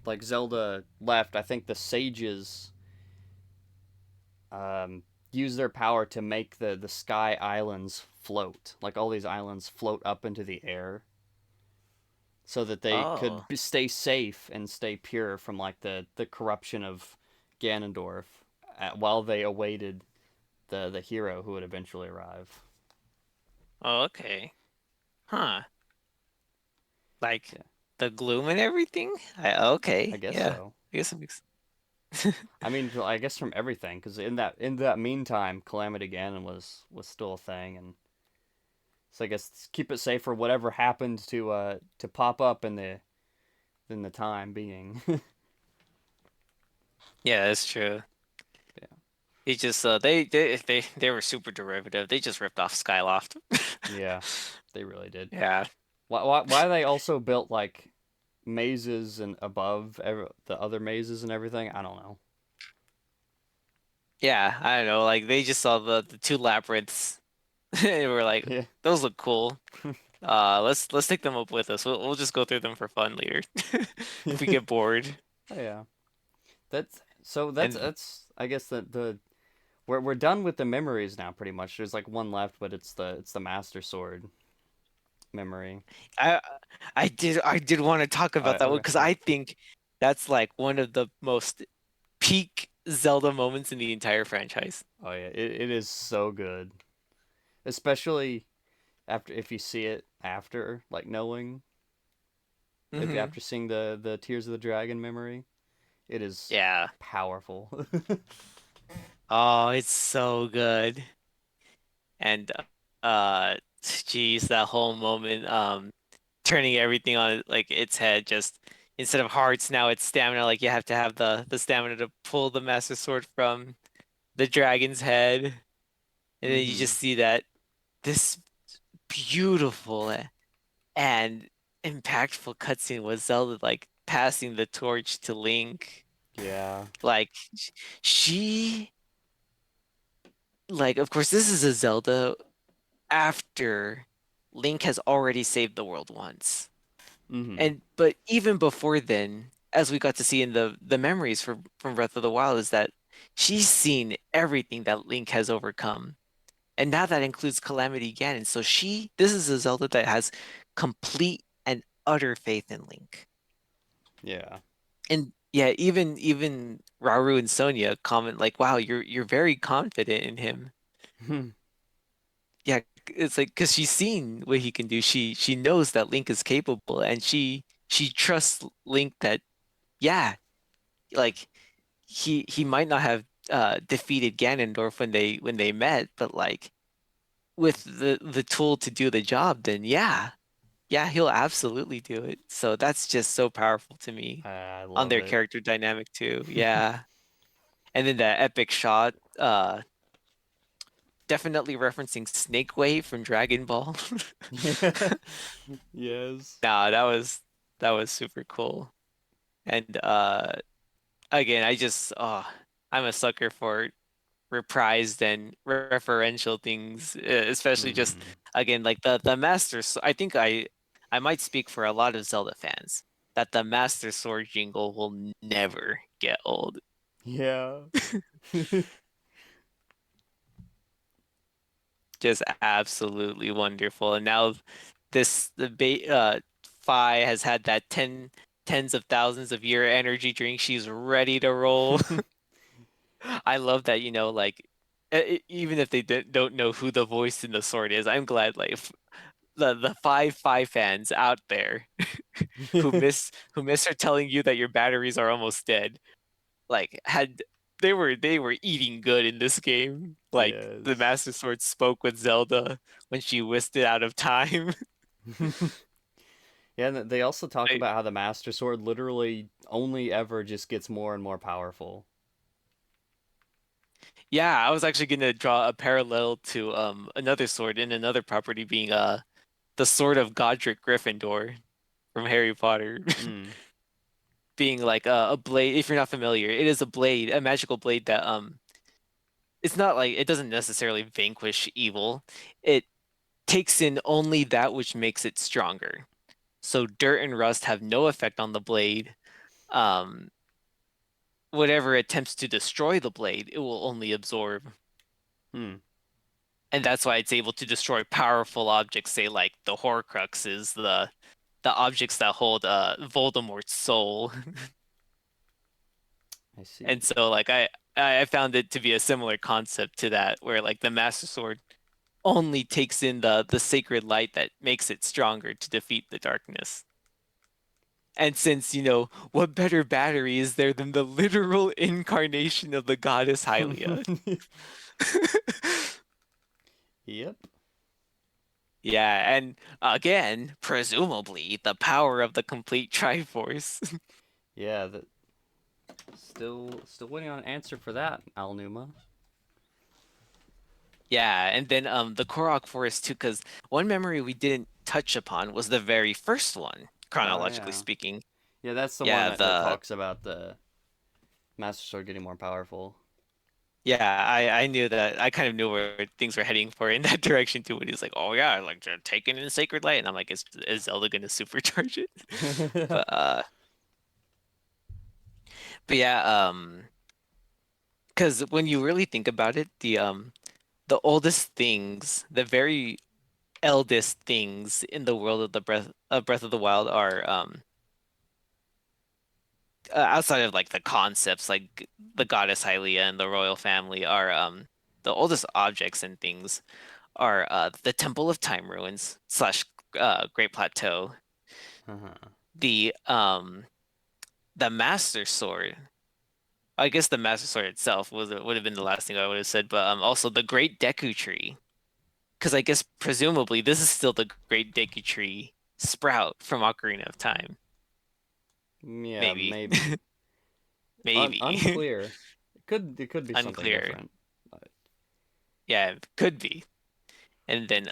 like Zelda left, I think the sages um use their power to make the sky islands float, like all these islands float up into the air so that they could Oh, stay safe and stay pure from like the corruption of Ganondorf while they awaited the hero who would eventually arrive. oh, okay. Huh. Like Yeah, the gloom and everything? I Okay. guess Yeah. so. I guess it makes I mean, I guess from everything, because in that meantime, Calamity Ganon was still a thing, and so I guess keep it safe for whatever happened to pop up in the time being. Yeah, that's true. Yeah, He just they were super derivative. They just ripped off Skyloft. yeah, they really did. Yeah. Why they also built like mazes and above the other mazes and everything? I don't know. Yeah, I don't know. Like they just saw the two labyrinths and we're like, Yeah. those look cool. Let's take them up with us. We'll just go through them for fun later if we get bored. Oh yeah. And That's I guess the we're done with the memories now pretty much. There's like one left, but it's the Master Sword memory. I I did want to talk Oh, about that one okay. because Yeah. I think that's like one of the most peak Zelda moments in the entire franchise. Oh yeah, it is so good. Especially after if you see it after like knowing if Hmm. after seeing the Tears of the Dragon memory, it is Yeah. powerful. Oh, it's so good. And geez, that whole moment, turning everything on like its head, just instead of hearts, now it's stamina. Like you have to have the stamina to pull the Master Sword from the dragon's head, and then you hmm just see that this beautiful and impactful cutscene was Zelda like passing the torch to Link. Yeah. Like she like of course this is a Zelda after Link has already saved the world once. Mm-hmm. And but even before then, as we got to see in the memories from Breath of the Wild, is that she's seen everything that Link has overcome. And now that includes Calamity Ganon. So this is a Zelda that has complete and utter faith in Link. Yeah. And yeah, even Rauru and Sonia comment like, "Wow, you're very confident in him." Yeah, it's like because she's seen what he can do. She knows that Link is capable, and she trusts Link that yeah, like he might not have defeated Ganondorf when they met, but like with the tool to do the job, then yeah, he'll absolutely do it. So that's just so powerful to me I on love their it. character dynamic too. Yeah. And then that epic shot, definitely referencing Snake Wave from Dragon Ball. Yeah. Yes. Nah, that was super cool. And again, I'm a sucker for reprised and referential things, especially just Mm-hmm. again like the Master. I think I might speak for a lot of Zelda fans that the Master Sword jingle will never get old. Yeah. Just absolutely wonderful. And now Fi has had that tens of thousands of year energy drink. She's ready to roll. I love that, like even if they don't know who the voice in the sword is, I'm glad like the five fans out there who miss her telling you that your batteries are almost dead, like had they were eating good in this game. Like the Yes. Master Sword spoke with Zelda when she whisked it out of time. Yeah, and they also talk I, about how the Master Sword literally only ever just gets more and more powerful. yeah, I was actually gonna draw a parallel to another sword in another property being the Sword of Godric Gryffindor from Harry Potter. Mm. Being like a blade. If you're not familiar, it is a blade, a magical blade that it's not like it doesn't necessarily vanquish evil. It takes in only that which makes it stronger. So dirt and rust have no effect on the blade. Um, Whatever attempts to destroy the blade, it will only absorb. Hmm. And that's why it's able to destroy powerful objects, say like the Horcruxes, the objects that hold Voldemort's soul. I see. And so like I found it to be a similar concept to that, where like the Master Sword only takes in the sacred light that makes it stronger to defeat the darkness. And since, what better battery is there than the literal incarnation of the goddess Hylia? Yep. Yeah, and again, presumably the power of the complete Triforce. Yeah, that still waiting on an answer for that, Alnuma. Yeah, and then the Korok Forest too, because one memory we didn't touch upon was the very first one, Oh chronologically yeah. speaking. Yeah, that's the one Yeah, that the talks about the Master Sword getting more powerful. yeah, I knew that. I kind of knew where things were heading for in that direction too. When he's like, "Oh yeah, like they're taking in sacred light," and I'm like, "Is Zelda gonna supercharge it?" But but yeah, because when you really think about it, the oldest things, the very eldest things in the world of the Breath of the Wild are outside of like the concepts, like the goddess Hylia and the royal family are the oldest objects and things are the Temple of Time ruins slash Great Plateau, Uh-huh. the Master Sword. I guess the Master Sword itself would have been the last thing I would have said, but also the Great Deku Tree, because I guess presumably this is still the Great Deku Tree sprout from Ocarina of Time. Yeah, Maybe, maybe. maybe Unclear. It could be something unclear. different. But Yeah, could be. And then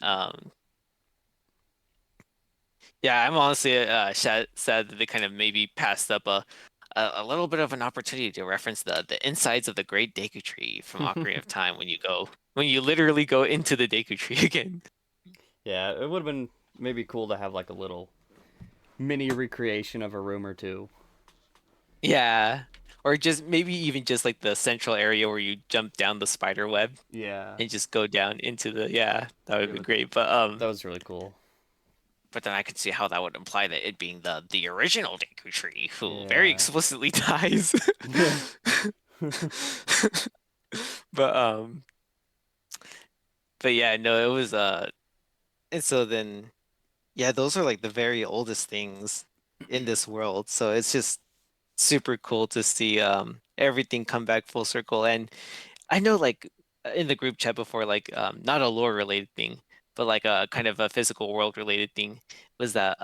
Yeah, I'm honestly sad that they kind of maybe passed up a little bit of an opportunity to reference the insides of the Great Deku Tree from Ocarina of Time when you literally go into the Deku Tree again. Yeah, it would have been maybe cool to have like a little mini recreation of a room or two. Yeah. Or just maybe even just like the central area where you jump down the spider web Yeah, and just go down into the yeah, that would yeah, be great. But that was really cool. but then I could see how that would imply that it being the original Deku Tree who very Yeah. explicitly dies. But but yeah, no, it was and so then yeah, those are like the very oldest things in this world. So it's just super cool to see everything come back full circle. And I know like in the group chat before, like not a lore related thing, but like a kind of a physical world related thing was that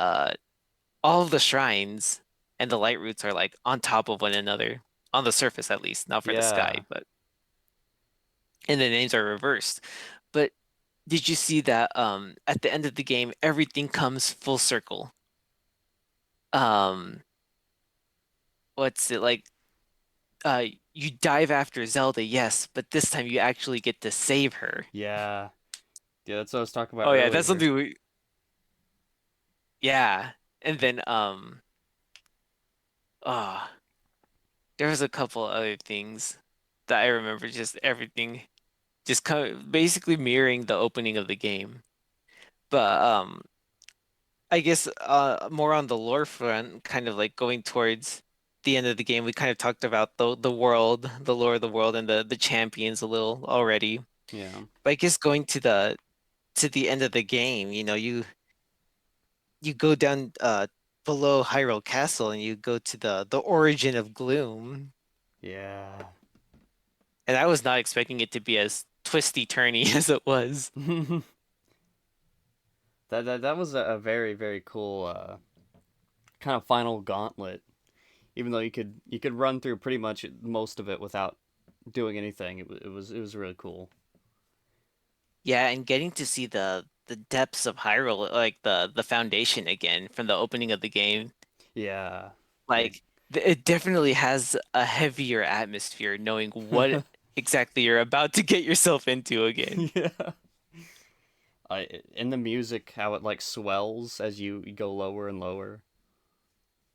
all of the shrines and the light roots are like on top of one another, on the surface at least, not for the sky, Yeah, but and the names are reversed. But did you see that at the end of the game everything comes full circle? Um what's it like uh you dive after Zelda, yes, but this time you actually get to save her. yeah, yeah. That's what I was talking about Oh yeah, that's earlier. something yeah. And then oh, there was a couple other things that I remember just everything just basically mirroring the opening of the game. But I guess more on the lore front, kind of like going towards the end of the game, we kind of talked about the world, the lore of the world and the champions a little already. Yeah, But I guess going to the end of the game, you know, you go down below Hyrule Castle and you go to the origin of Gloom. yeah. And I was not expecting it to be as twisty turny as it was. That was a very very cool kind of final gauntlet. Even though you could run through pretty much most of it without doing anything, it was really cool. Yeah, and getting to see the depths of Hyrule, like the foundation again from the opening of the game, Yeah, yeah, like it definitely has a heavier atmosphere knowing what exactly you're about to get yourself into again. yeah. I in the music how it like swells as you go lower and lower.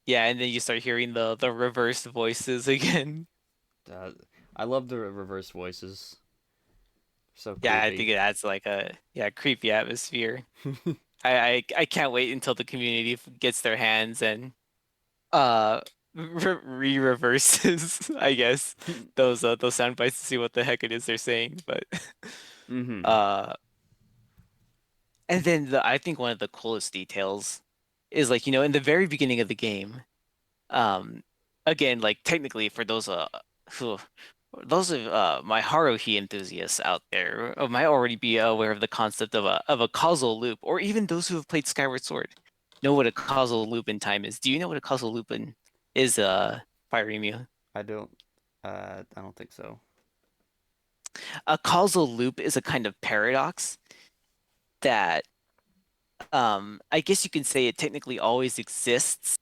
Yeah, and then you start hearing the reversed voices again. Uh, I love the reverse voices. So Yeah, I think creepy. it adds like a yeah, creepy atmosphere. I can't wait until the community gets their hands and uh re-reverses, I guess, those sound bites to see what the heck it is they're saying. But Mm-hmm. uh and then I think one of the coolest details is like, you know, in the very beginning of the game, um again, like technically for who those of my Haruhi enthusiasts out there might already be aware of the concept of a causal loop, or even those who have played Skyward Sword know what a causal loop in time is. Do you know what a causal loop is, Firemia? I don't think so. A causal loop is a kind of paradox that I guess you can say it technically always exists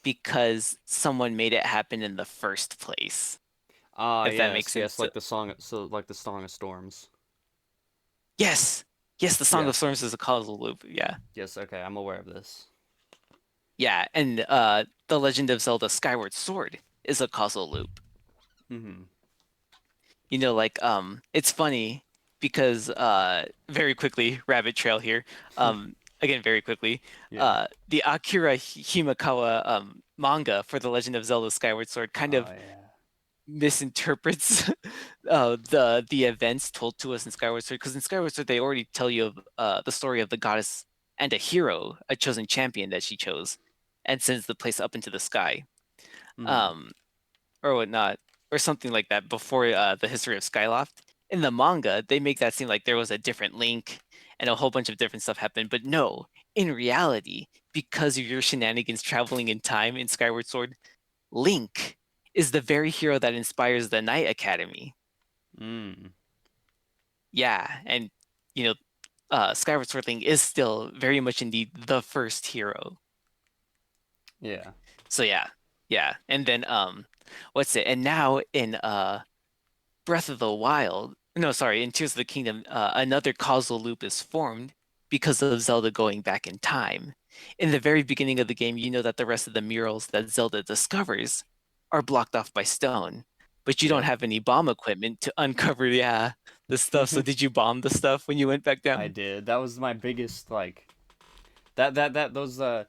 because someone made it happen in the first place, Ah, if that makes yes, sense. yes, like the song, so like the Song of Storms. Yes, yes, the Song Yeah, of Storms is a causal loop. Yeah. yes, okay, I'm aware of this. Yeah, and The Legend of Zelda Skyward Sword is a causal loop. Mm-hmm. You know, like it's funny because very quickly, rabbit trail here. Again, very quickly, Yeah. the Akira Himakawa manga for The Legend of Zelda Skyward Sword kind Oh of yeah. misinterprets the events told to us in Skyward Sword because in Skyward Sword they already tell you of the story of the goddess and a hero, a chosen champion that she chose, and sends the place up into the sky, Mm-hmm. um, or whatnot, or something like that before the history of Skyloft. In the manga, they make that seem like there was a different link and a whole bunch of different stuff happened, but no, in reality, because of your shenanigans traveling in time in Skyward Sword, Link is the very hero that inspires the Knight Academy. Mm. Yeah, and you know, Skyward Sword Link is still very much indeed the first hero. Yeah. So yeah, yeah. And then what's it? And now in Breath of the Wild, no, sorry, in Tears of the Kingdom, another causal loop is formed because of Zelda going back in time. In the very beginning of the game, you know that the rest of the murals that Zelda discovers are blocked off by stone, but you don't Yep. have any bomb equipment to uncover, yeah, the stuff. So did you bomb the stuff when you went back I down? did. That was my biggest like that those the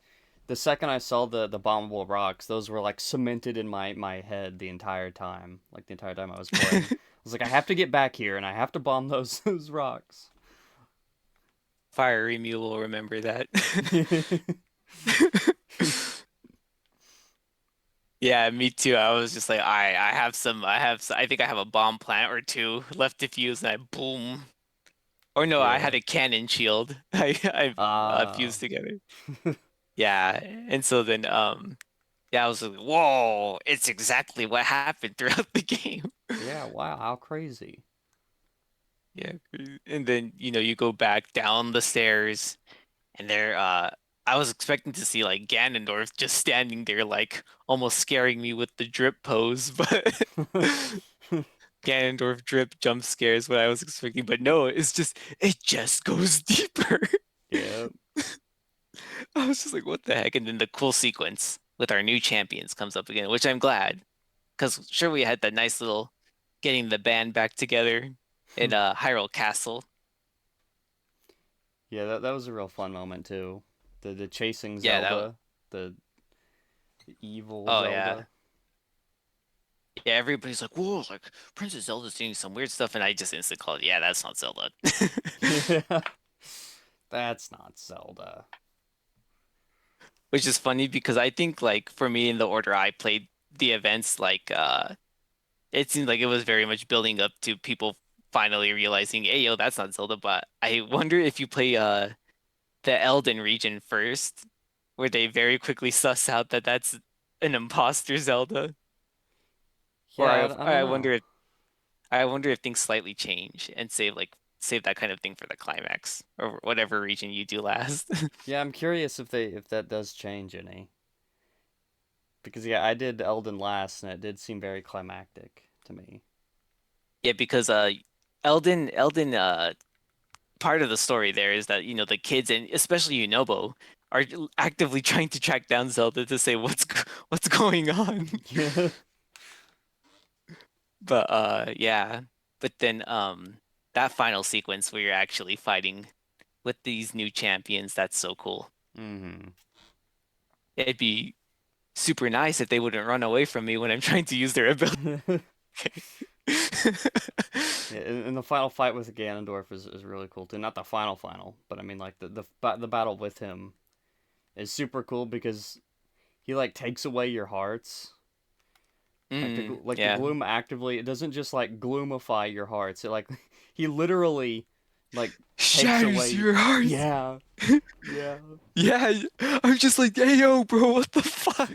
second I saw the bombable rocks, those were like cemented in my head the entire time. Like the entire time I was playing. I was like, I have to get back here and I have to bomb those those rocks. Fiery Mule will remember that. Yeah, me too. I was just like, I have some, I think I have a bomb plant or two left to fuse, and I boom. Or no, I Yeah. had a cannon shield. I Ah. fused together. Yeah, and so then yeah, I was like, whoa, it's exactly what happened throughout the game. Yeah, wow, how crazy. Yeah, and then you go back down the stairs, and there, I was expecting to see like Ganondorf just standing there, like almost scaring me with the drip pose, but Ganondorf drip jump scares what I was expecting, but no, it just goes deeper. Yeah. I was just like, what the heck? And then the cool sequence with our new champions comes up again, which I'm glad, because sure we had that nice little getting the band back together in Hyrule Castle. Yeah, that was a real fun moment too. The chasing Yeah, Zelda, the evil oh Zelda. yeah. Yeah, everybody's like, whoa, like Princess Zelda's doing some weird stuff, and I just instantly called, yeah, that's not Zelda. Yeah. That's not Zelda. Which is funny because I think like for me in the order I played the events, like it seemed like it was very much building up to people finally realizing, hey, yo, that's not Zelda. But I wonder if you play the Elden region first, where they very quickly suss out that that's an imposter Zelda, or Yeah, I don't know. I wonder if things slightly change and save that kind of thing for the climax or whatever region you do last. Yeah, I'm curious if that does change any. Because yeah, I did Elden last and it did seem very climactic to me. Yeah, because Elden part of the story there is that the kids and especially Yunobo are actively trying to track down Zelda to say what's going on. Yeah. But yeah. But then that final sequence where you're actually fighting with these new champions, that's so cool. Mm-hmm. It'd be super nice if they wouldn't run away from me when I'm trying to use their ability. Yeah, and the final fight with Ganondorf is really cool too. Not the final, but I mean like the battle with him is super cool because he like takes away your hearts. The Yeah. gloom actively it doesn't just like gloomify your hearts. It like he literally like takes Shatters away. your heart. Yeah, yeah. Yeah, I'm just like, hey yo, bro, what the fuck?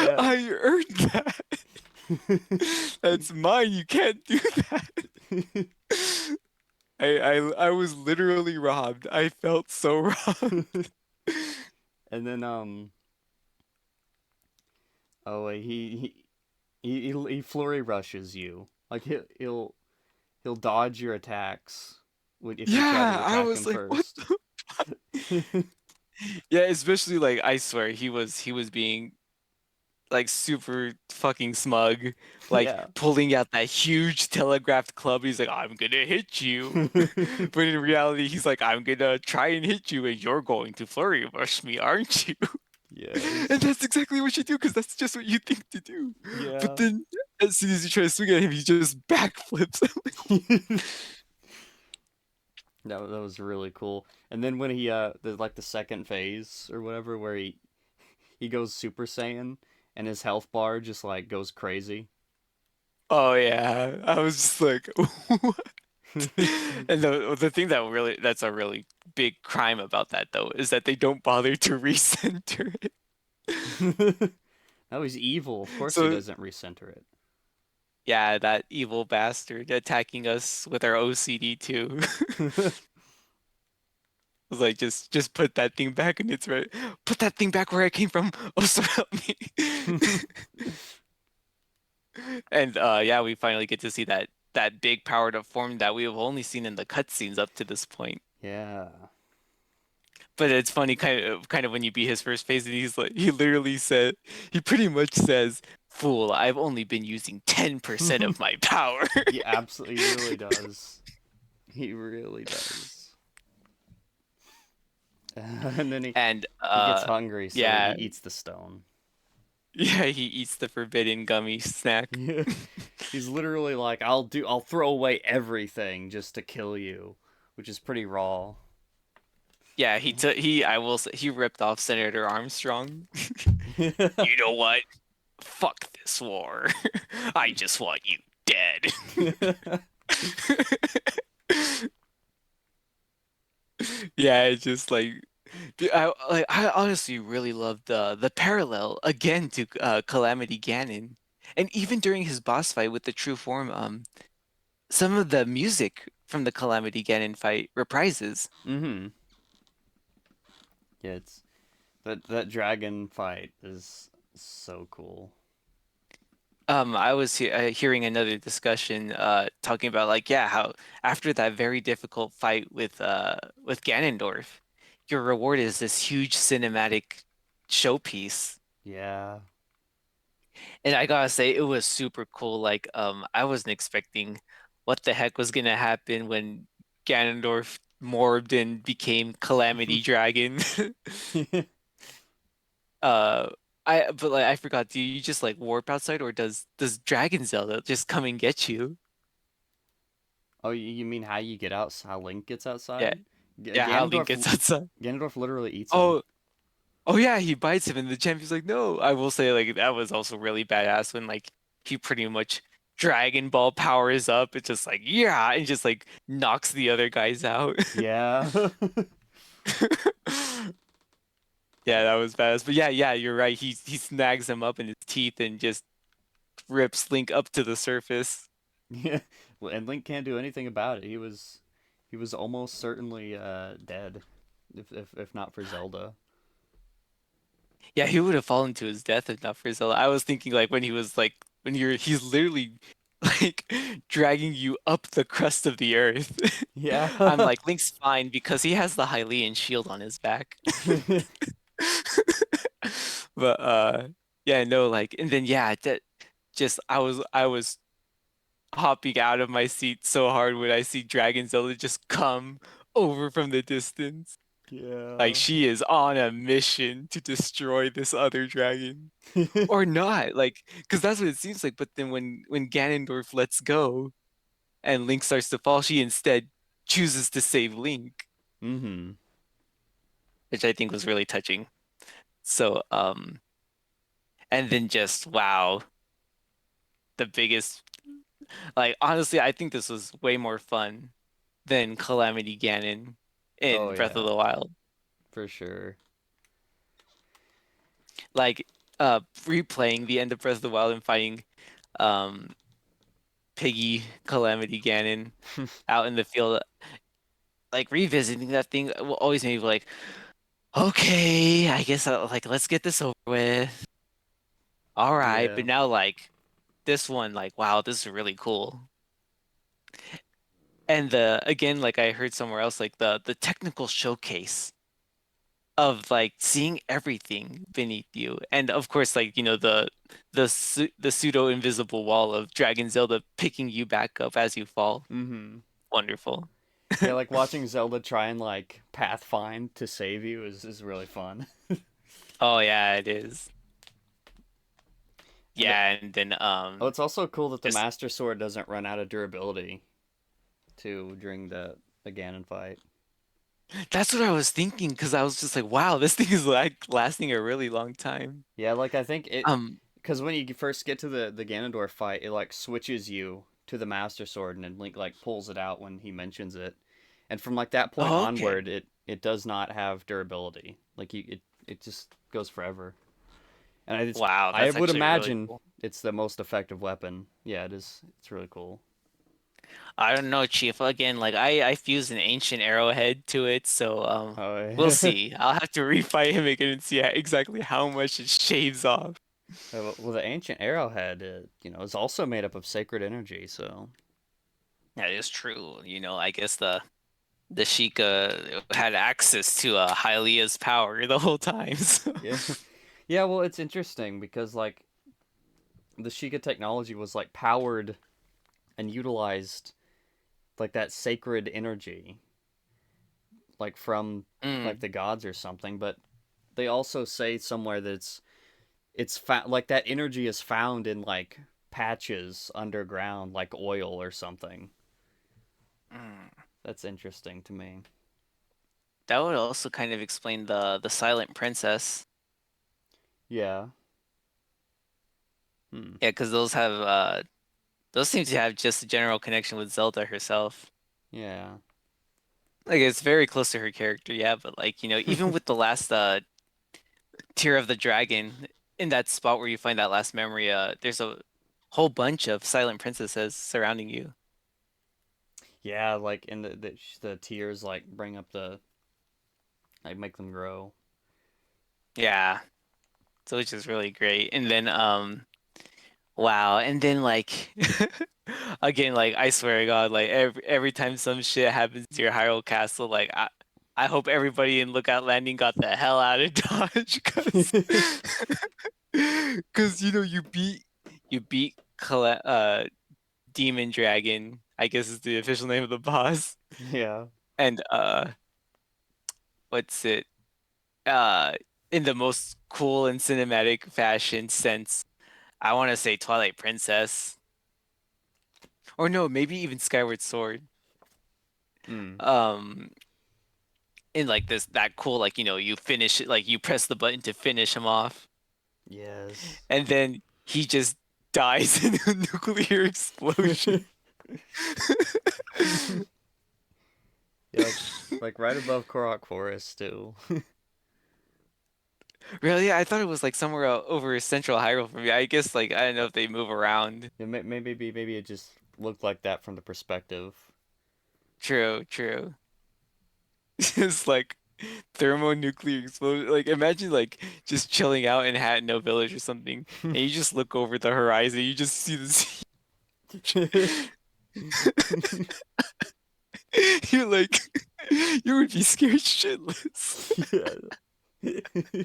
Yeah. I earned that. That's mine. You can't do that. I was literally robbed. I felt so robbed. And then oh wait, he flurry rushes you. Like he'll dodge your attacks if you try to Yeah, I attack him was like, what first. the? Yeah, especially like I swear he was being like super fucking smug, like Yeah. pulling out that huge telegraphed club. He's like, I'm gonna hit you. But in reality, he's like, I'm gonna try and hit you, and you're going to flurry rush me, aren't you? And Yes. that's exactly what you do, because that's just what you think to do. But Yeah. then as soon as you try to swing at him, he just backflips. I'm like, That was really cool. And then when he like the second phase or whatever where he goes Super Saiyan and his health bar just like goes crazy. oh yeah. I was just like, what? And the thing that's a really big crime about that though is that they don't bother to recenter it. No, he's evil. Of course he So doesn't recenter it. Yeah, that evil bastard attacking us with our OCD too. Was like, just put that thing back and it's right. Put that thing back where I came from. Oh, so help me. And yeah, we finally get to see that big powered up form that we have only seen in the cutscenes up to this point. Yeah. But it's funny kind of when you beat his first phase and he's like he literally said he pretty much says, "Fool, I've only been using 10% of my power." He absolutely really does. He really does. And then And he gets hungry, so he yeah, eats the stone. yeah, he eats the forbidden gummy snack. Yeah. He's literally like, I'll throw away everything just to kill you, which is pretty raw. Yeah, I will say he ripped off Senator Armstrong. You know what? Fuck this war. I just want you dead. Yeah, it's just I honestly really loved the parallel again to Calamity Ganon, and even during his boss fight with the true form, some of the music from the Calamity Ganon fight reprises. Mm-hmm. Yeah, it's that dragon fight is so cool. I was hearing another discussion talking about like yeah how after that very difficult fight with Ganondorf, your reward is this huge cinematic showpiece. Yeah. And I gotta say, it was super cool. Like, I wasn't expecting what the heck was gonna happen when Ganondorf morphed and became Calamity Dragon. Uh, but like I forgot. Do you just like warp outside, or does Dragon Zelda just come and get you? Oh, you mean how you get out? How Link gets Yeah, outside? yeah. How Link gets outside? Ganondorf literally eats him. Oh, oh yeah. He bites him, and the champion's like, "No." I will say, like that was also really badass when like he pretty much Dragon Ball powers up. It's just like yeah, and just like knocks the other guys out. Yeah. Yeah, that was badass. But yeah, yeah, you're right. He snags him up in his teeth and just rips Link up to the surface. Yeah. Well, and Link can't do anything about it. He was almost certainly dead, if not for Zelda. Yeah, he would have fallen to his death if not for Zelda. I was thinking like when he was like when he's literally like dragging you up the crust of the earth. I'm Yeah. like Link's fine because he has the Hylian shield on his back. But yeah, no, like and then yeah, that just I was hopping out of my seat so hard when I see Dragon Zelda just come over from the distance. Like Yeah. she is on a mission to destroy this other dragon. Or not, like, because that's what it seems like. But then when Ganondorf lets go and Link starts to fall, she instead chooses to save Link, Mm-hmm. which I think was really touching. So, and then just wow, the biggest, like, honestly, I think this was way more fun than Calamity Ganon Oh in Breath of yeah, the Wild. for sure. Like, replaying the end of Breath of the Wild and fighting, um, Piggy Calamity Ganon out in the field, like revisiting that thing will always make me like, okay, I guess like let's get this over with. All right, Yeah. but now like this one, like wow, this is really cool. And the again, like I heard somewhere else, like the technical showcase of like seeing everything beneath you, and of course, like you know the pseudo invisible wall of Dragon Zelda picking you back up as you fall. Mm-hmm. Wonderful. Yeah, like watching Zelda try and like pathfind to save you is really fun. Oh yeah, it is. And Yeah, and then oh, it's also cool that the just Master Sword doesn't run out of durability too during the Ganon fight. that's what I was thinking because I was just like, wow, this thing is like lasting a really long time. Yeah, like I think it Um, because when you first get to the Ganondorf fight, it like switches you to the Master Sword, and then Link like pulls it out when he mentions it, and from like that point oh, okay. onward, it does not have durability. Like it just goes forever. and Wow, I that's would actually really imagine cool. it's the most effective weapon. Yeah, it is. It's really cool. I don't know, Chief. Again, like I fused an ancient arrowhead to it, so Oh, we'll yeah. see. I'll have to refight him again and see exactly how much it shaves off. Well, the ancient arrowhead, is also made up of sacred energy. So That is true. I guess the Sheikah had access to Hylia's power the whole time. So. yeah, yeah. Well, it's interesting because like the Sheikah technology was like powered and utilized like that sacred energy, like from like Mm, the gods or something. But they also say somewhere that like that energy is found in like patches underground, like oil or something. mm. That's interesting to me. That would also kind of explain the Silent Princess. Yeah. Hmm. Yeah, because those seem to have just a general connection with Zelda herself. Yeah. Like it's very close to her character, yeah, but like, even with the last Tear of the Dragon, in that spot where you find that last memory, there's a whole bunch of Silent Princesses surrounding you. Yeah, like in the tears like bring up the like make them grow. Yeah. So which is really great. And then wow, and then like again, like I swear to God, like every time some shit happens to your Hyrule Castle, like I hope everybody in Lookout Landing got the hell out of Dodge, cause you beat Demon Dragon, I guess is the official name of the boss, Yeah. and what's it? Uh, in the most cool and cinematic fashion sense, I want to say Twilight Princess. Or no, maybe even Skyward Sword. Hmm. Um, in like this that cool like you finish it like you press the button to finish him off, Yes. and then he just dies in a nuclear explosion. Yeah, like right above Korok Forest too. Really, I thought it was like somewhere over Central Hyrule for me. I guess like I don't know if they move around. Maybe it just looked like that from the perspective. True, true. Just like thermonuclear explosion. Like imagine like just chilling out in Hateno Village or something, and you just look over the horizon, you just see this. You're like, you would be scared shitless. Yeah.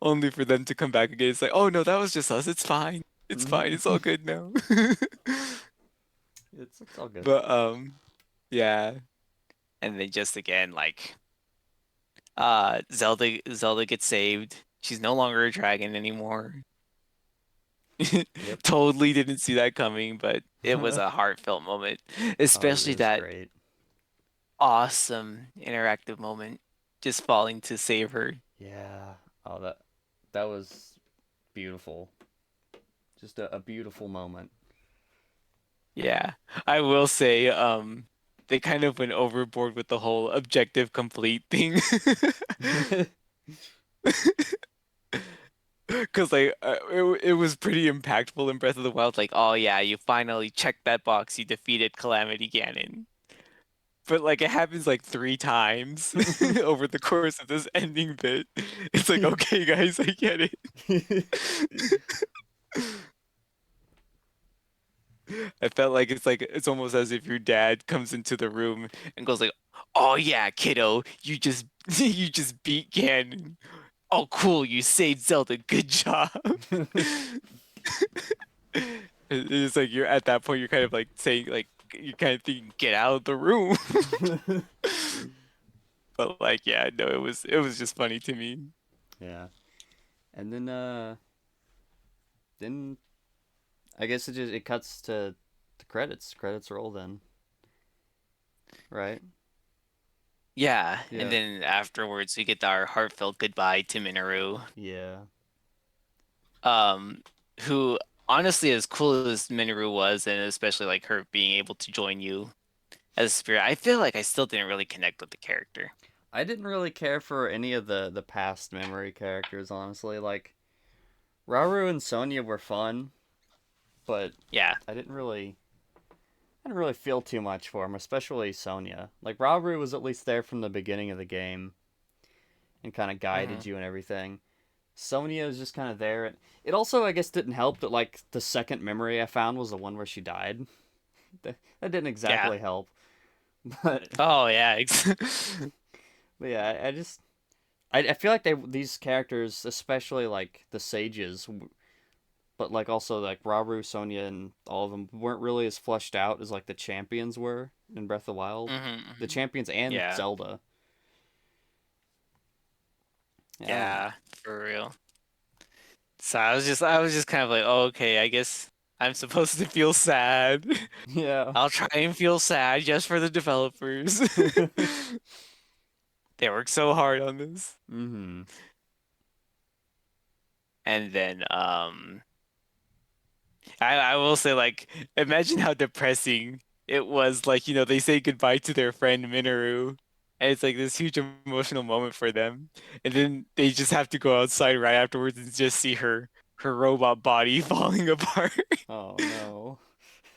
Only for them to come back again. It's like, oh no, that was just us. It's fine. It's fine. It's all good now. It's all good. But yeah. And then just again, like, Zelda gets saved. She's no longer a dragon anymore. Yep. Totally didn't see that coming, but it was a heartfelt moment, Oh, it especially was that great. awesome interactive moment, just falling to save her. Yeah. Oh, that was beautiful. Just a beautiful moment. Yeah, I will say, they kind of went overboard with the whole objective complete thing. Because like it was pretty impactful in Breath of the Wild. Like, oh yeah, you finally checked that box. You defeated Calamity Ganon. But like it happens like 3 times over the course of this ending bit. It's like, okay, guys, I get it. I felt like it's almost as if your dad comes into the room and goes like, "Oh yeah, kiddo, you just you just beat Ganon. Oh cool, you saved Zelda. Good job." It's like you're at that point, you're kind of like saying like you're kind of thinking, "Get out of the room." But like, yeah, no, it was just funny to me. Yeah. And then I guess it cuts to the credits. Credits roll then, right? Yeah, and Yeah. then afterwards we get our heartfelt goodbye to Minoru. Yeah. Um, who honestly, as cool as Minoru was, and especially like her being able to join you as a spirit, I feel like I still didn't really connect with the character. I didn't really care for any of the past memory characters, honestly. Like Rauru and Sonya were fun, but Yeah. I didn't really feel too much for him, especially Sonya. Like Rauru was at least there from the beginning of the game and kind of Hmm. guided you and everything. Sonya was just kind of there. It also, I guess, didn't help that like the second memory I found was the one where she died. That didn't Yeah. exactly help, but Oh yeah. but yeah, I just I feel like these characters, especially like the sages, but like also like Rauru, Sonya, and all of them weren't really as fleshed out as like the champions were in Breath of the Wild. Hmm. The Hmm. champions and Yeah. Zelda. Yeah, I don't know. Yeah. For real. So I was just kind of like, oh, okay, I guess I'm supposed to feel sad. Yeah. I'll try and feel sad just for the developers. They worked so hard on this. Mm-hmm. And then I will say like imagine how depressing it was like, they say goodbye to their friend Minoru. And it's like this huge emotional moment for them. And then they just have to go outside right afterwards and just see her robot body falling apart Oh no.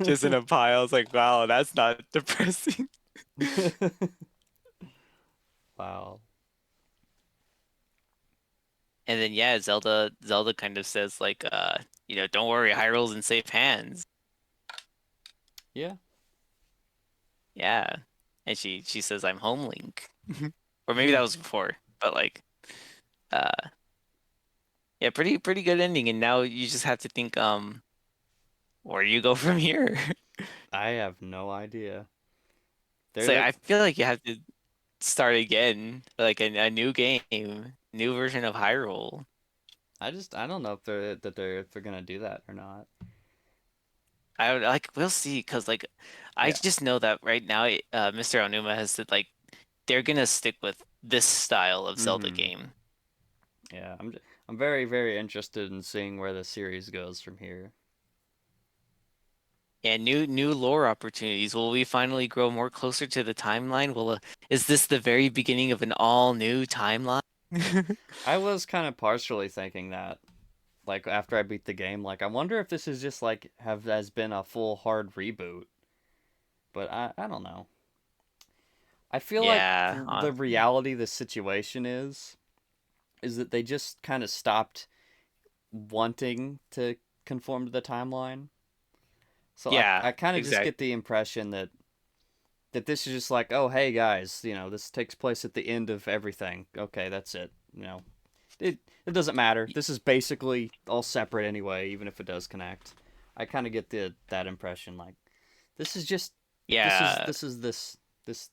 just in a pile. It's like, wow, that's not depressing. Wow. And then yeah, Zelda kind of says like don't worry, Hyrule's in safe hands. Yeah. Yeah. And she says I'm home Link. Or maybe that was before. But like uh yeah, pretty good ending. And now you just have to think where do you go from here? I have no idea. So They're I feel like you have to start again, like a new game, new version of Hyrule. I don't know if they're gonna do that or not. I would like we'll see because like I Yeah. just know that right now Mr. Onuma has said like they're gonna stick with this style of Zelda Mm-hmm. game. Yeah. I'm very very interested in seeing where the series goes from here. And new lore opportunities. Will we finally grow more closer to the timeline? Is this the very beginning of an all new timeline? I was kind of partially thinking that, like after I beat the game, like I wonder if this is just like have has been a full hard reboot. But I don't know. I feel like Yeah, the reality of the situation is that they just kind of stopped wanting to conform to the timeline. So yeah, I kind of just exact. get the impression that this is just like, oh hey guys, this takes place at the end of everything. Okay, that's it. It it doesn't matter. This is basically all separate anyway, even if it does connect. I kind of get that impression. Like this is just Yeah,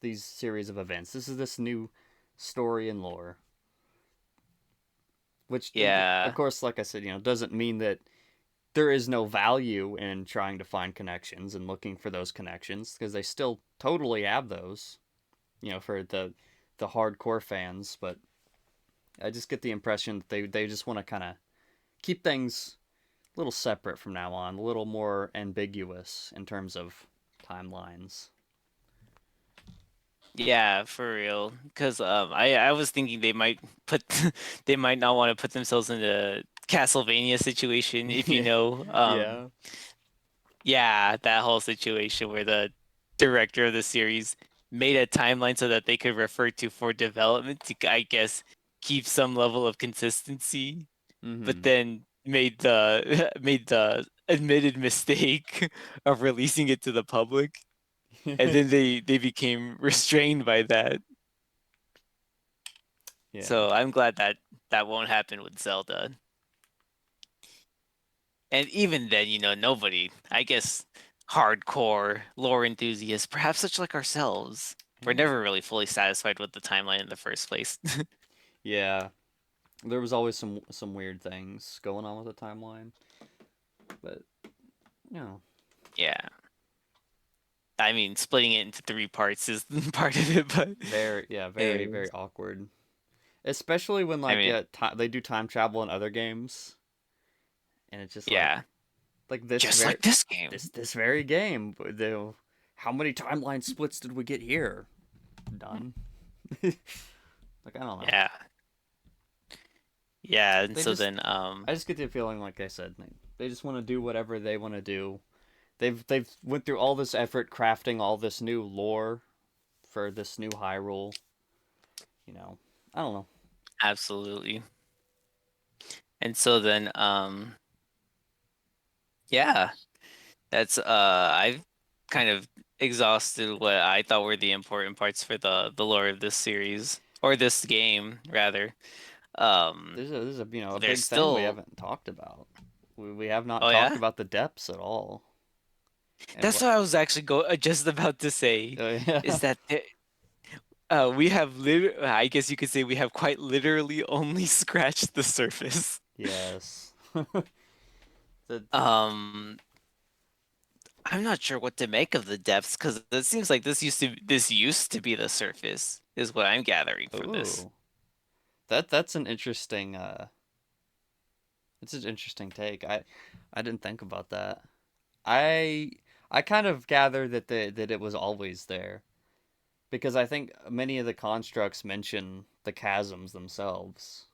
these series of events. This is this new story and lore, which of yeah, course, like I said, doesn't mean that there is no value in trying to find connections and looking for those connections because they still totally have those. For the hardcore fans, but I just get the impression that they just want to kind of keep things a little separate from now on, a little more ambiguous in terms of timelines. yeah, for real. Because I was thinking they might put they might not want to put themselves in a Castlevania situation, if you Yeah, know. yeah. Yeah, that whole situation where the director of the series made a timeline so that they could refer to for development to, I guess, keep some level of consistency, but Mm-hmm. then made the made the admitted mistake of releasing it to the public, and then they became restrained by that. Yeah. So I'm glad that that won't happen with Zelda. And even then, nobody, I guess, hardcore lore enthusiasts, perhaps such like ourselves, we're Yeah. never really fully satisfied with the timeline in the first place. Yeah. There was always some weird things going on with the timeline, but you know, Yeah. I mean, splitting it into three parts is part of it, but very very anyways, awkward. Especially when I like mean, they do time travel in other games, and it's just yeah, like just like this game. this very game. How many timeline splits did we get here? Done. Like I don't know. Yeah. Yeah, and They so just then I just get the feeling, like I said, they just want to do whatever they want to do. They've went through all this effort crafting all this new lore for this new Hyrule. You know, I don't know. absolutely. And so then yeah, that's I've kind of exhausted what I thought were the important parts for the lore of this series or this game rather. Um There's a a there's big thing we still haven't talked about. We have not oh talked yeah? about the depths at all. And That's what? what I was actually just about to say is Yeah. that we have I guess you could say we have quite literally only scratched the surface. Yes. the Um I'm not sure what to make of the depths because it seems like this used to be the surface, is what I'm gathering from this. Ooh. That's an interesting it's an interesting take. I didn't think about that. I I kind of gather that it was always there because I think many of the constructs mention the chasms themselves,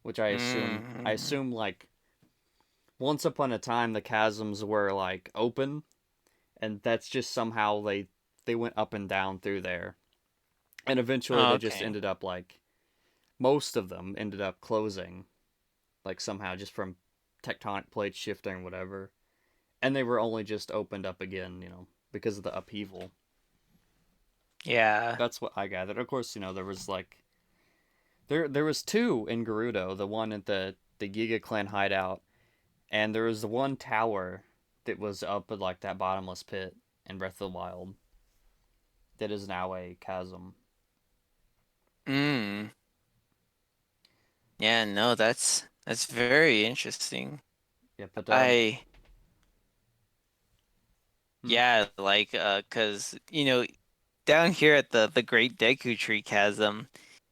which I Mm. assume like once upon a time the chasms were like open, and that's just somehow they went up and down through there. And eventually Oh, they just okay. ended up like most of them ended up closing like somehow just from tectonic plates shifting or whatever. And they were only just opened up again, because of the upheaval. Yeah. That's what I gathered. Of course, there was like there was two in Gerudo, the one at the Giga Clan hideout, and there was the one tower that was up at like that bottomless pit in Breath of the Wild that is now a chasm. Mm. Yeah, no, that's very interesting. Yeah, but I hmm, yeah, like 'cause down here at the Great Deku Tree Chasm,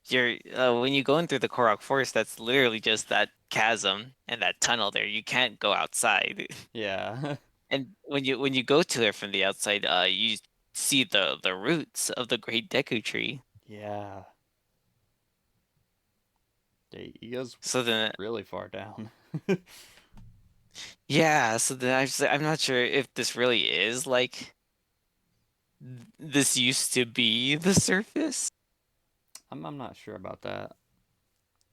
you're when you go in through the Korok Forest, that's literally just that chasm and that tunnel there. You can't go outside. yeah, And when you go to it from the outside, you see the roots of the Great Deku Tree. yeah. He goes So then really far down. yeah, so then I'm not sure if this really is like this used to be the surface. I'm not sure about that.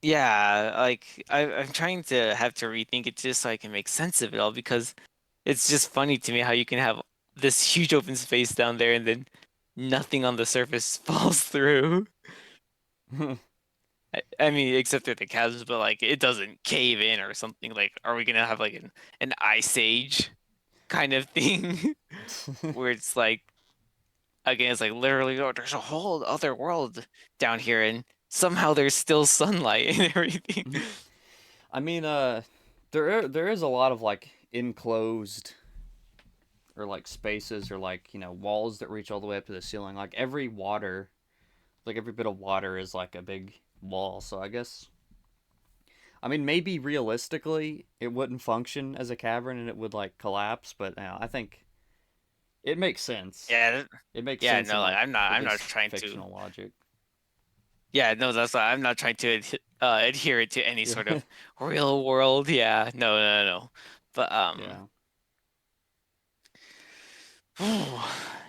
Yeah, like I'm trying to have to rethink it just so I can make sense of it all because it's just funny to me how you can have this huge open space down there and then nothing on the surface falls through. I mean, except for the chasms, but like it doesn't cave in or something. Like, are we gonna have like an ice age kind of thing where it's like again, it's like literally, oh, there's a whole other world down here, and somehow there's still sunlight and everything. I mean, there is a lot of like enclosed or like spaces or like walls that reach all the way up to the ceiling. Like every bit of water is like a big wall. So I mean maybe realistically it wouldn't function as a cavern and it would like collapse, but I think it makes sense. Yeah, It makes yeah, sense in no, like like I'm not his trying to. fictional logic. Yeah, no, that's why I'm not trying to adhere it to any sort Yeah, of real world. Yeah, no, no, no, no. But yeah.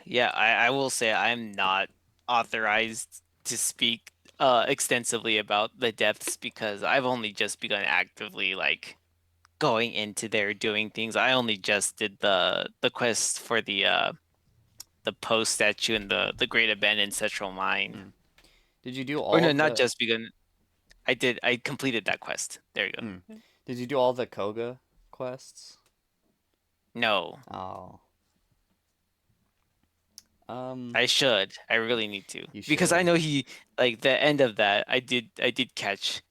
yeah, I will say I'm not authorized to speak extensively about the depths because I've only just begun actively like going into there doing things. I only just did the quest for the post statue and the Great Abandoned Central Mine. Hmm. Did you do Or all no, of not the? just begun. I completed that quest. There you go. Hmm. Did you do all the Koga quests? No, Oh, um, I should. I really need to you because I should. know he like the end of that. I did catch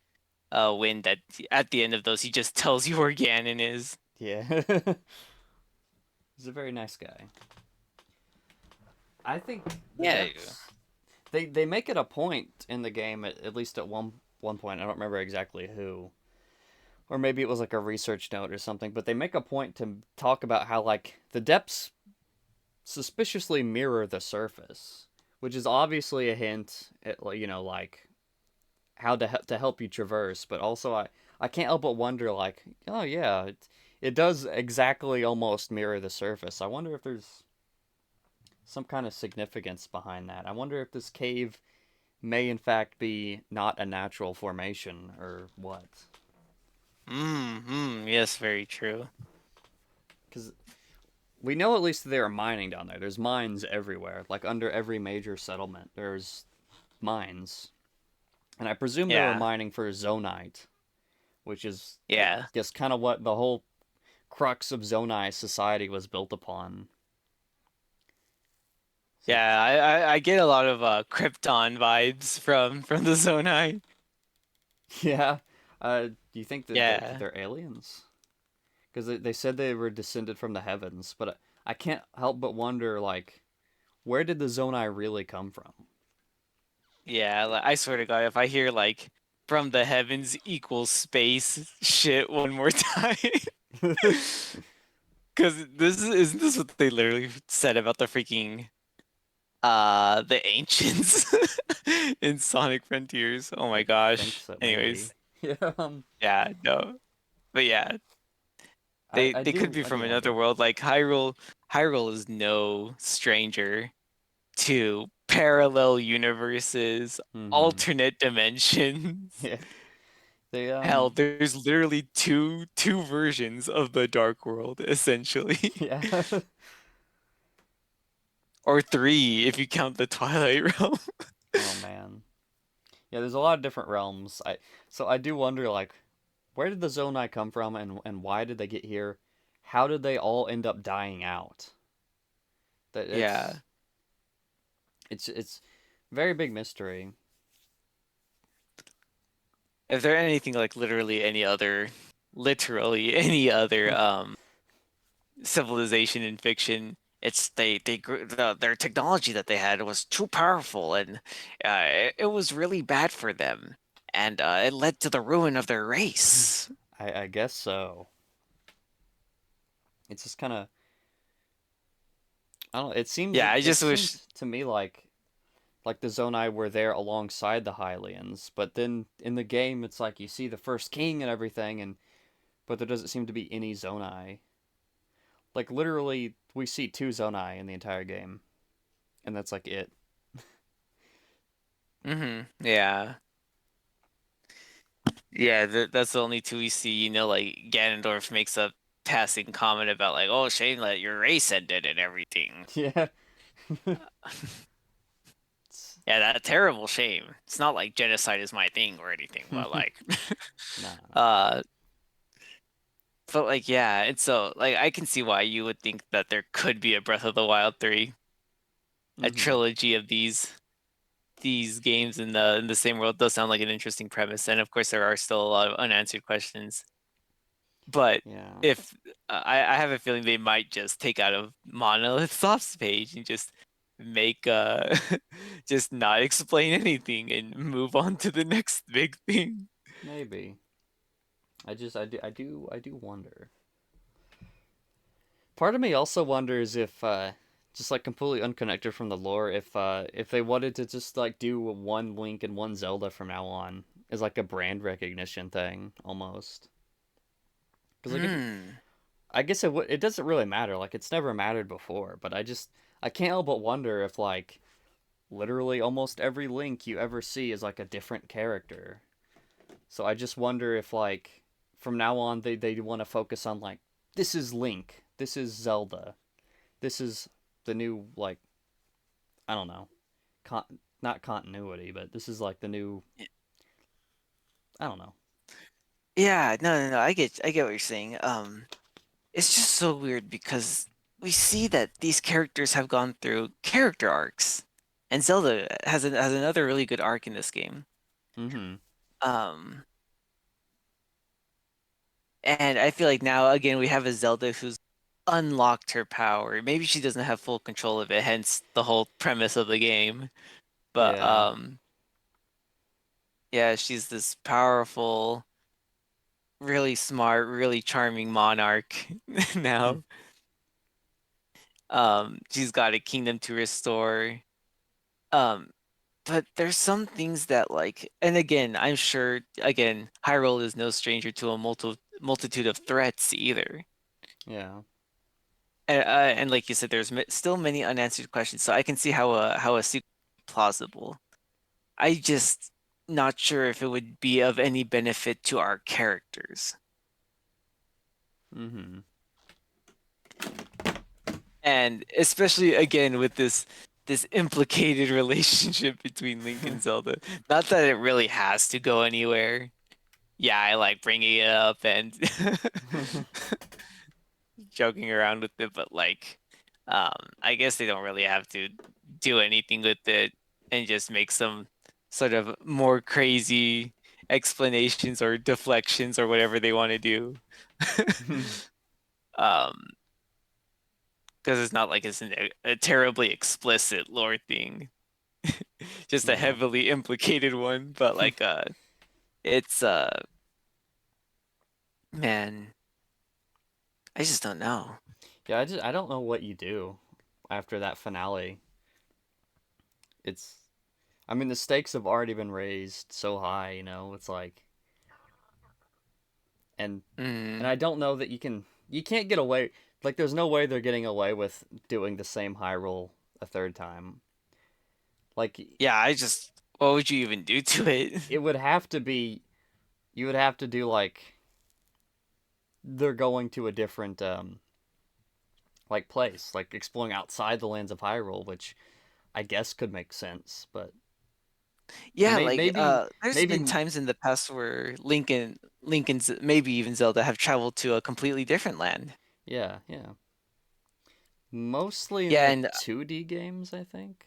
when that at the end of those he just tells you where Ganon is. Yeah. He's a very nice guy. I think the Yeah. depths they make it a point in the game at least at one point. I don't remember exactly who, or maybe it was like a research note or something. But they make a point to talk about how like the depths suspiciously mirror the surface, which is obviously a hint at like how to help you traverse, but also I can't help but wonder like, oh yeah, it does exactly almost mirror the surface. I wonder if there's some kind of significance behind that. I wonder if this cave may in fact be not a natural formation or what. Mm-hmm. Yes, very true. Because we know at least there are mining down there. There's mines everywhere. Like under every major settlement, there's mines. And I presume they were Yeah. mining for zonite, which is, I Yeah. guess, kind of what the whole crux of zonai society was built upon. So, Yeah, I get a lot of Krypton vibes from the Zonai. yeah. Do you think that Yeah. they're aliens? Because they said they were descended from the heavens, but I can't help but wonder, like, where did the Zonai really come from? Yeah, like, I swear to God, if I hear like from the heavens equals space shit one more time. Because this is isn't this what they literally said about the freaking the ancients in Sonic Frontiers? Oh I my think gosh. so, maybe. Anyways, Yeah, yeah, no. But yeah, they could be I from do another wonder. world. Like Hyrule is no stranger to parallel universes, Mm-hmm. alternate dimensions. Yeah, they Hell, there's literally two versions of the Dark World, essentially. yeah. Or three if you count the Twilight Realm. Oh man. Yeah, there's a lot of different realms. I do wonder like where did the Zonai come from and why did they get here? How did they all end up dying out? That Yeah. it's very big mystery. If there anything like literally any other civilization in fiction, it's their technology that they had was too powerful and it was really bad for them. And it led to the ruin of their race. I guess so. It's just kind of I don't know, Yeah, I it just wish. seems to me like the Zonai were there alongside the Hylians, but then in the game it's like you see the first king and everything and but there doesn't seem to be any Zonai. Like literally we see two Zonai in the entire game and that's like it. Yeah. Yeah, that's the only two we see. Like Ganondorf makes a passing comment about like, "Oh, shame that your race ended and everything." Yeah. Yeah, that terrible shame. It's not like genocide is my thing or anything, but like, Nah, nah. uh, but like, yeah, and so like I can see why you would think that there could be a Breath of the Wild 3, a Mm-hmm. trilogy of these games in the same world does sound like an interesting premise, and of course there are still a lot of unanswered questions. But Yeah. if I have a feeling they might just take out of Monolith Soft's page and just make just not explain anything and move on to the next big thing. Maybe. I do wonder. Part of me also wonders if just like completely unconnected from the lore if they wanted to just like do one Link and one Zelda from now on as like a brand recognition thing almost. Cuz like if Hmm. I guess it doesn't really matter. Like it's never mattered before, but I can't help but wonder if like literally almost every Link you ever see is like a different character. So I just wonder if like from now on they want to focus on like this is Link, this is Zelda, this is the new like I don't know, not continuity, but this is like the new I don't know. Yeah, no. I get what you're saying. It's just so weird because we see that these characters have gone through character arcs, and Zelda has another really good arc in this game. Mm-hmm. Um, and I feel like now again we have a Zelda who's unlocked her power. Maybe she doesn't have full control of it, hence the whole premise of the game. But Yeah. yeah, she's this powerful, really smart, really charming monarch now. She's got a kingdom to restore. Um, but there's some things that like, and again, I'm sure again, Hyrule is no stranger to a multitude of threats either. Yeah. And like you said, there's still many unanswered questions, so I can see how a sequel is plausible. I just not sure if it would be of any benefit to our characters. Mm-hmm. And especially again with this implicated relationship between Link and Zelda. Not that it really has to go anywhere. Yeah, I like bringing it up and joking around with it, but like, I guess they don't really have to do anything with it and just make some sort of more crazy explanations or deflections or whatever they want to do. Um, because it's not like it's a terribly explicit lore thing, just a Yeah. heavily implicated one, but like, it's man, I just don't know. Yeah, I don't know what you do after that finale. It's I mean the stakes have already been raised so high, you know. It's like and and Mm. I don't know that you can't get away like there's no way they're getting away with doing the same high roll a third time. Like Yeah, what would you even do to it? it would have to be you would have to do like they're going to a different like place, like exploring outside the lands of Hyrule, which I guess could make sense, but Yeah, like maybe there's been maybe times in the past where Lincoln's maybe even Zelda have traveled to a completely different land. yeah, yeah. Mostly in Yeah, the and 2D games, I think.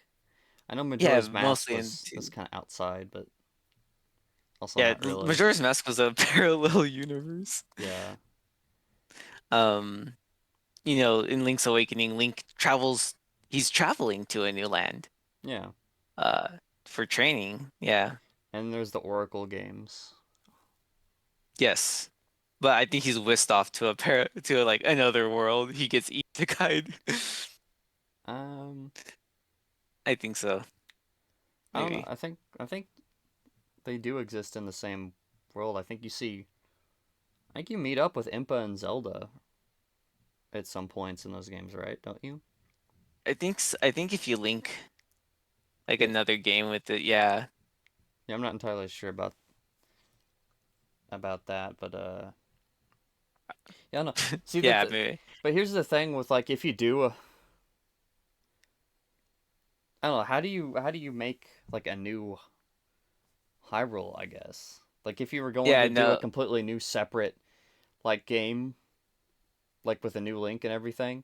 I know yeah, Majora's Mask mostly in was two. kind of outside, but also Yeah, not really. Majora's Mask was a parallel universe. Yeah, Um, in Link's Awakening, he's traveling to a new land, yeah. uh, for training. Yeah. And there's the Oracle games. Yes. But I think he's whisked off to like another world. He gets isekai'd. Um, I think so. I don't know. Maybe. I think they do exist in the same world. I think you meet up with Impa and Zelda at some points in those games, right? Don't you? I think if you link like Yeah, another game with it, yeah. yeah. I'm not entirely sure about that, but yeah, no. See Yeah, maybe. but here's the thing with like if you do I don't know, how do you make like a new Hyrule, I guess? Like if you were going Yeah, to do a no. completely new separate like game like with a new link and everything,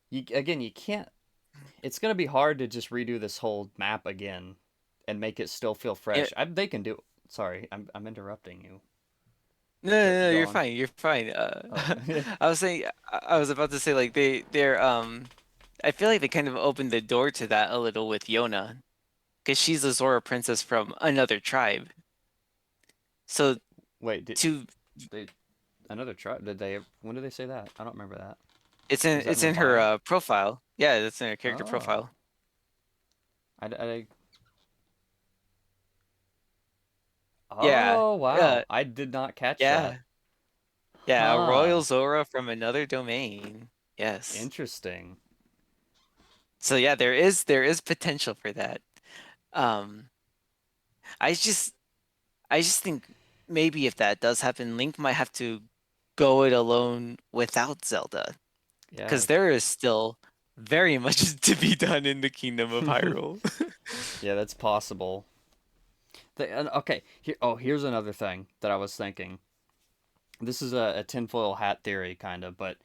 you can't it's going to be hard to just redo this whole map again and make it still feel Yeah, fresh. They can do sorry, I'm interrupting you. no, Go you're on. fine. You're fine. Oh. I was about to say like they're I feel like they kind of opened the door to that a little with Yona because she's a Zora princess from another tribe. So Wait, did to they another try? Did they? When did they say that? I don't remember that. Was that in it's the in her bio? profile. Yeah, that's in her character Oh, profile. I Yeah. oh wow, I did not catch that. Yeah. Yeah, a Huh. royal Zora from another domain. Yes. Interesting. So yeah, there is potential for that. Um, I just I just think maybe if that does happen, Link might have to go it alone without Zelda, Yeah. because there is still very much to be done in the Kingdom of Hyrule. Yeah, that's possible. Okay, here's another thing that I was thinking. This is a tinfoil hat theory, kind of, but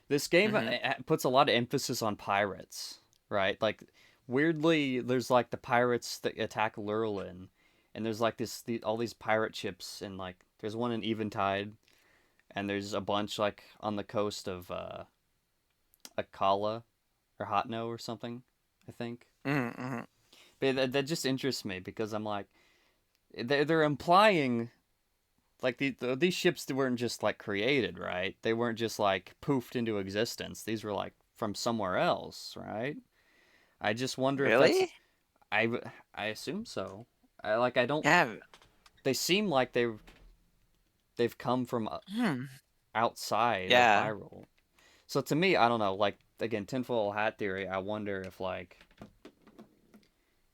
this game Hmm. puts a lot of emphasis on pirates, right? Like, weirdly, there's like the pirates that attack Lurelin, and there's like all these pirate ships, and like there's one in Eventide, and there's a bunch like on the coast of Akala or Hotno or something, I think. Hmm. But that just interests me because I'm like, they're implying like these ships weren't just like created, right? They weren't just like poofed into existence. These were like from somewhere else, right? I just wonder if that's Really? I I assume so. I don't. Yeah. They seem like they've come from Hmm. outside of Yeah. Hyrule. So to me, I don't know. Like again, tinfoil hat theory. I wonder if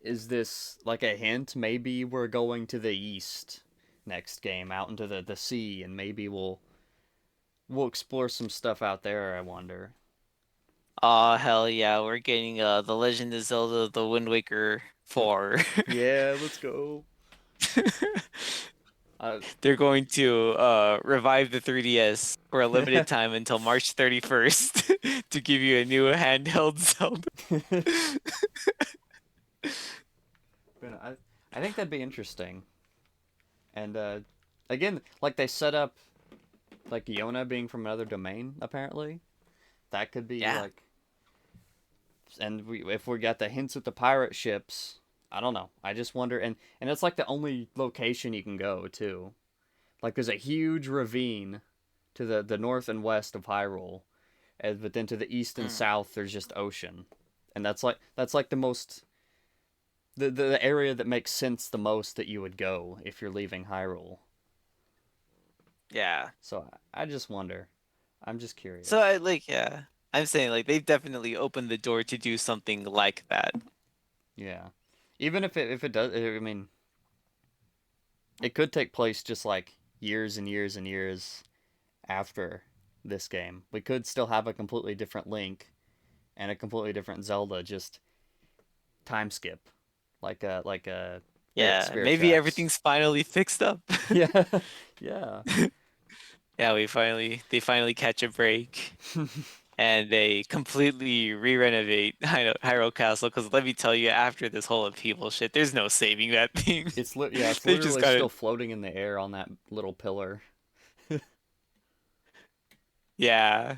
is this like a hint? Maybe we're going to the east next game, out into the sea, and maybe we'll explore some stuff out there. I wonder. Oh hell yeah, we're getting The Legend of Zelda The Wind Waker 4. Yeah, let's go. Uh, They're going to revive the 3DS for a limited time until March 31st to give you a new handheld Zelda. I think that'd be interesting. And again, like they set up like Yona being from another domain. Apparently, that could be Yeah. like. And if we got the hints with the pirate ships, I don't know. I just wonder. And it's like the only location you can go too. Like there's a huge ravine to the north and west of Hyrule, but then to the east and Mm. south there's just ocean, and that's like the most the area that makes sense the most that you would go if you're leaving Hyrule. Yeah. So I just wonder. I'm just So curious. I like yeah. I'm saying like they've definitely opened the door to do something like that. Yeah, even if it does, I mean, it could take place just like years and years and years after this game. We could still have a completely different Link and a completely different Zelda, just time skip, like a Yeah, Spirit maybe Tracks. everything's finally fixed up. Yeah, yeah. Yeah, they finally catch a break and they completely re-renovate Hyrule Castle because let me tell you, after this whole upheaval shit, there's no saving that thing. Yeah, it's They've just literally got still it. floating in the air on that little pillar. Yeah.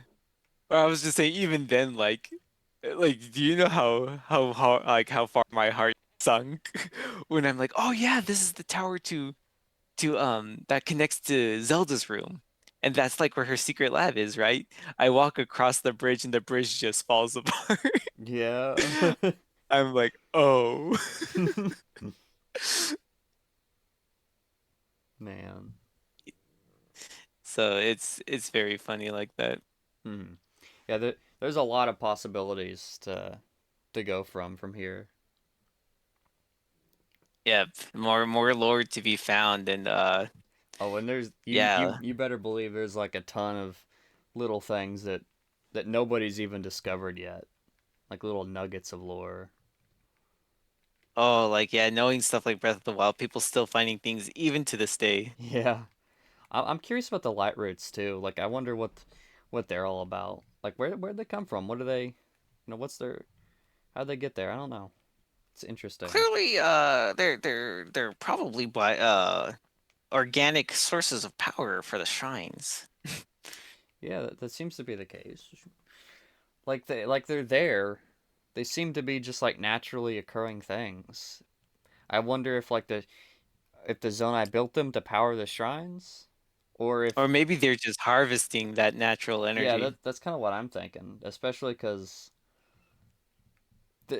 But I was just saying, even then, do you know how far my heart sunk when I'm like, oh yeah, this is the tower to that connects to Zelda's room. And that's like where her secret lab is, right? I walk across the bridge and the bridge just falls apart. Yeah. I'm like, oh. Man. So it's very funny like that. Hmm. Yeah, there's a lot of possibilities to go from here. Yep, more lore to be found and Oh, and there's yeah. you better believe there's like a ton of little things that nobody's even discovered yet, like little nuggets of lore. Oh, like yeah, knowing stuff like Breath of the Wild, people still finding things even to this day. Yeah, I'm curious about the light roots too. Like, I wonder what they're all about. Like, where'd they come from? What do they, what's their, how'd they get there? I don't know. It's interesting. Clearly, they're probably by organic sources of power for the shrines. Yeah, that seems to be the case. They're there. They seem to be just like naturally occurring things. I wonder if the Zonai built them to power the shrines, or Or if maybe they're just harvesting that natural yeah, energy. that's kind of what I'm thinking. Especially because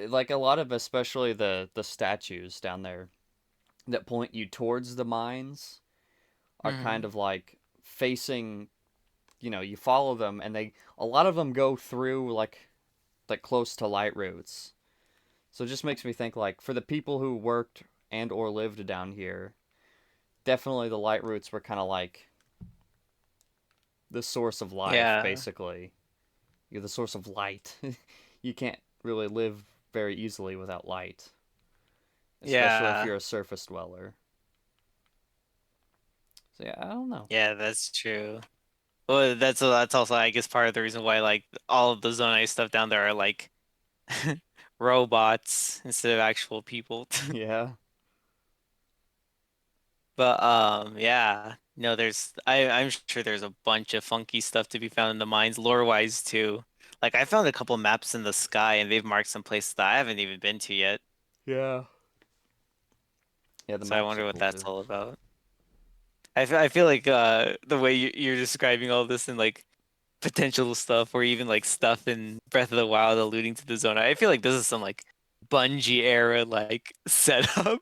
like a lot of especially the statues down there that point you towards the mines are kind Hmm. of like facing. You follow them, and a lot of them go through like close to light routes. So it just makes me think like for the people who worked and or lived down here, definitely the light routes were kind of like the source of life, Yeah. basically. You're the source of light. You can't really live very easily without light, especially if Yeah. you're a surface dweller. So yeah, I don't know. Yeah, that's true. Well, that's also I guess part of the reason why like all of the Zonai stuff down there are like robots instead of actual people. Yeah, But yeah. No, I'm sure there's a bunch of funky stuff to be found in the mines, lore-wise too. Like I found a couple maps in the sky and they've marked some places that I haven't even been to yet. yeah, yeah. The So I maps are wonder what cool that's too. all about. I feel like the way you're describing all this and like potential stuff or even like stuff in Breath of the Wild alluding to the zone. I feel like this is some like Bungie era like setup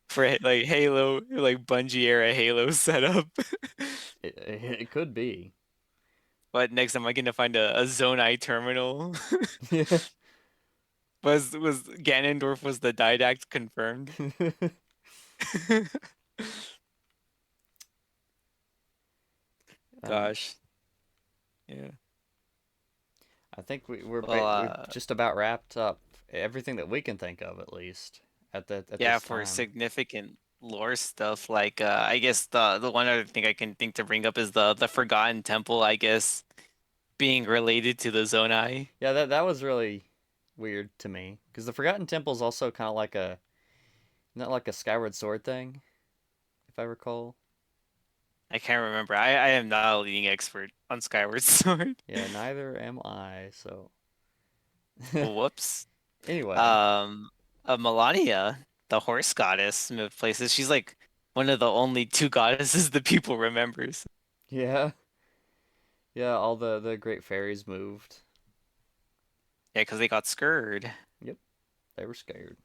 for like Halo, like Bungie era Halo setup. It could be. But next, am I gonna find a Zonai terminal? Yeah. Was Ganondorf was the Didact confirmed? And Gosh, yeah. I think Well, we've just about wrapped up everything that we can think of, at least at yeah, this for time. significant lore stuff, like I guess the one other thing I can think to bring up is the Forgotten Temple, I guess, being related to the Zonai. Yeah, that was really weird to me because the Forgotten Temple is also kind of like a not like a Skyward Sword thing, if I recall. I can't remember. I am not a leading expert on Skyward Sword. Yeah, neither am I. So Whoops. anyway, Um, Melania, the horse goddess of places, she's like one of the only two goddesses the people remembers. yeah, yeah, all the great fairies moved. Yeah, because they got scurred. Yep, they were scared.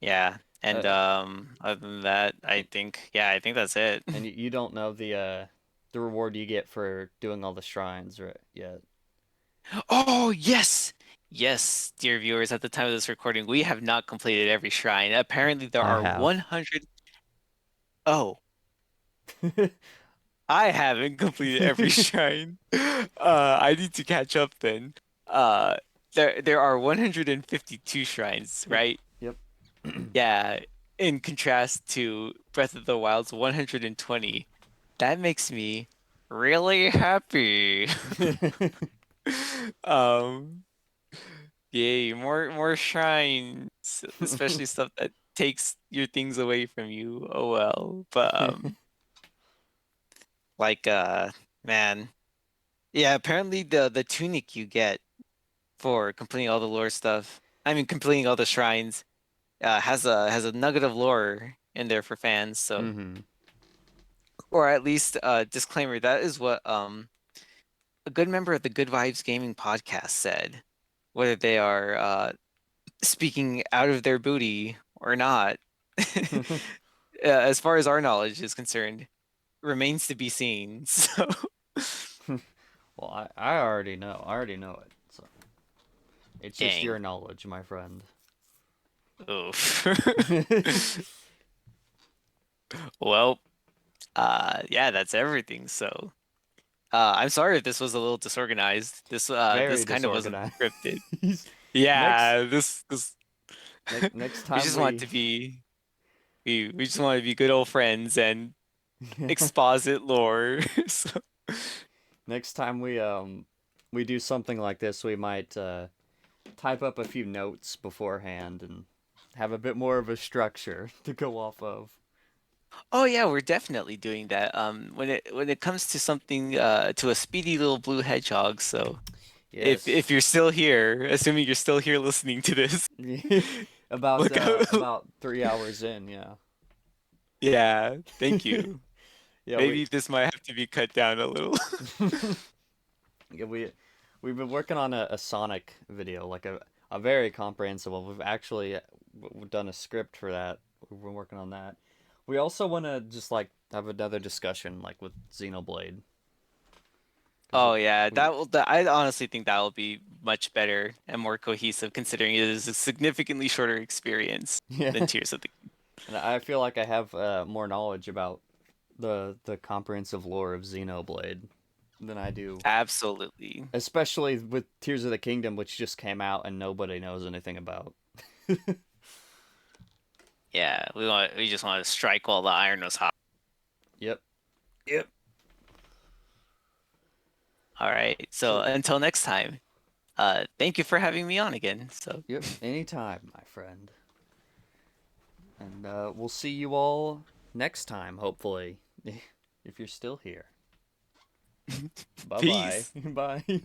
Yeah. And Uh, other than that, I and, think yeah, I think that's it. and you don't know the reward you get for doing all the shrines right yet. Oh, yes. Yes, dear viewers, at the time of this recording, we have not completed every shrine. Apparently there I are have. 100. Oh, I haven't completed every shrine. I need to catch up then. Uh, there are 152 shrines, Yep. right? Yep. Yeah, in contrast to Breath of the Wild's 120. That makes me really happy. Um, Yay, more shrines, especially stuff that takes your things away from you. Oh well. But like man. Yeah, apparently the tunic you get for completing all the lore stuff. I mean completing all the shrines has a nugget of lore in there for fans, so hmm or at least disclaimer, that is what a good member of the Good Vibes Gaming podcast said. Whether they are speaking out of their booty or not, as far as our knowledge is concerned, remains to be seen. So, Well, I already know. I already know it. So it's just dang. your knowledge, my friend. Oof. Well, yeah, that's everything. So, I'm sorry if this was a little disorganized. This Very kind of wasn't disorganized. scripted. next Yeah, this next we time just want to be we just want to be good old friends and exposit lore. So, next time we do something like this, we might type up a few notes beforehand and have a bit more of a structure to go off of. oh yeah, we're definitely doing that. When it comes to something to a speedy little blue hedgehog, so Yes. if you're still here, assuming you're still here listening to this, about look out. about 3 hours in, yeah. Yeah, thank you. Yeah, we Maybe this might have to be cut down a little. yeah, we've been working on a Sonic video, like a very comprehensive one. We've actually we've done a script for that. We've been working on that. We also want to just like have another discussion like with Xenoblade because Oh yeah, we I honestly think that will be much better and more cohesive considering it is a significantly shorter experience than yeah, Tears of the and I feel like I have more knowledge about the comprehensive lore of Xenoblade than I do, Absolutely. especially with Tears of the Kingdom, which just came out and nobody knows anything about. Yeah, we just want to strike while the iron was hot. Yep. Yep. All right. So So until next time. Thank you for having me on again. So, yep. Anytime, my friend. And we'll see you all next time, hopefully, if you're still here. Bye bye. peace. Bye.